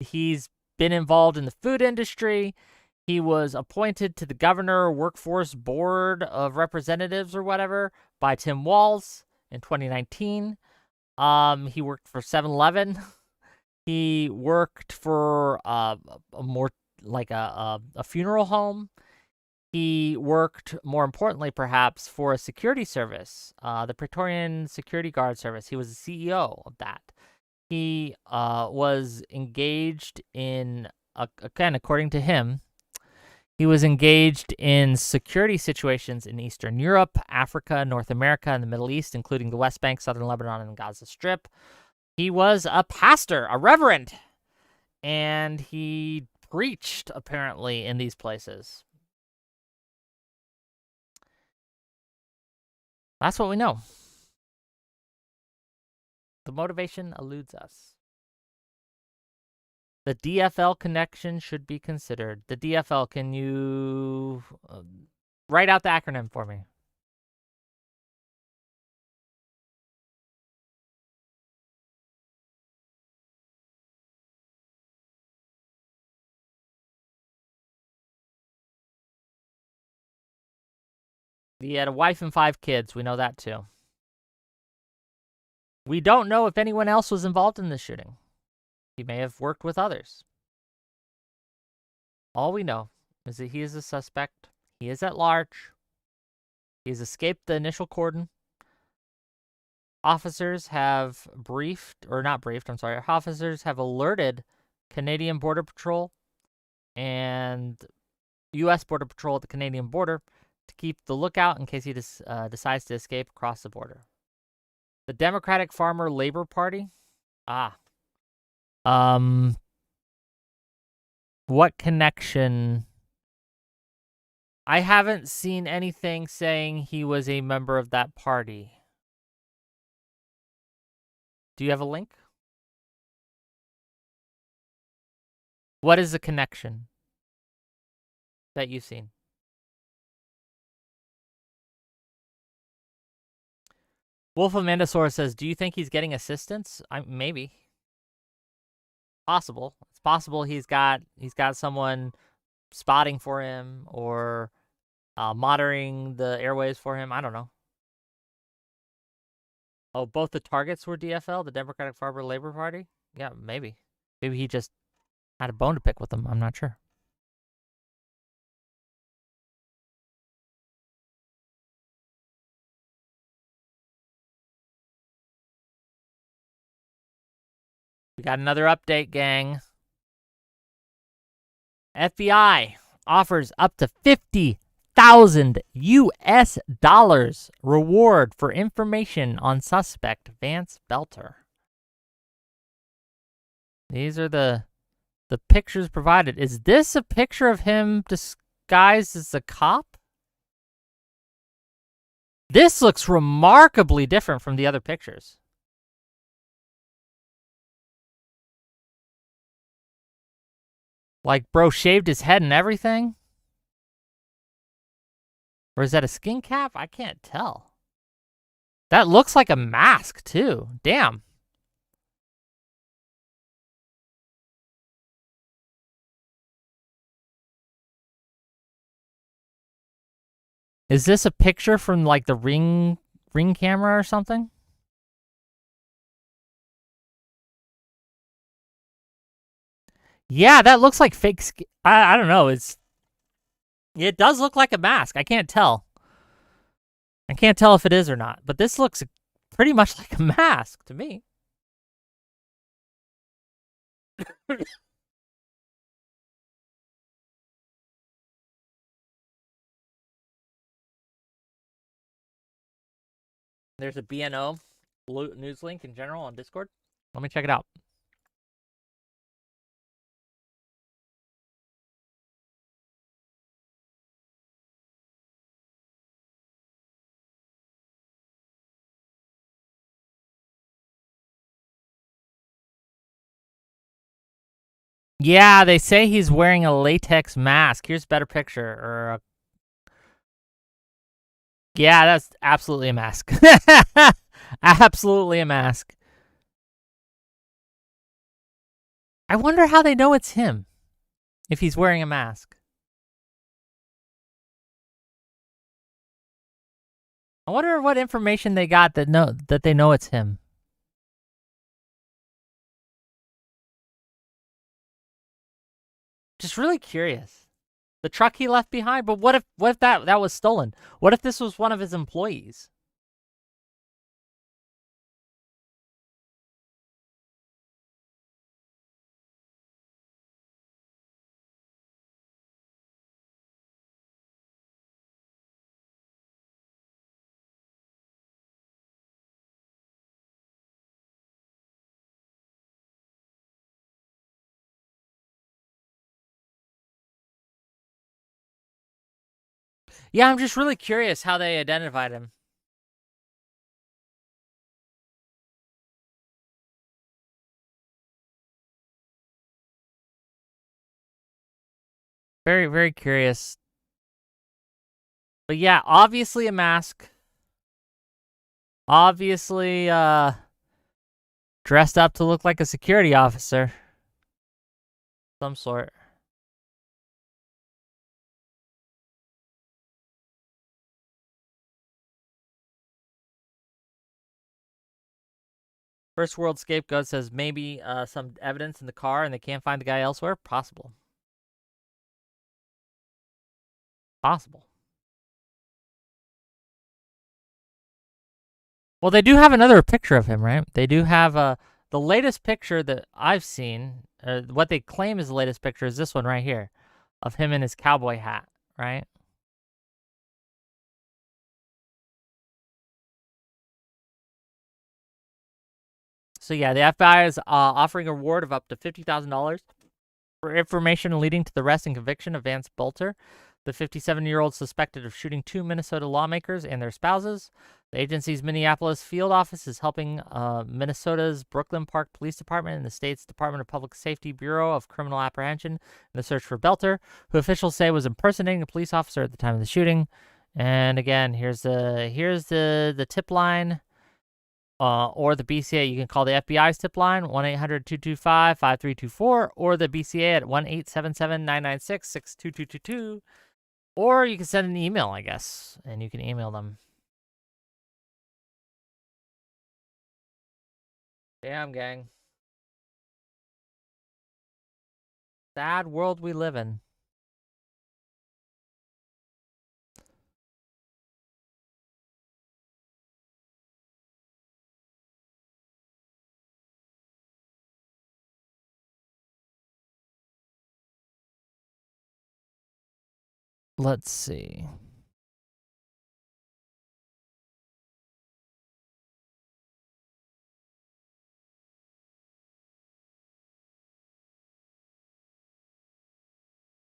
He's been involved in the food industry. He was appointed to the Governor Workforce Board of Representatives or whatever by Tim Walz in 2019. He worked for 7-Eleven. He worked for a more like a funeral home. He worked, more importantly, perhaps, for a security service, the Praetorian Security Guard Service. He was the CEO of that. He was engaged in, again, according to him, he was engaged in security situations in Eastern Europe, Africa, North America, and the Middle East, including the West Bank, Southern Lebanon, and the Gaza Strip. He was a pastor, a reverend, and he preached, apparently, in these places. That's what we know. The motivation eludes us. The DFL connection should be considered. The DFL, can you write out the acronym for me? He had a wife and 5 kids. We know that too. We don't know if anyone else was involved in this shooting. He may have worked with others. All we know is that he is a suspect. He is at large. He has escaped the initial cordon. Officers have officers have alerted Canadian Border Patrol and U.S. Border Patrol at the Canadian border to keep the lookout in case he decides to escape across the border. The Democratic Farmer Labor Party? What connection? I haven't seen anything saying he was a member of that party. Do you have a link? What is the connection that you've seen? Wolf Amandasaur says, do you think he's getting assistance? Maybe. Possible. It's possible he's got someone spotting for him or monitoring the airways for him. I don't know. Oh, both the targets were DFL, the Democratic Farmer Labor Party? Yeah, maybe. Maybe he just had a bone to pick with them. I'm not sure. We got another update, gang. FBI offers up to $50,000 US reward for information on suspect Vance Belter. These are the The pictures provided. Is this a picture of him disguised as a cop? This looks remarkably different from the other pictures. Like, bro shaved his head and everything? Or is that a skin cap? I can't tell. That looks like a mask, too. Damn. Is this a picture from, like, the ring camera or something? Yeah, that looks like fake skin. I don't know. It does look like a mask. I can't tell. I can't tell if it is or not. But this looks pretty much like a mask to me. There's a BNO news link in general on Discord. Let me check it out. Yeah, they say he's wearing a latex mask. Here's a better picture. Yeah, that's absolutely a mask. Absolutely a mask. I wonder how they know it's him if he's wearing a mask. I wonder what information they got that they know it's him. Just really curious. The truck he left behind, but what if that was stolen? What if this was one of his employees? Yeah, I'm just really curious how they identified him. Very, very curious. But yeah, obviously a mask. Obviously, dressed up to look like a security officer. Some sort. First World Scapegoat says maybe some evidence in the car and they can't find the guy elsewhere. Possible. Possible. Well, they do have another picture of him, right? They do have the latest picture that I've seen. What they claim is the latest picture is this one right here, of him in his cowboy hat, right? So yeah, the FBI is offering a reward of up to $50,000 for information leading to the arrest and conviction of Vance Bolter, the 57-year-old suspected of shooting 2 Minnesota lawmakers and their spouses. The agency's Minneapolis field office is helping Minnesota's Brooklyn Park Police Department and the state's Department of Public Safety Bureau of Criminal Apprehension in the search for Belter, who officials say was impersonating a police officer at the time of the shooting. And again, here's the tip line. Or the BCA. You can call the FBI's tip line, 1-800-225-5324, or the BCA at 1-877-996-62222. Or you can send an email, I guess, and you can email them. Damn, gang. Sad world we live in. Let's see.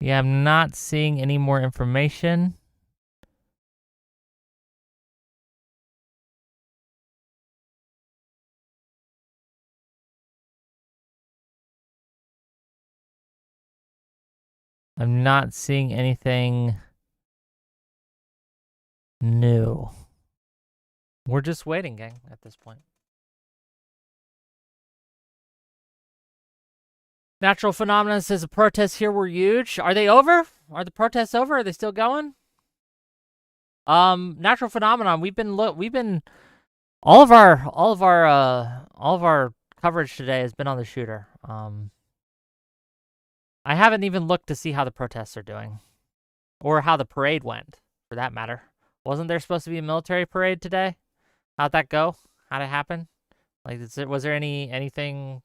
Yeah, I'm not seeing any more information. I'm not seeing anything new. We're just waiting, gang, at this point. Natural Phenomenon says the protests here were huge. Are they over? Are the protests over? Are they still going? Natural Phenomenon. We've been all of our coverage today has been on the shooter. I haven't even looked to see how the protests are doing, or how the parade went, for that matter. Wasn't there supposed to be a military parade today? How'd that go? How'd it happen? Like, was there anything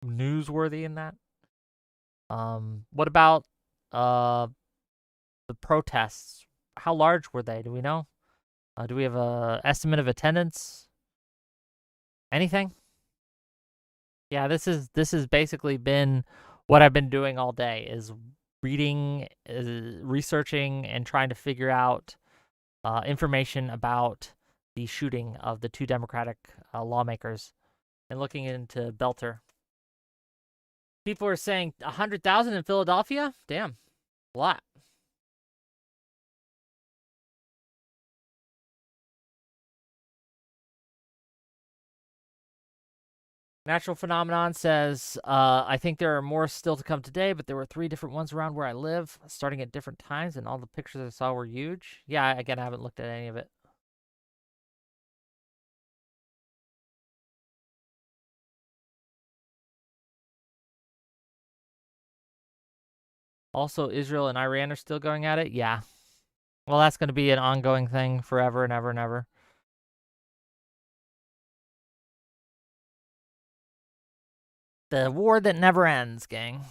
newsworthy in that? What about the protests? How large were they? Do we know? Do we have a estimate of attendance? Anything? Yeah, this has basically been what I've been doing all day, is reading, researching, and trying to figure out information about the shooting of the two Democratic lawmakers, and looking into Belter. People are saying 100,000 in Philadelphia? Damn, a lot. Natural Phenomenon says, I think there are more still to come today, but there were 3 different ones around where I live, starting at different times, and all the pictures I saw were huge. Yeah, again, I haven't looked at any of it. Also, Israel and Iran are still going at it? Yeah. Well, that's going to be an ongoing thing forever and ever and ever. The war that never ends, gang.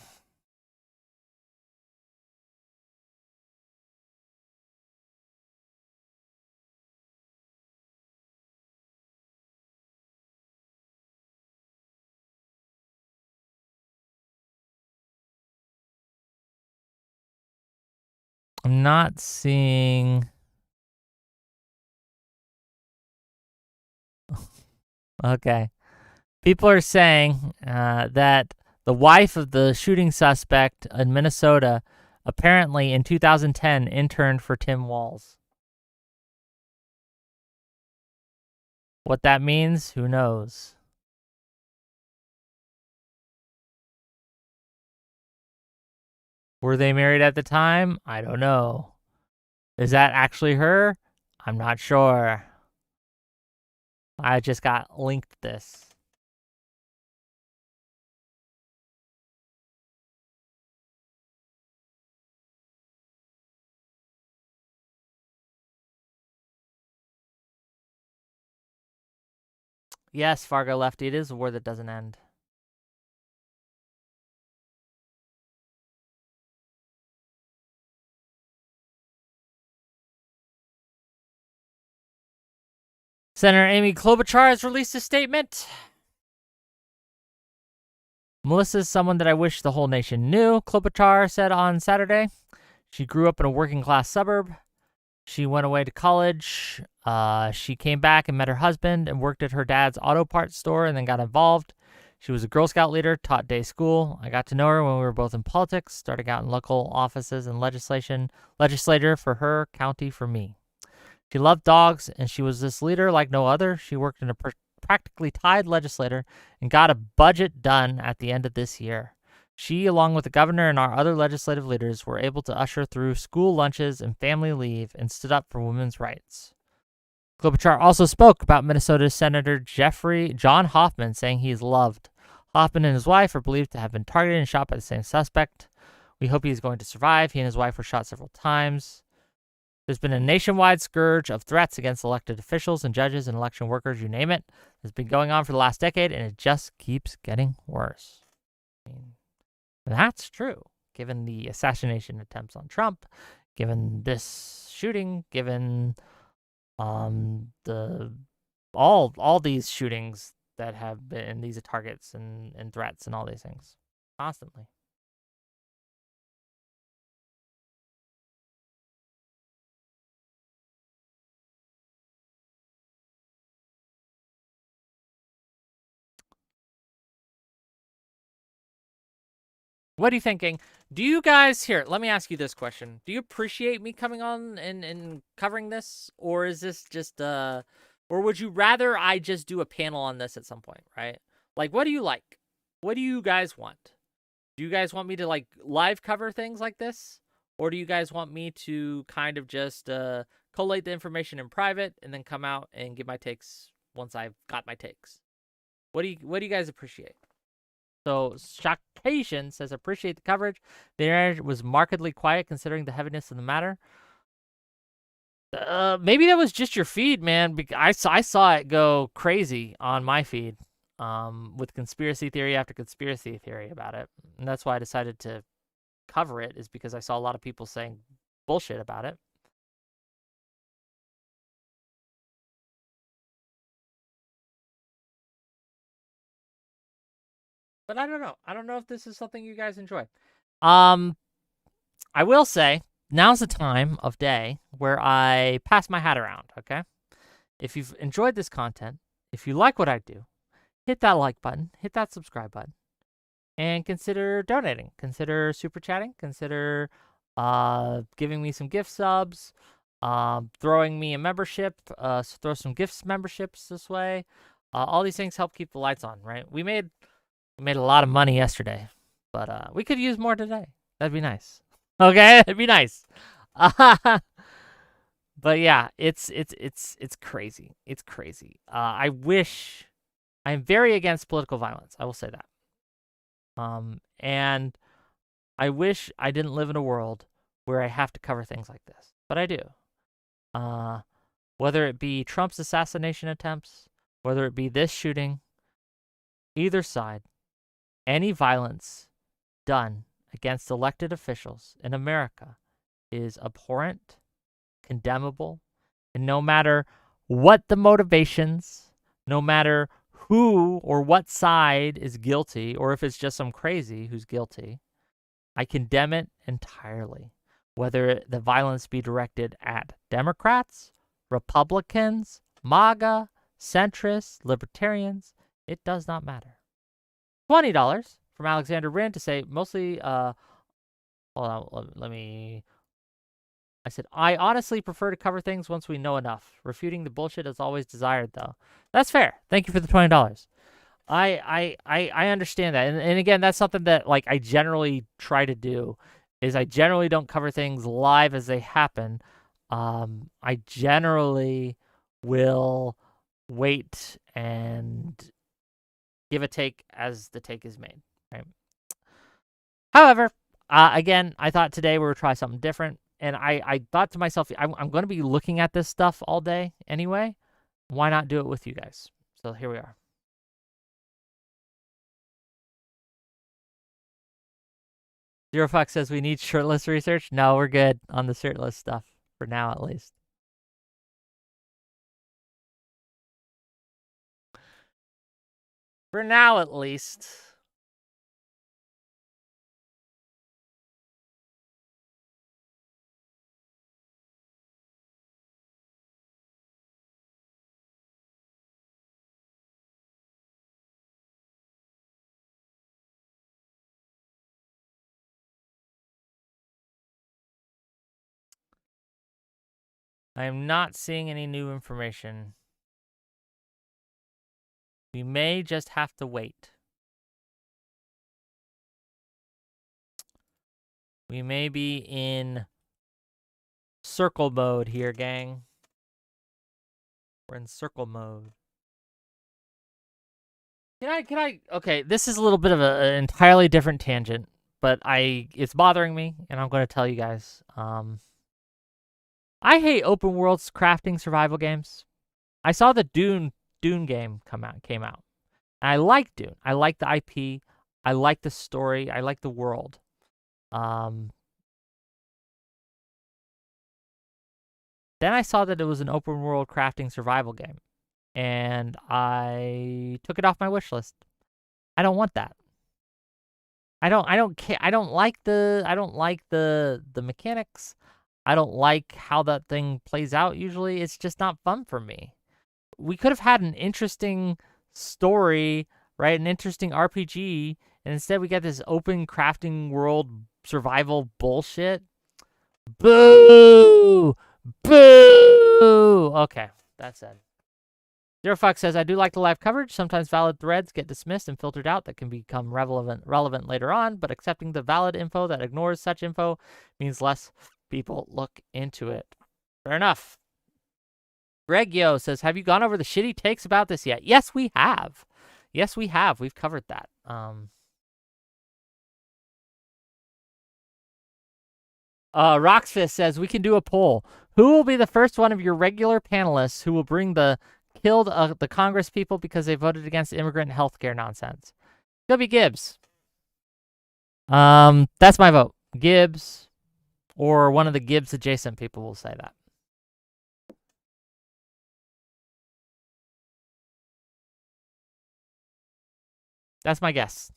I'm not seeing... Okay. People are saying that the wife of the shooting suspect in Minnesota apparently in 2010 interned for Tim Walz. What that means, who knows? Were they married at the time? I don't know. Is that actually her? I'm not sure. I just got linked this. Yes, Fargo Lefty, it is a war that doesn't end. Senator Amy Klobuchar has released a statement. Melissa is someone that I wish the whole nation knew, Klobuchar said on Saturday. She grew up in a working class suburb. She went away to college. She came back and met her husband and worked at her dad's auto parts store and then got involved. She was a Girl Scout leader, taught day school. I got to know her when we were both in politics, starting out in local offices and legislator for her, county for me. She loved dogs, and she was this leader like no other. She worked in a practically tied legislator and got a budget done at the end of this year. She, along with the governor and our other legislative leaders, were able to usher through school lunches and family leave and stood up for women's rights. Klobuchar also spoke about Minnesota Senator John Hoffman, saying he is loved. Hoffman and his wife are believed to have been targeted and shot by the same suspect. We hope he is going to survive. He and his wife were shot several times. There's been a nationwide scourge of threats against elected officials and judges and election workers, you name it. It's been going on for the last decade, and it just keeps getting worse. That's true, given the assassination attempts on Trump, given this shooting, given all these shootings that have been these targets and threats and all these things constantly. What are you thinking? Do you guys here? Let me ask you this question: do you appreciate me coming on and covering this, or is this just or would you rather I just do a panel on this at some point? Right? Like, what do you like? What do you guys want? Do you guys want me to like live cover things like this, or do you guys want me to kind of just collate the information in private and then come out and give my takes once I've got my takes? What do you guys appreciate? So Shockation says, appreciate the coverage. The internet was markedly quiet considering the heaviness of the matter. Maybe that was just your feed, man. I saw it go crazy on my feed, with conspiracy theory after conspiracy theory about it. And that's why I decided to cover it, is because I saw a lot of people saying bullshit about it. But I don't know. I don't know if this is something you guys enjoy. I will say, now's the time of day where I pass my hat around, okay? If you've enjoyed this content, if you like what I do, hit that like button, hit that subscribe button, and consider donating. Consider super chatting. Consider giving me some gift subs, throwing me a membership, throw some gifts memberships this way. All these things help keep the lights on, right? We made a lot of money yesterday, but we could use more today. That'd be nice. Okay, that'd be nice. But yeah, it's crazy. It's crazy. I'm very against political violence. I will say that. And I wish I didn't live in a world where I have to cover things like this, but I do. Whether it be Trump's assassination attempts, whether it be this shooting, either side, any violence done against elected officials in America is abhorrent, condemnable, and no matter what the motivations, no matter who or what side is guilty, or if it's just some crazy who's guilty, I condemn it entirely. Whether the violence be directed at Democrats, Republicans, MAGA, centrists, libertarians, it does not matter. $20 from Alexander Rand to say mostly, hold on, let me, I said, I honestly prefer to cover things once we know enough. Refuting the bullshit is always desired, though. That's fair. Thank you for the $20. I understand that. And again, that's something that like I generally try to do, is I generally don't cover things live as they happen. I generally will wait and give a take as the take is made, right? However, again, I thought today we would try something different. And I thought to myself, I'm going to be looking at this stuff all day anyway. Why not do it with you guys? So here we are. Zero Fox says we need shirtless research. No, we're good on the shirtless stuff for now, at least. For now, at least. I am not seeing any new information. We may just have to wait. We may be in circle mode here, gang. We're in circle mode. Okay, this is a little bit of an entirely different tangent, but it's bothering me, and I'm going to tell you guys. I hate open world crafting survival games. I saw the Dune game came out. I like Dune. I like the IP. I like the story. I like the world. Then I saw that it was an open world crafting survival game, and I took it off my wish list. I don't want that. I don't care. I don't like the mechanics. I don't like how that thing plays out usually. It's just not fun for me. We could have had an interesting story, right? An interesting RPG And instead we get this open crafting world survival bullshit. Boo! Boo! Okay, that's it. Zero Fox says, I do like the live coverage. Sometimes valid threads get dismissed and filtered out that can become relevant later on, but accepting the valid info that ignores such info means less people look into it. Fair enough. Greg Yo says, have you gone over the shitty takes about this yet? Yes, we have. Yes, we have. We've covered that. Roxfist says, we can do a poll. Who will be the first one of your regular panelists who will bring the killed the Congress people because they voted against immigrant health care nonsense? It'll be Gibbs. That's my vote. Gibbs, or one of the Gibbs adjacent people will say that. That's my guess.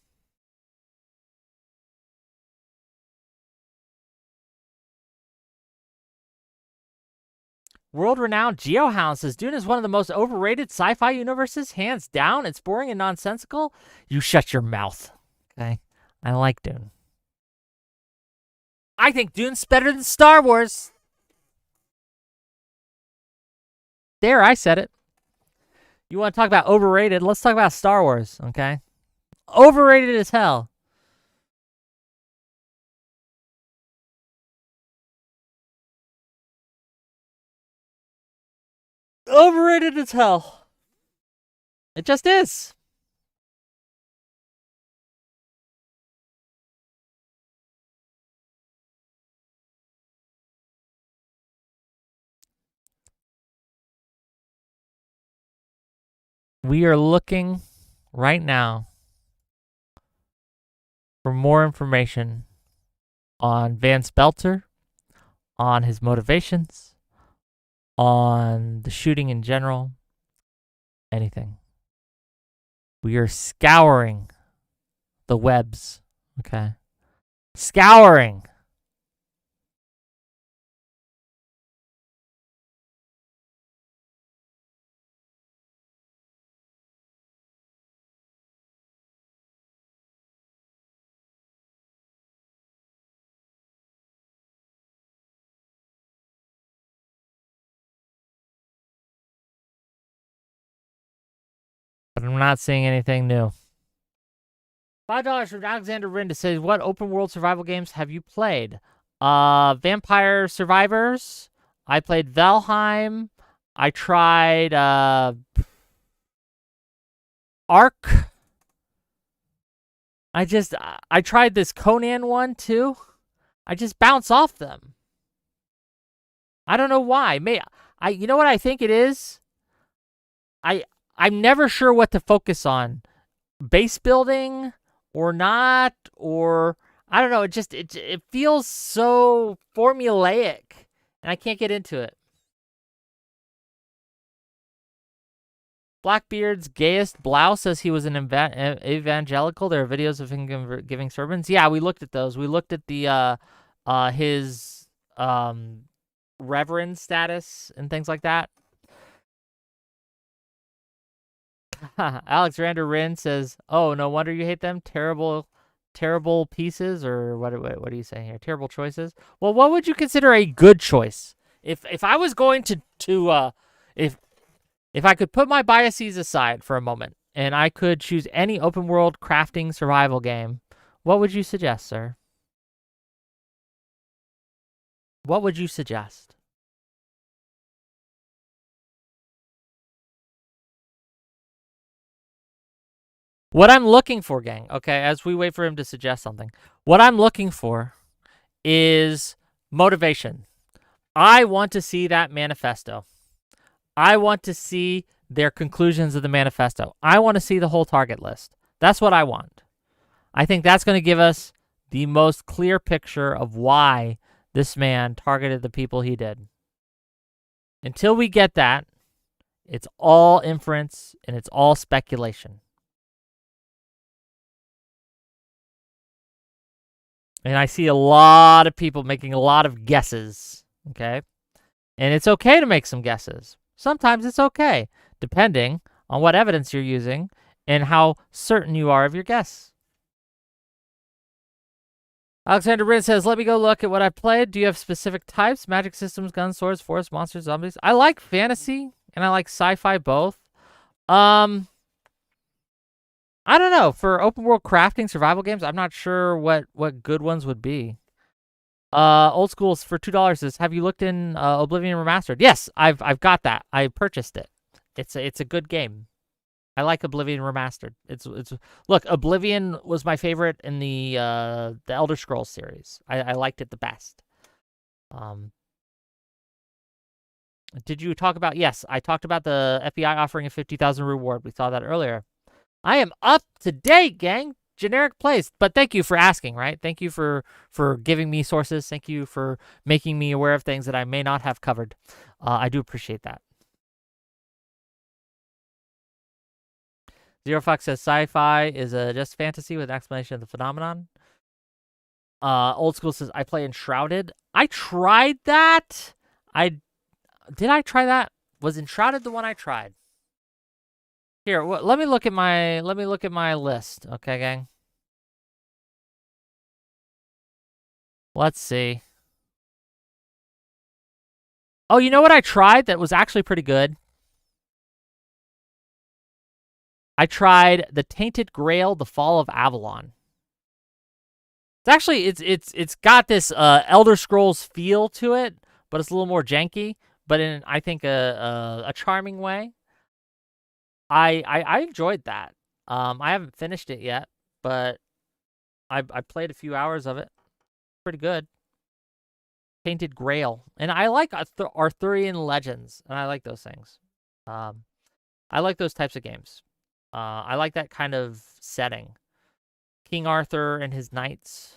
World-renowned GeoHound says, Dune is one of the most overrated sci-fi universes, hands down. It's boring and nonsensical. You shut your mouth, okay? I like Dune. I think Dune's better than Star Wars. There, I said it. You want to talk about overrated? Let's talk about Star Wars, okay? Overrated as hell. Overrated as hell. It just is. We are looking right now for more information on Vance Belter, on his motivations, on the shooting in general, anything. We are scouring the webs, okay? Scouring. But I'm not seeing anything new. $5 from Alexander Rin to say, what open world survival games have you played? Vampire Survivors. I played Valheim. I tried Ark. I tried this Conan one too. I just bounce off them. I don't know why. You know what I think it is? I'm never sure what to focus on. Base building or not, or I don't know. It feels so formulaic, and I can't get into it. Blackbeard's gayest blouse says he was an evangelical. There are videos of him giving sermons. Yeah, we looked at those. We looked at the his reverend status and things like that. Alexander Rin says, "Oh, no wonder you hate them. Terrible pieces, or what are you saying here? Terrible choices. Well, what would you consider a good choice? If I was going to if I could put my biases aside for a moment and I could choose any open world crafting survival game, what would you suggest, sir? What would you suggest?" What I'm looking for, gang, okay, as we wait for him to suggest something, what I'm looking for is motivation. I want to see that manifesto. I want to see their conclusions of the manifesto. I want to see the whole target list. That's what I want. I think that's going to give us the most clear picture of why this man targeted the people he did. Until we get that, it's all inference and it's all speculation. And I see a lot of people making a lot of guesses, okay? And it's okay to make some guesses. Sometimes it's okay, depending on what evidence you're using and how certain you are of your guess. Alexander Brin says, let me go look at what I've played. Do you have specific types? Magic systems, guns, swords, forests, monsters, zombies? I like fantasy and I like sci-fi both. I don't know. For open world crafting survival games, I'm not sure what good ones would be. Old Schools for $2 says, have you looked in Oblivion Remastered? Yes, I've got that. I purchased it. It's a good game. I like Oblivion Remastered. It's look, Oblivion was my favorite in the Elder Scrolls series. I liked it the best. Did you talk about? Yes, I talked about the FBI offering a 50,000 reward. We saw that earlier. I am up to date, gang. Generic plays, but thank you for asking, right? Thank you for giving me sources. Thank you for making me aware of things that I may not have covered. I do appreciate that. Zero Fox says sci-fi is just fantasy with an explanation of the phenomenon. Old School says I play Enshrouded. I tried that. Did I try that? Was Enshrouded the one I tried? Here, let me look at my list. Okay, gang. Let's see. Oh, you know what I tried that was actually pretty good? I tried The Tainted Grail: The Fall of Avalon. It's actually it's got this Elder Scrolls feel to it, but it's a little more janky, but in I think a charming way. I enjoyed that. I haven't finished it yet, but I played a few hours of it. Pretty good. Tainted Grail, and I like Arthurian Legends, and I like those things. I like those types of games. I like that kind of setting. King Arthur and his knights.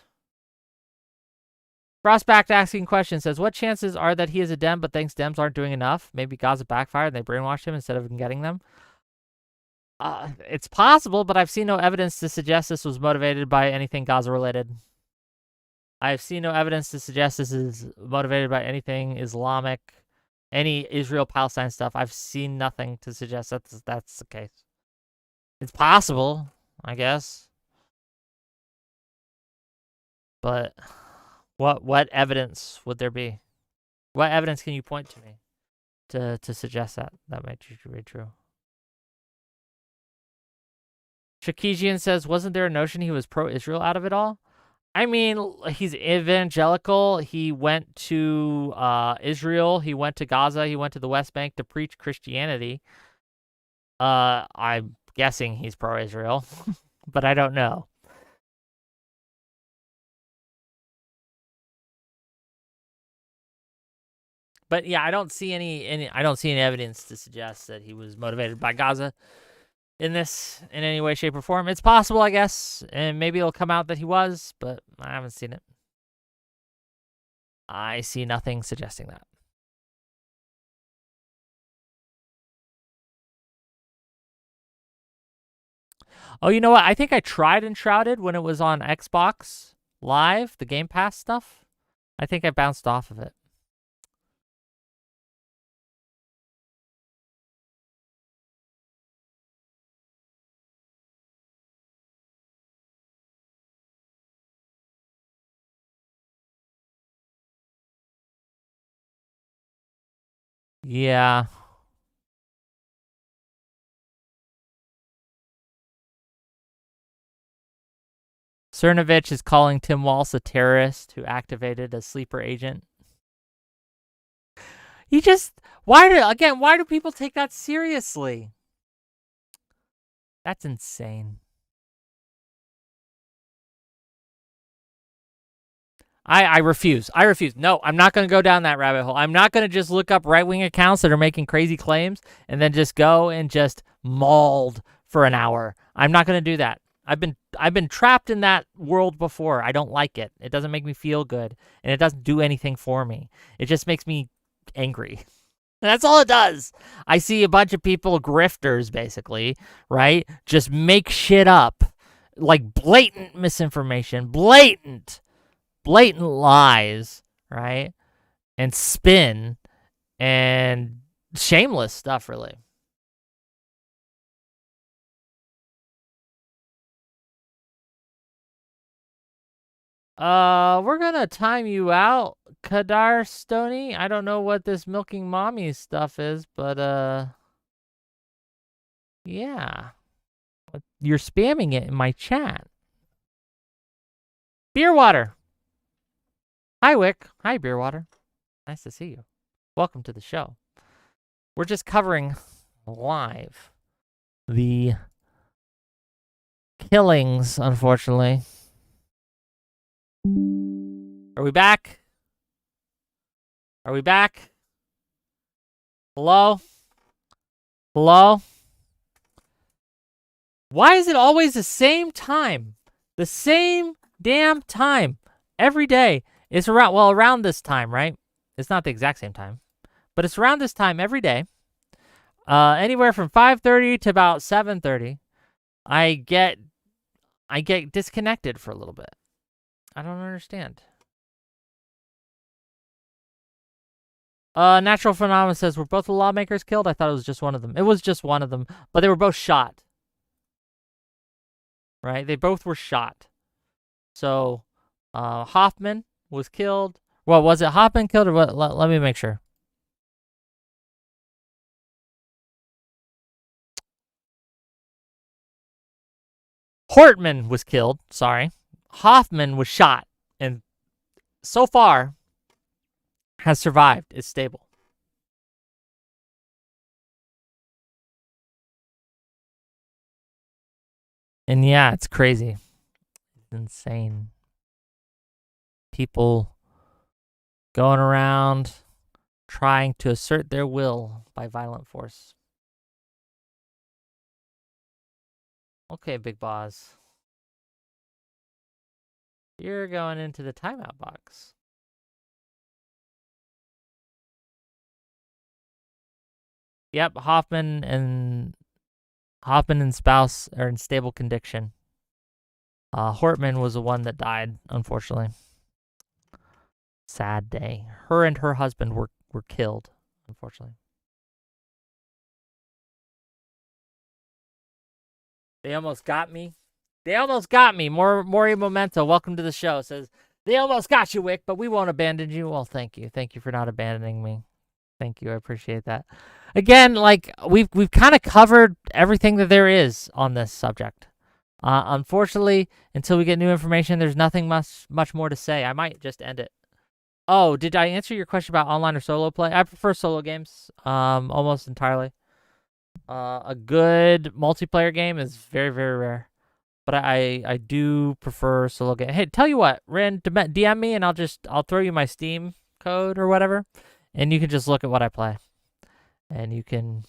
Frostback asking questions says, what chances are that he is a Dem but thinks Dems aren't doing enough? Maybe Gaza backfired and they brainwashed him instead of getting them? It's possible, but I've seen no evidence to suggest this was motivated by anything Gaza related. I've seen no evidence to suggest this is motivated by anything Islamic, any Israel-Palestine stuff. I've seen nothing to suggest that that's the case. It's possible, I guess. But what evidence would there be? What evidence can you point to me to suggest that might be true? Shakijian says, wasn't there a notion he was pro-Israel out of it all? I mean, he's evangelical. He went to Israel. He went to Gaza. He went to the West Bank to preach Christianity. I'm guessing he's pro-Israel, but I don't know. But yeah, I don't see any evidence to suggest that he was motivated by Gaza in this in any way, shape, or form. It's possible, I guess, and maybe it'll come out that he was, but I haven't seen it. I see nothing suggesting that. Oh, you know what? I think I tried Enshrouded when it was on Xbox Live, the Game Pass stuff. I think I bounced off of it. Yeah. Cernovich is calling Tim Walsh a terrorist who activated a sleeper agent. Why do people take that seriously? That's insane. I refuse. No, I'm not going to go down that rabbit hole. I'm not going to just look up right-wing accounts that are making crazy claims and then just go and just mauled for an hour. I'm not going to do that. I've been trapped in that world before. I don't like it. It doesn't make me feel good, and it doesn't do anything for me. It just makes me angry. That's all it does. I see a bunch of people, grifters, basically, right? Just make shit up. Like blatant misinformation, blatant lies, right? And spin and shameless stuff, really. We're gonna time you out, Kadar Stoney. I don't know what this milking mommy stuff is, but yeah. You're spamming it in my chat. Beer water. Hi, Wick. Hi, Beer water. Nice to see you. Welcome to the show. We're just covering live the killings, unfortunately. Are we back? Are we back? Hello? Hello? Why is it always the same time? The same damn time every day. It's around this time, right? It's not the exact same time, but it's around this time every day. Anywhere from 5:30 to about 7:30, I get disconnected for a little bit. I don't understand. Natural Phenomenon says, were both the lawmakers killed? I thought it was just one of them. It was just one of them, but they were both shot. Right? They both were shot. So, Hoffman was killed. Well, was it Hoffman killed or what? Let me make sure. Hortman was killed. Sorry. Hoffman was shot. And so far has survived. Is stable. And yeah, it's crazy. It's insane. People going around trying to assert their will by violent force. Okay, Big Boss. You're going into the timeout box. Yep, Hoffman and spouse are in stable condition. Hortman was the one that died, unfortunately. Sad day. Her and her husband were killed, unfortunately. They almost got me. They almost got me. Mori Memento, welcome to the show. Says, they almost got you, Wick, but we won't abandon you. Well, thank you. Thank you for not abandoning me. Thank you. I appreciate that. Again, like we've kind of covered everything that there is on this subject. Unfortunately, until we get new information, there's nothing much more to say. I might just end it. Oh, did I answer your question about online or solo play? I prefer solo games, almost entirely. A good multiplayer game is very, very rare, but I do prefer solo game. Hey, tell you what, Ren, DM me and I'll throw you my Steam code or whatever, and you can just look at what I play, and you can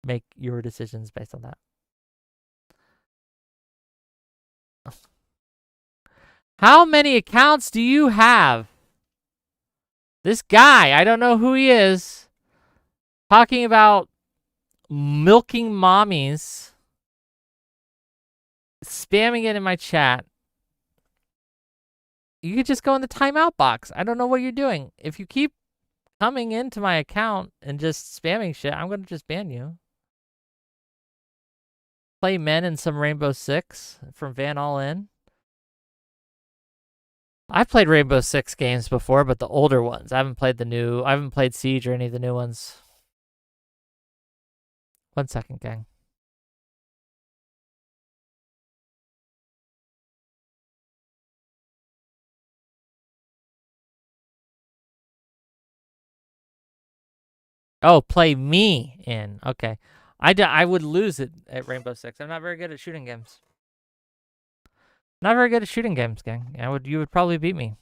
make your decisions based on that. How many accounts do you have? This guy, I don't know who he is, talking about milking mommies, spamming it in my chat. You could just go in the timeout box. I don't know what you're doing. If you keep coming into my account and just spamming shit, I'm going to just ban you. Play men in some Rainbow Six from Van All In. I've played Rainbow Six games before, but the older ones. I haven't played Siege or any of the new ones. 1 second, gang. Oh, play me in. Okay. I would lose it at Rainbow Six. I'm not very good at shooting games. Not very good at shooting games, gang. You would probably beat me.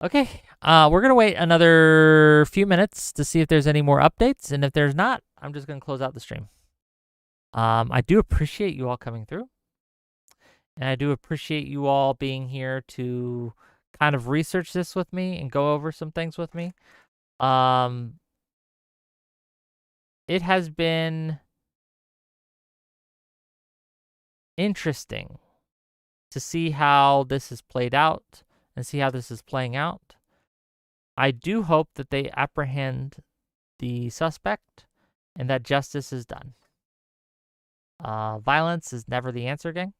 Okay, we're gonna wait another few minutes to see if there's any more updates, and if there's not, I'm just gonna close out the stream. I do appreciate you all coming through, and I do appreciate you all being here to kind of research this with me and go over some things with me. It has been interesting to see how this has played out and see how this is playing out. I do hope that they apprehend the suspect and that justice is done. Violence is never the answer, gang.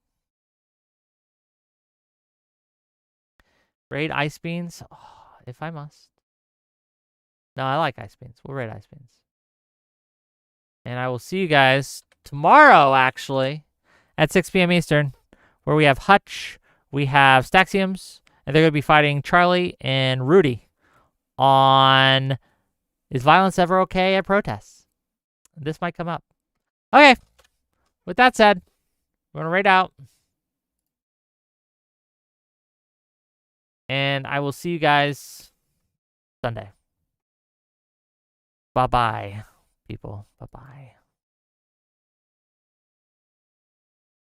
Raid ice beans, if I must. No, I like ice beans. We'll raid ice beans. And I will see you guys tomorrow, actually, at 6 p.m. Eastern, where we have Hutch, we have Staxiums, and they're going to be fighting Charlie and Rudy on Is Violence Ever Okay at Protests? This might come up. Okay. With that said, we're going to raid out. And I will see you guys Sunday. Bye-bye, people. Bye-bye.